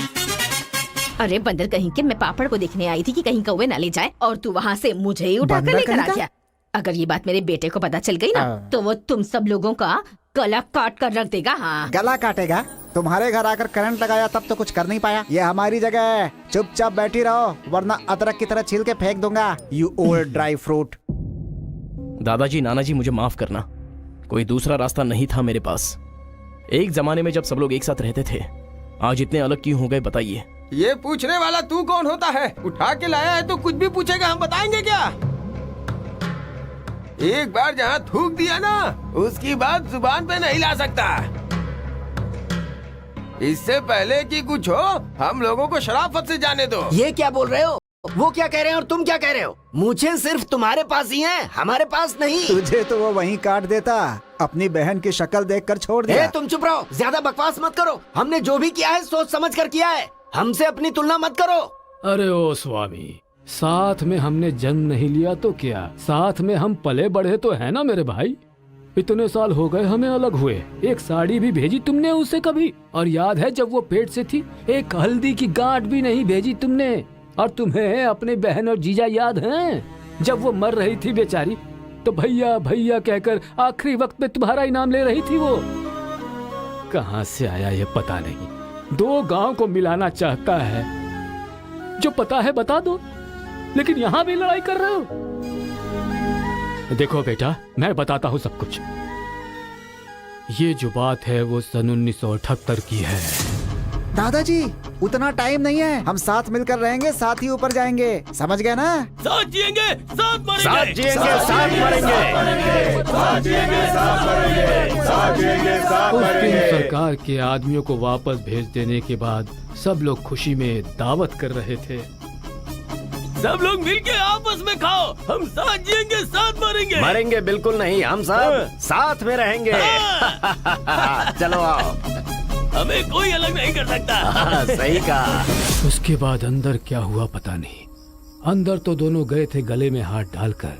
अरे बंदर कहीं के, मैं पापड़ को देखने आई थी कि कहीं कौवे ना ले जाए और तू वहाँ से मुझे ही उठा कर बंदर लेकर आ कहीं गया। अगर ये बात मेरे बेटे को पता चल गई ना तो वो तुम सब लोगों का गला काट कर रख देगा। हाँ, गला काटेगा? तुम्हारे घर आकर करंट लगाया तब तो कुछ कर नहीं पाया। ये हमारी जगह है, चुपचाप बैठी रहो वरना अदरक की तरह छील के फेंक दूंगा। You old dry fruit. दादाजी, नानाजी, मुझे माफ करना, कोई दूसरा रास्ता नहीं था मेरे पास। एक जमाने में जब सब लोग एक साथ रहते थे, आज इतने अलग क्यों हो गए बताइए? ये पूछने वाला तू कौन होता है? उठा के लाया है तो कुछ भी पूछेगा, हम बताएंगे क्या? एक बार जहाँ थूक दिया ना, उसकी बात जुबान पे नहीं ला सकता। इससे पहले कि कुछ हो, हम लोगों को शराफत से जाने दो। ये क्या बोल रहे हो? वो क्या कह रहे हैं और तुम क्या कह रहे हो? मुझे सिर्फ तुम्हारे पास ही है, हमारे पास नहीं। तुझे तो वो वहीं काट देता, अपनी बहन की शक्ल देखकर छोड़ दिया। तुम चुप रहो, ज्यादा बकवास मत करो। हमने जो भी किया है सोच समझ कर किया है, हमसे अपनी तुलना मत करो। अरे ओ स्वामी, साथ में हमने जन्म नहीं लिया तो क्या, साथ में हम पले बढ़े तो है ना मेरे भाई। इतने साल हो गए हमें अलग हुए, एक साड़ी भी भेजी तुमने उसे कभी? और याद है जब वो पेट से थी, एक हल्दी की गांठ भी नहीं भेजी तुमने। और तुम्हें अपने बहन और जीजा याद हैं? जब वो मर रही थी बेचारी, तो भैया भैया कहकर आखिरी वक्त में तुम्हारा इनाम ले रही थी। वो कहाँ से आया ये पता नहीं, 2 गांव को मिलाना चाहता है। जो पता है बता दो, लेकिन यहाँ भी लड़ाई कर रहे हो। देखो बेटा, मैं बताता हूँ सब कुछ। ये जो बात है वो सन 1978 की है। दादाजी, उतना टाइम नहीं है, हम साथ मिलकर रहेंगे, साथ ही ऊपर जाएंगे, समझ गए ना? साथ जिएंगे, साथ मरेंगे, साथ जिएंगे, साथ मरेंगे, साथ जिएंगे, साथ मरेंगे, साथ जिएंगे, साथ उस दिन मरेंगे। सरकार के आदमियों को वापस भेज देने के बाद सब लोग खुशी में दावत कर रहे थे। सब लोग मिलके आपस में खाओ, हम साथ जिएंगे, साथ मरेंगे। मरेंगे बिल्कुल नहीं, हम सब साथ में रहेंगे। चलो आओ, हमें कोई अलग नहीं कर सकता। सही कहा। उसके बाद अंदर क्या हुआ पता नहीं। अंदर तो दोनों गए थे गले में हाथ डालकर,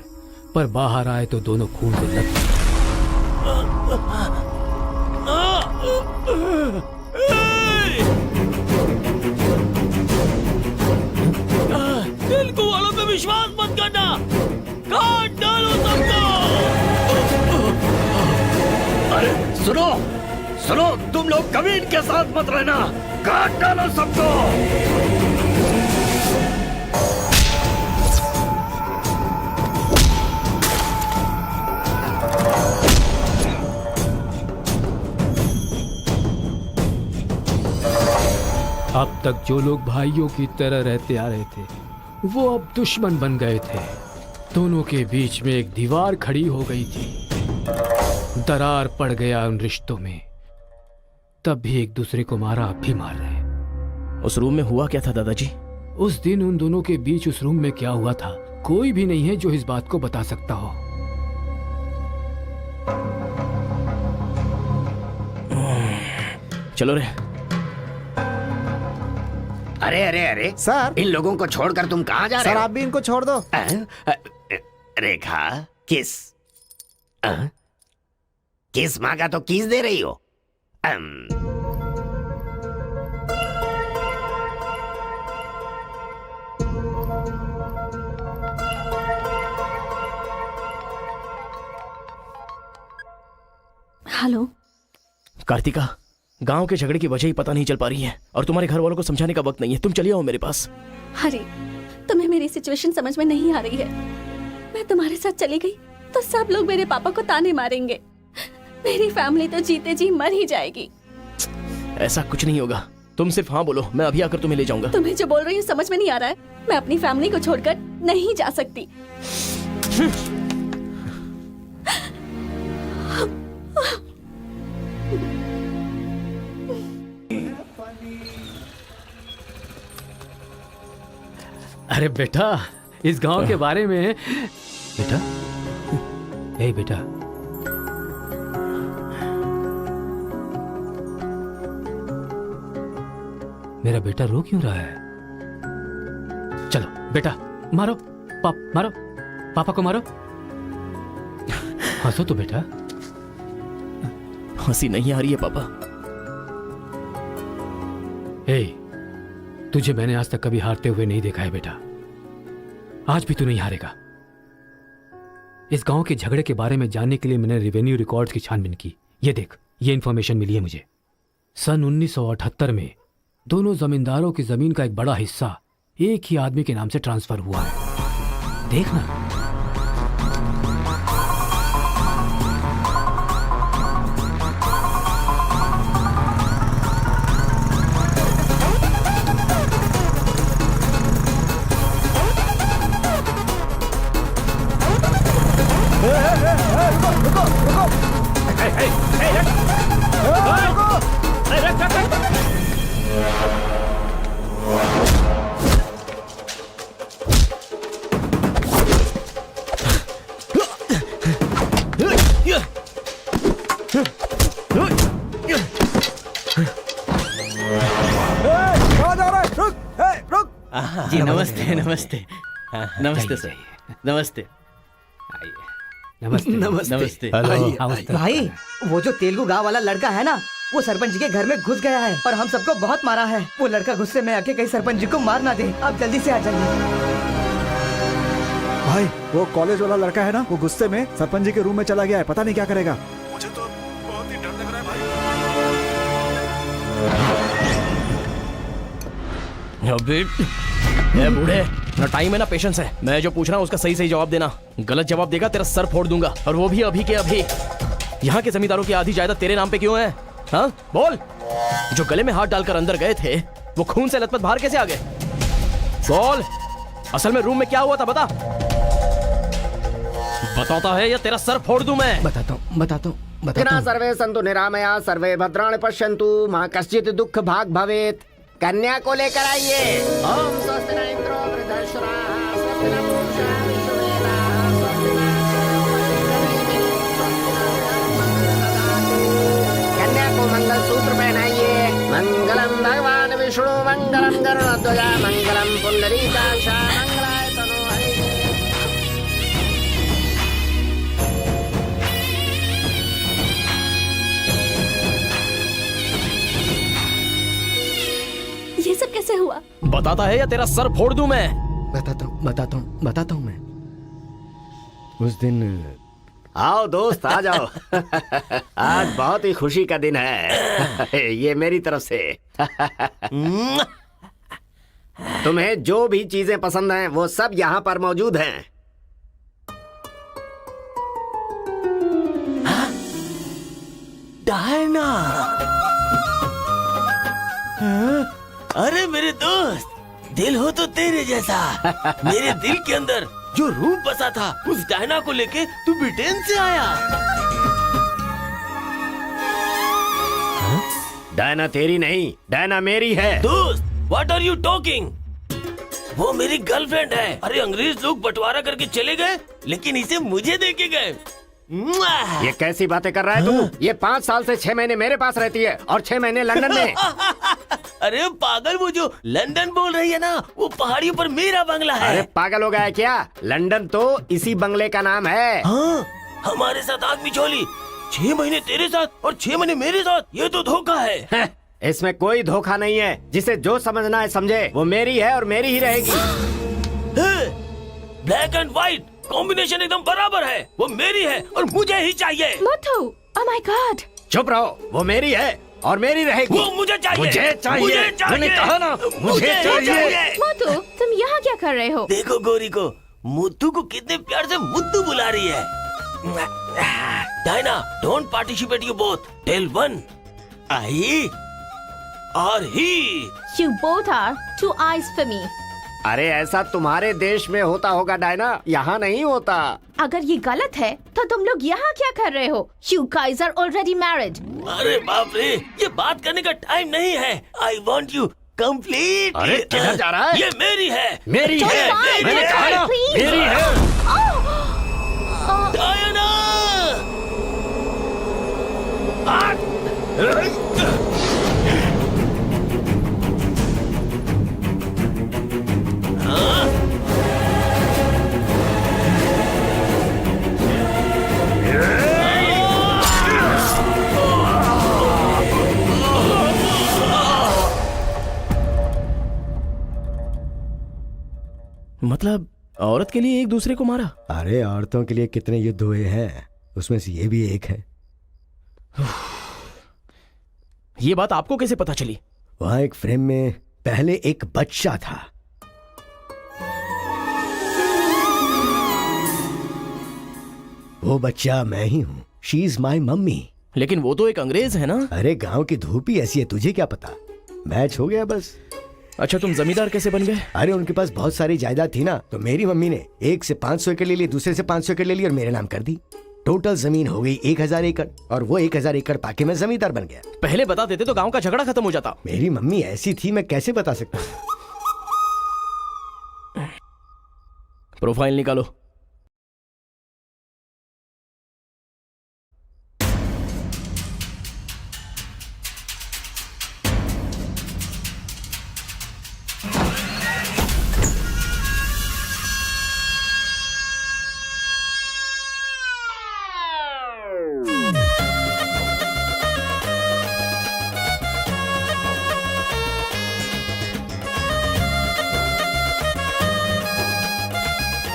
पर बाहर आए तो दोनों खून से लथपथ। तेलुगु वालों पे विश्वास मत करना, काट डालो सबको। अरे सुनो सुनो, तुम लोग कभी इनके साथ मत रहना, काट डालो सबको। अब तक जो लोग भाइयों की तरह रहते आ रहे थे, वो अब दुश्मन बन गए थे। दोनों के बीच में एक दीवार खड़ी हो गई थी, दरार पड़ गया उन रिश्तों में। तब भी एक दूसरे को मारा, अब भी मार रहे। उस रूम में हुआ क्या था दादाजी? उस दिन उन दोनों के बीच उस रूम में क्या हुआ था, कोई भी नहीं है जो इस बात को बता सकता हो। चलो रे। अरे अरे अरे सर, इन लोगों को छोड़कर तुम कहाँ जा रहे सर हो? आप भी इनको छोड़ दो। रेखा, किस किस मांगा तो किस दे रही हो? हेलो कार्तिका, गांव के झगड़े की वजह ही पता नहीं चल पा रही है और तुम्हारे घर वालों को समझाने का वक्त नहीं है। तुम चलिए आओ मेरे पास। हरी, तुम्हें मेरी सिचुएशन समझ में नहीं आ रही है। मैं तुम्हारे साथ चली गई तो सब लोग मेरे पापा को ताने मारेंगे। मेरी फैमिली तो जीते जी मर ही जाएगी। ऐसा कुछ नहीं होगा, तुम सिर्फ हाँ बोलो, मैं अभी आकर तुम्हें ले जाऊंगा। तुम्हें जो बोल रही हूँ समझ में नहीं आ रहा है। मैं अपनी फैमिली को छोड़कर नहीं जा सकती। अरे बेटा, इस गांव के बारे में बेटा, ए बेटा, मेरा बेटा रो क्यों रहा है? चलो बेटा, मारो मारो, पापा को मारो। हंसो तो बेटा। हंसी नहीं आ रही है पापा। ए, तुझे मैंने आज तक कभी हारते हुए नहीं देखा है बेटा। आज भी तू नहीं हारेगा। इस गांव के झगड़े के बारे में जानने के लिए मैंने रेवेन्यू रिकॉर्ड्स की छानबीन की। ये देख, ये इंफॉर्मेशन मिली है मुझे। सन 1978 में दोनों जमींदारों की जमीन का एक बड़ा हिस्सा एक ही आदमी के नाम से ट्रांसफर हुआ है। देखना। कहाँ जा रहा है? रुक, रुक। जी नमस्ते नमस्ते नमस्ते सर नमस्ते नमस्ते नमस्ते भाई वो जो तेलुगु गांव वाला लड़का है ना, वो सरपंच जी के घर में घुस गया है और हम सबको बहुत मारा है। वो लड़का गुस्से में आके कहीं सरपंच जी को मार ना दे। आप जल्दी से आ जाइए। भाई वो कॉलेज वाला लड़का है ना, वो गुस्से में सरपंच जी के रूम में चला गया है, पता नहीं क्या करेगा। मुझे तो बहुत ही डर लग रहा है भाई। अबे ए बूढ़े, ना टाइम है ना पेशेंस है। मैं जो पूछ रहा हूँ उसका सही सही जवाब देना। गलत जवाब देगा तेरा सर फोड़ दूंगा, और वो भी अभी के अभी। यहाँ के जमींदारों की आधी जायदाद तेरे नाम पे क्यों है? हाँ बोल। जो गले में हाथ डालकर अंदर गए थे वो खून से लथपथ बाहर कैसे आ गए? बोल, असल में रूम में क्या हुआ था बता। बताता है या तेरा सर फोड़ दूं मैं? बताता हूँ। सर्वे संतु निरामया सर्वे भद्राणि पश्यन्तु मां कश्चित् दुःख भाग भवेत्। कन्या को लेकर आइए। ओम स्वस्ति न इंद्रो वृद्धश्रवाः स्वस्ति न पूषा विश्ववेदाः स्वस्ति न कन्या को मंगल सूत्र पहनाइए। मंगलम भगवान विष्णु मंगलम गरुड़ध्वज मंगलम पुंडरीकाक्ष मंगलाय तनो हरिः। ये सब कैसे हुआ? बताता है या तेरा सर फोड़ दूं मैं? बताता हूँ मैं। उस दिन आओ दोस्त आ जाओ। आज बहुत ही खुशी का दिन है। ये मेरी तरफ से। तुम्हें जो भी चीजें पसंद हैं वो सब यहाँ पर मौजूद हैं। डायना, अरे मेरे दोस्त, दिल हो तो तेरे जैसा। मेरे दिल के अंदर जो रूप बसा था उस डायना को लेके तू ब्रिटेन से आया। डायना तेरी नहीं, डायना मेरी है। दोस्त, व्हाट आर यू टॉकिंग? वो मेरी गर्लफ्रेंड है। अरे अंग्रेज लोग बंटवारा करके चले गए, लेकिन इसे मुझे दे के गए। ये कैसी बातें कर रहा है तू? ये 5 साल से 6 महीने मेरे पास रहती है और 6 महीने लंदन में। अरे पागल, वो जो लंदन बोल रही है ना, वो पहाड़ियों पर मेरा बंगला है। अरे पागल हो गया है क्या? लंदन तो इसी बंगले का नाम है। हाँ, हमारे साथ आग बिछोली। 6 महीने तेरे साथ और 6 महीने मेरे साथ, ये तो धोखा है। इसमें कोई धोखा नहीं है। जिसे जो समझना है समझे। वो मेरी है और मेरी ही रहेगी। ब्लैक एंड व्हाइट कॉम्बिनेशन एकदम बराबर है। वो मेरी है और मुझे ही चाहिए। मोटू, ओह माय गॉड। चुप रहो, वो मेरी है और मेरी रहेगी। वो मुझे चाहिए। मुझे चाहिए। मुझे चाहिए। मैंने कहा ना, मुझे चाहिए। मोटू, तुम यहाँ क्या कर रहे हो? देखो गोरी को, मुद्दू को कितने प्यार से मुद्दू बुला रही है। Diana, don't participate you both. Tell one, I और he. You both are two eyes for me. अरे ऐसा तुम्हारे देश में होता होगा डायना, यहाँ नहीं होता। अगर ये गलत है तो तुम लोग यहाँ क्या कर रहे हो? You guys are already married. अरे बाप रे, ये बात करने का टाइम नहीं है। I want you complete। अरे किधर जा रहा है? ये मेरी है। मेरी Don't है। mind. मैंने कहा ना, Please. मेरी है। डायना! मतलब औरत के लिए एक दूसरे को मारा? अरे औरतों के लिए कितने युद्ध हुए हैं, उसमें से ये भी एक है। ये बात आपको कैसे पता चली? वहां एक फ्रेम में पहले एक बच्चा था। वो बच्चा मैं ही हूँ। She is my mummy. लेकिन वो तो एक अंग्रेज है ना? अरे गांव की धूप ही ऐसी है, तुझे क्या पता। मैच हो गया बस। अच्छा, तुम जमींदार कैसे बन गए? अरे उनके पास बहुत सारी जायदाद थी ना, तो मेरी मम्मी ने एक से 500 एकड़ ले ली, दूसरे से 500 एकड़ ले ली और मेरे नाम कर दी। टोटल जमीन हो गई 1000 एकड़ और वो 1000 एकड़ पाके मैं जमींदार बन गया। पहले बता देते तो गांव का झगड़ा खत्म हो जाता। मेरी मम्मी ऐसी थी, मैं कैसे बता सकता हूँ। प्रोफाइल निकालो।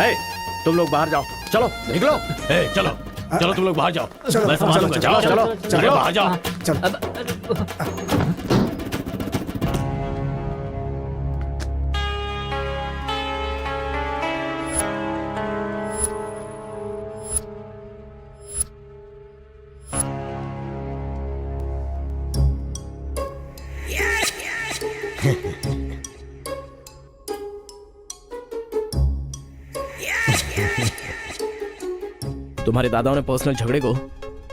ए, तुम लोग बाहर जाओ, चलो निकलो। ए, चलो चलो तुम लोग बाहर जाओ, चलो, मैं संभालूंगा। चलो, जाओ चलो, चलो चलो। बाहर जाओ। तुम्हारे दादाओं ने पर्सनल झगड़े को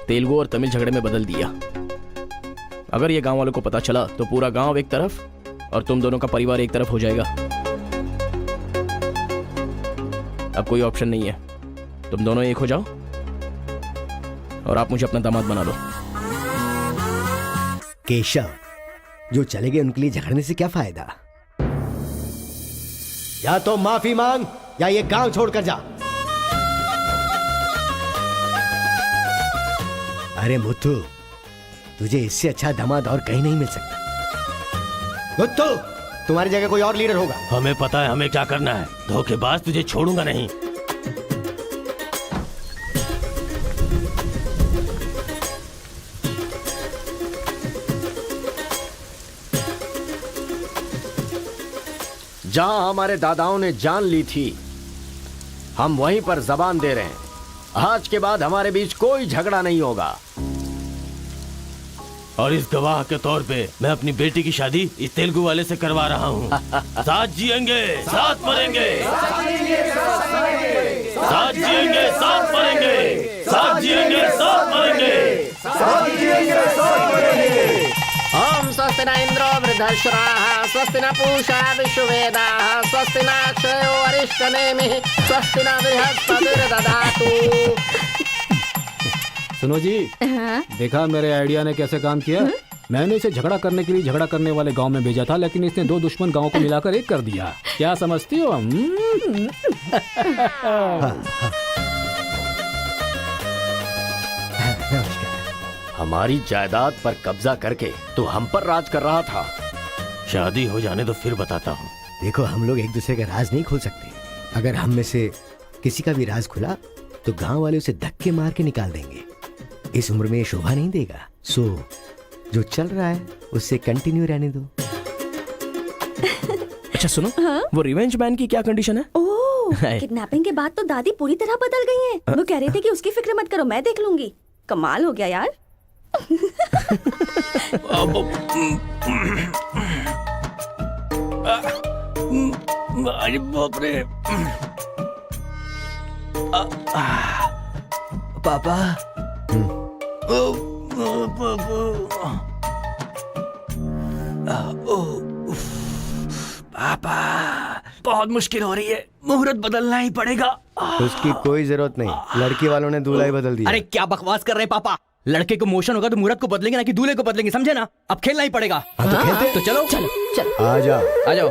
तेलुगु और तमिल झगड़े में बदल दिया। अगर ये गांव वालों को पता चला तो पूरा गांव एक तरफ और तुम दोनों का परिवार एक तरफ हो जाएगा। अब कोई ऑप्शन नहीं है, तुम दोनों एक हो जाओ और आप मुझे अपना दामाद बना लो। केशव, जो चले गए उनके लिए झगड़ने से क्या फायदा? या तो माफी मांग या ये गांव छोड़कर जा। अरे मुत्तू, तुझे इससे अच्छा दामाद और कहीं नहीं मिल सकता। मुत्तू, तुम्हारी जगह कोई और लीडर होगा। हमें पता है हमें क्या करना है। धोखेबाज, तुझे छोड़ूंगा नहीं। जहां हमारे दादाओं ने जान ली थी, हम वहीं पर जबान दे रहे हैं। आज के बाद हमारे बीच कोई झगड़ा नहीं होगा। और इस गवाह के तौर पे मैं अपनी बेटी की शादी इस तेलुगु वाले से करवा रहा हूँ। साथ जिएंगे, साथ मरेंगे, साथ जिएंगे, साथ मरेंगे, साथ जिएंगे, साथ मरेंगे, साथ जिएंगे, साथ मरेंगे। ओम स्वस्ति न इंद्रो वृद्धश्राः स्वस्ति न पूषा विश्ववेदाः स्वस्ति न अक्षयो अरिष्टनेमिः स्वस्ति न बृहस्पतिर्दधातु। सुनो जी, देखा मेरे आइडिया ने कैसे काम किया। मैंने इसे झगड़ा करने के लिए झगड़ा करने वाले गांव में भेजा था, लेकिन इसने दो दुश्मन गांव को मिलाकर एक कर दिया। क्या समझती हो? हमारी जायदाद पर कब्जा करके तो हम पर राज कर रहा था। शादी हो जाने तो फिर बताता हूँ। देखो, हम लोग एक दूसरे का राज नहीं खोल सकते। अगर हम में से किसी का भी राज खुला तो गांव वाले उसे धक्के मार के निकाल देंगे। इस उम्र में ये शोभा नहीं देगा। सो जो चल रहा है उससे कंटिन्यू रहने दो। अच्छा सुनो, वो रिवेंज मैन की क्या कंडीशन है? किडनैपिंग के बाद तो दादी पूरी तरह बदल गई हैं। वो कह रही थी कि उसकी फिक्र मत करो, मैं देख लूंगी। कमाल हो गया यार। अरे बाप रे। पापा, पापा, बहुत मुश्किल हो रही है, मुहूर्त बदलना ही पड़ेगा। उसकी कोई जरूरत नहीं, लड़की वालों ने दूल्हा ही बदल दिया। अरे क्या बकवास कर रहे हैं पापा। लड़के को मोशन होगा तो मुहूर्त को बदलेंगे ना कि दूल्हे को बदलेंगे, समझे ना? अब खेलना ही पड़ेगा। तो खेलते। तो चलो चलो चलो आ जाओ। आ जाओ।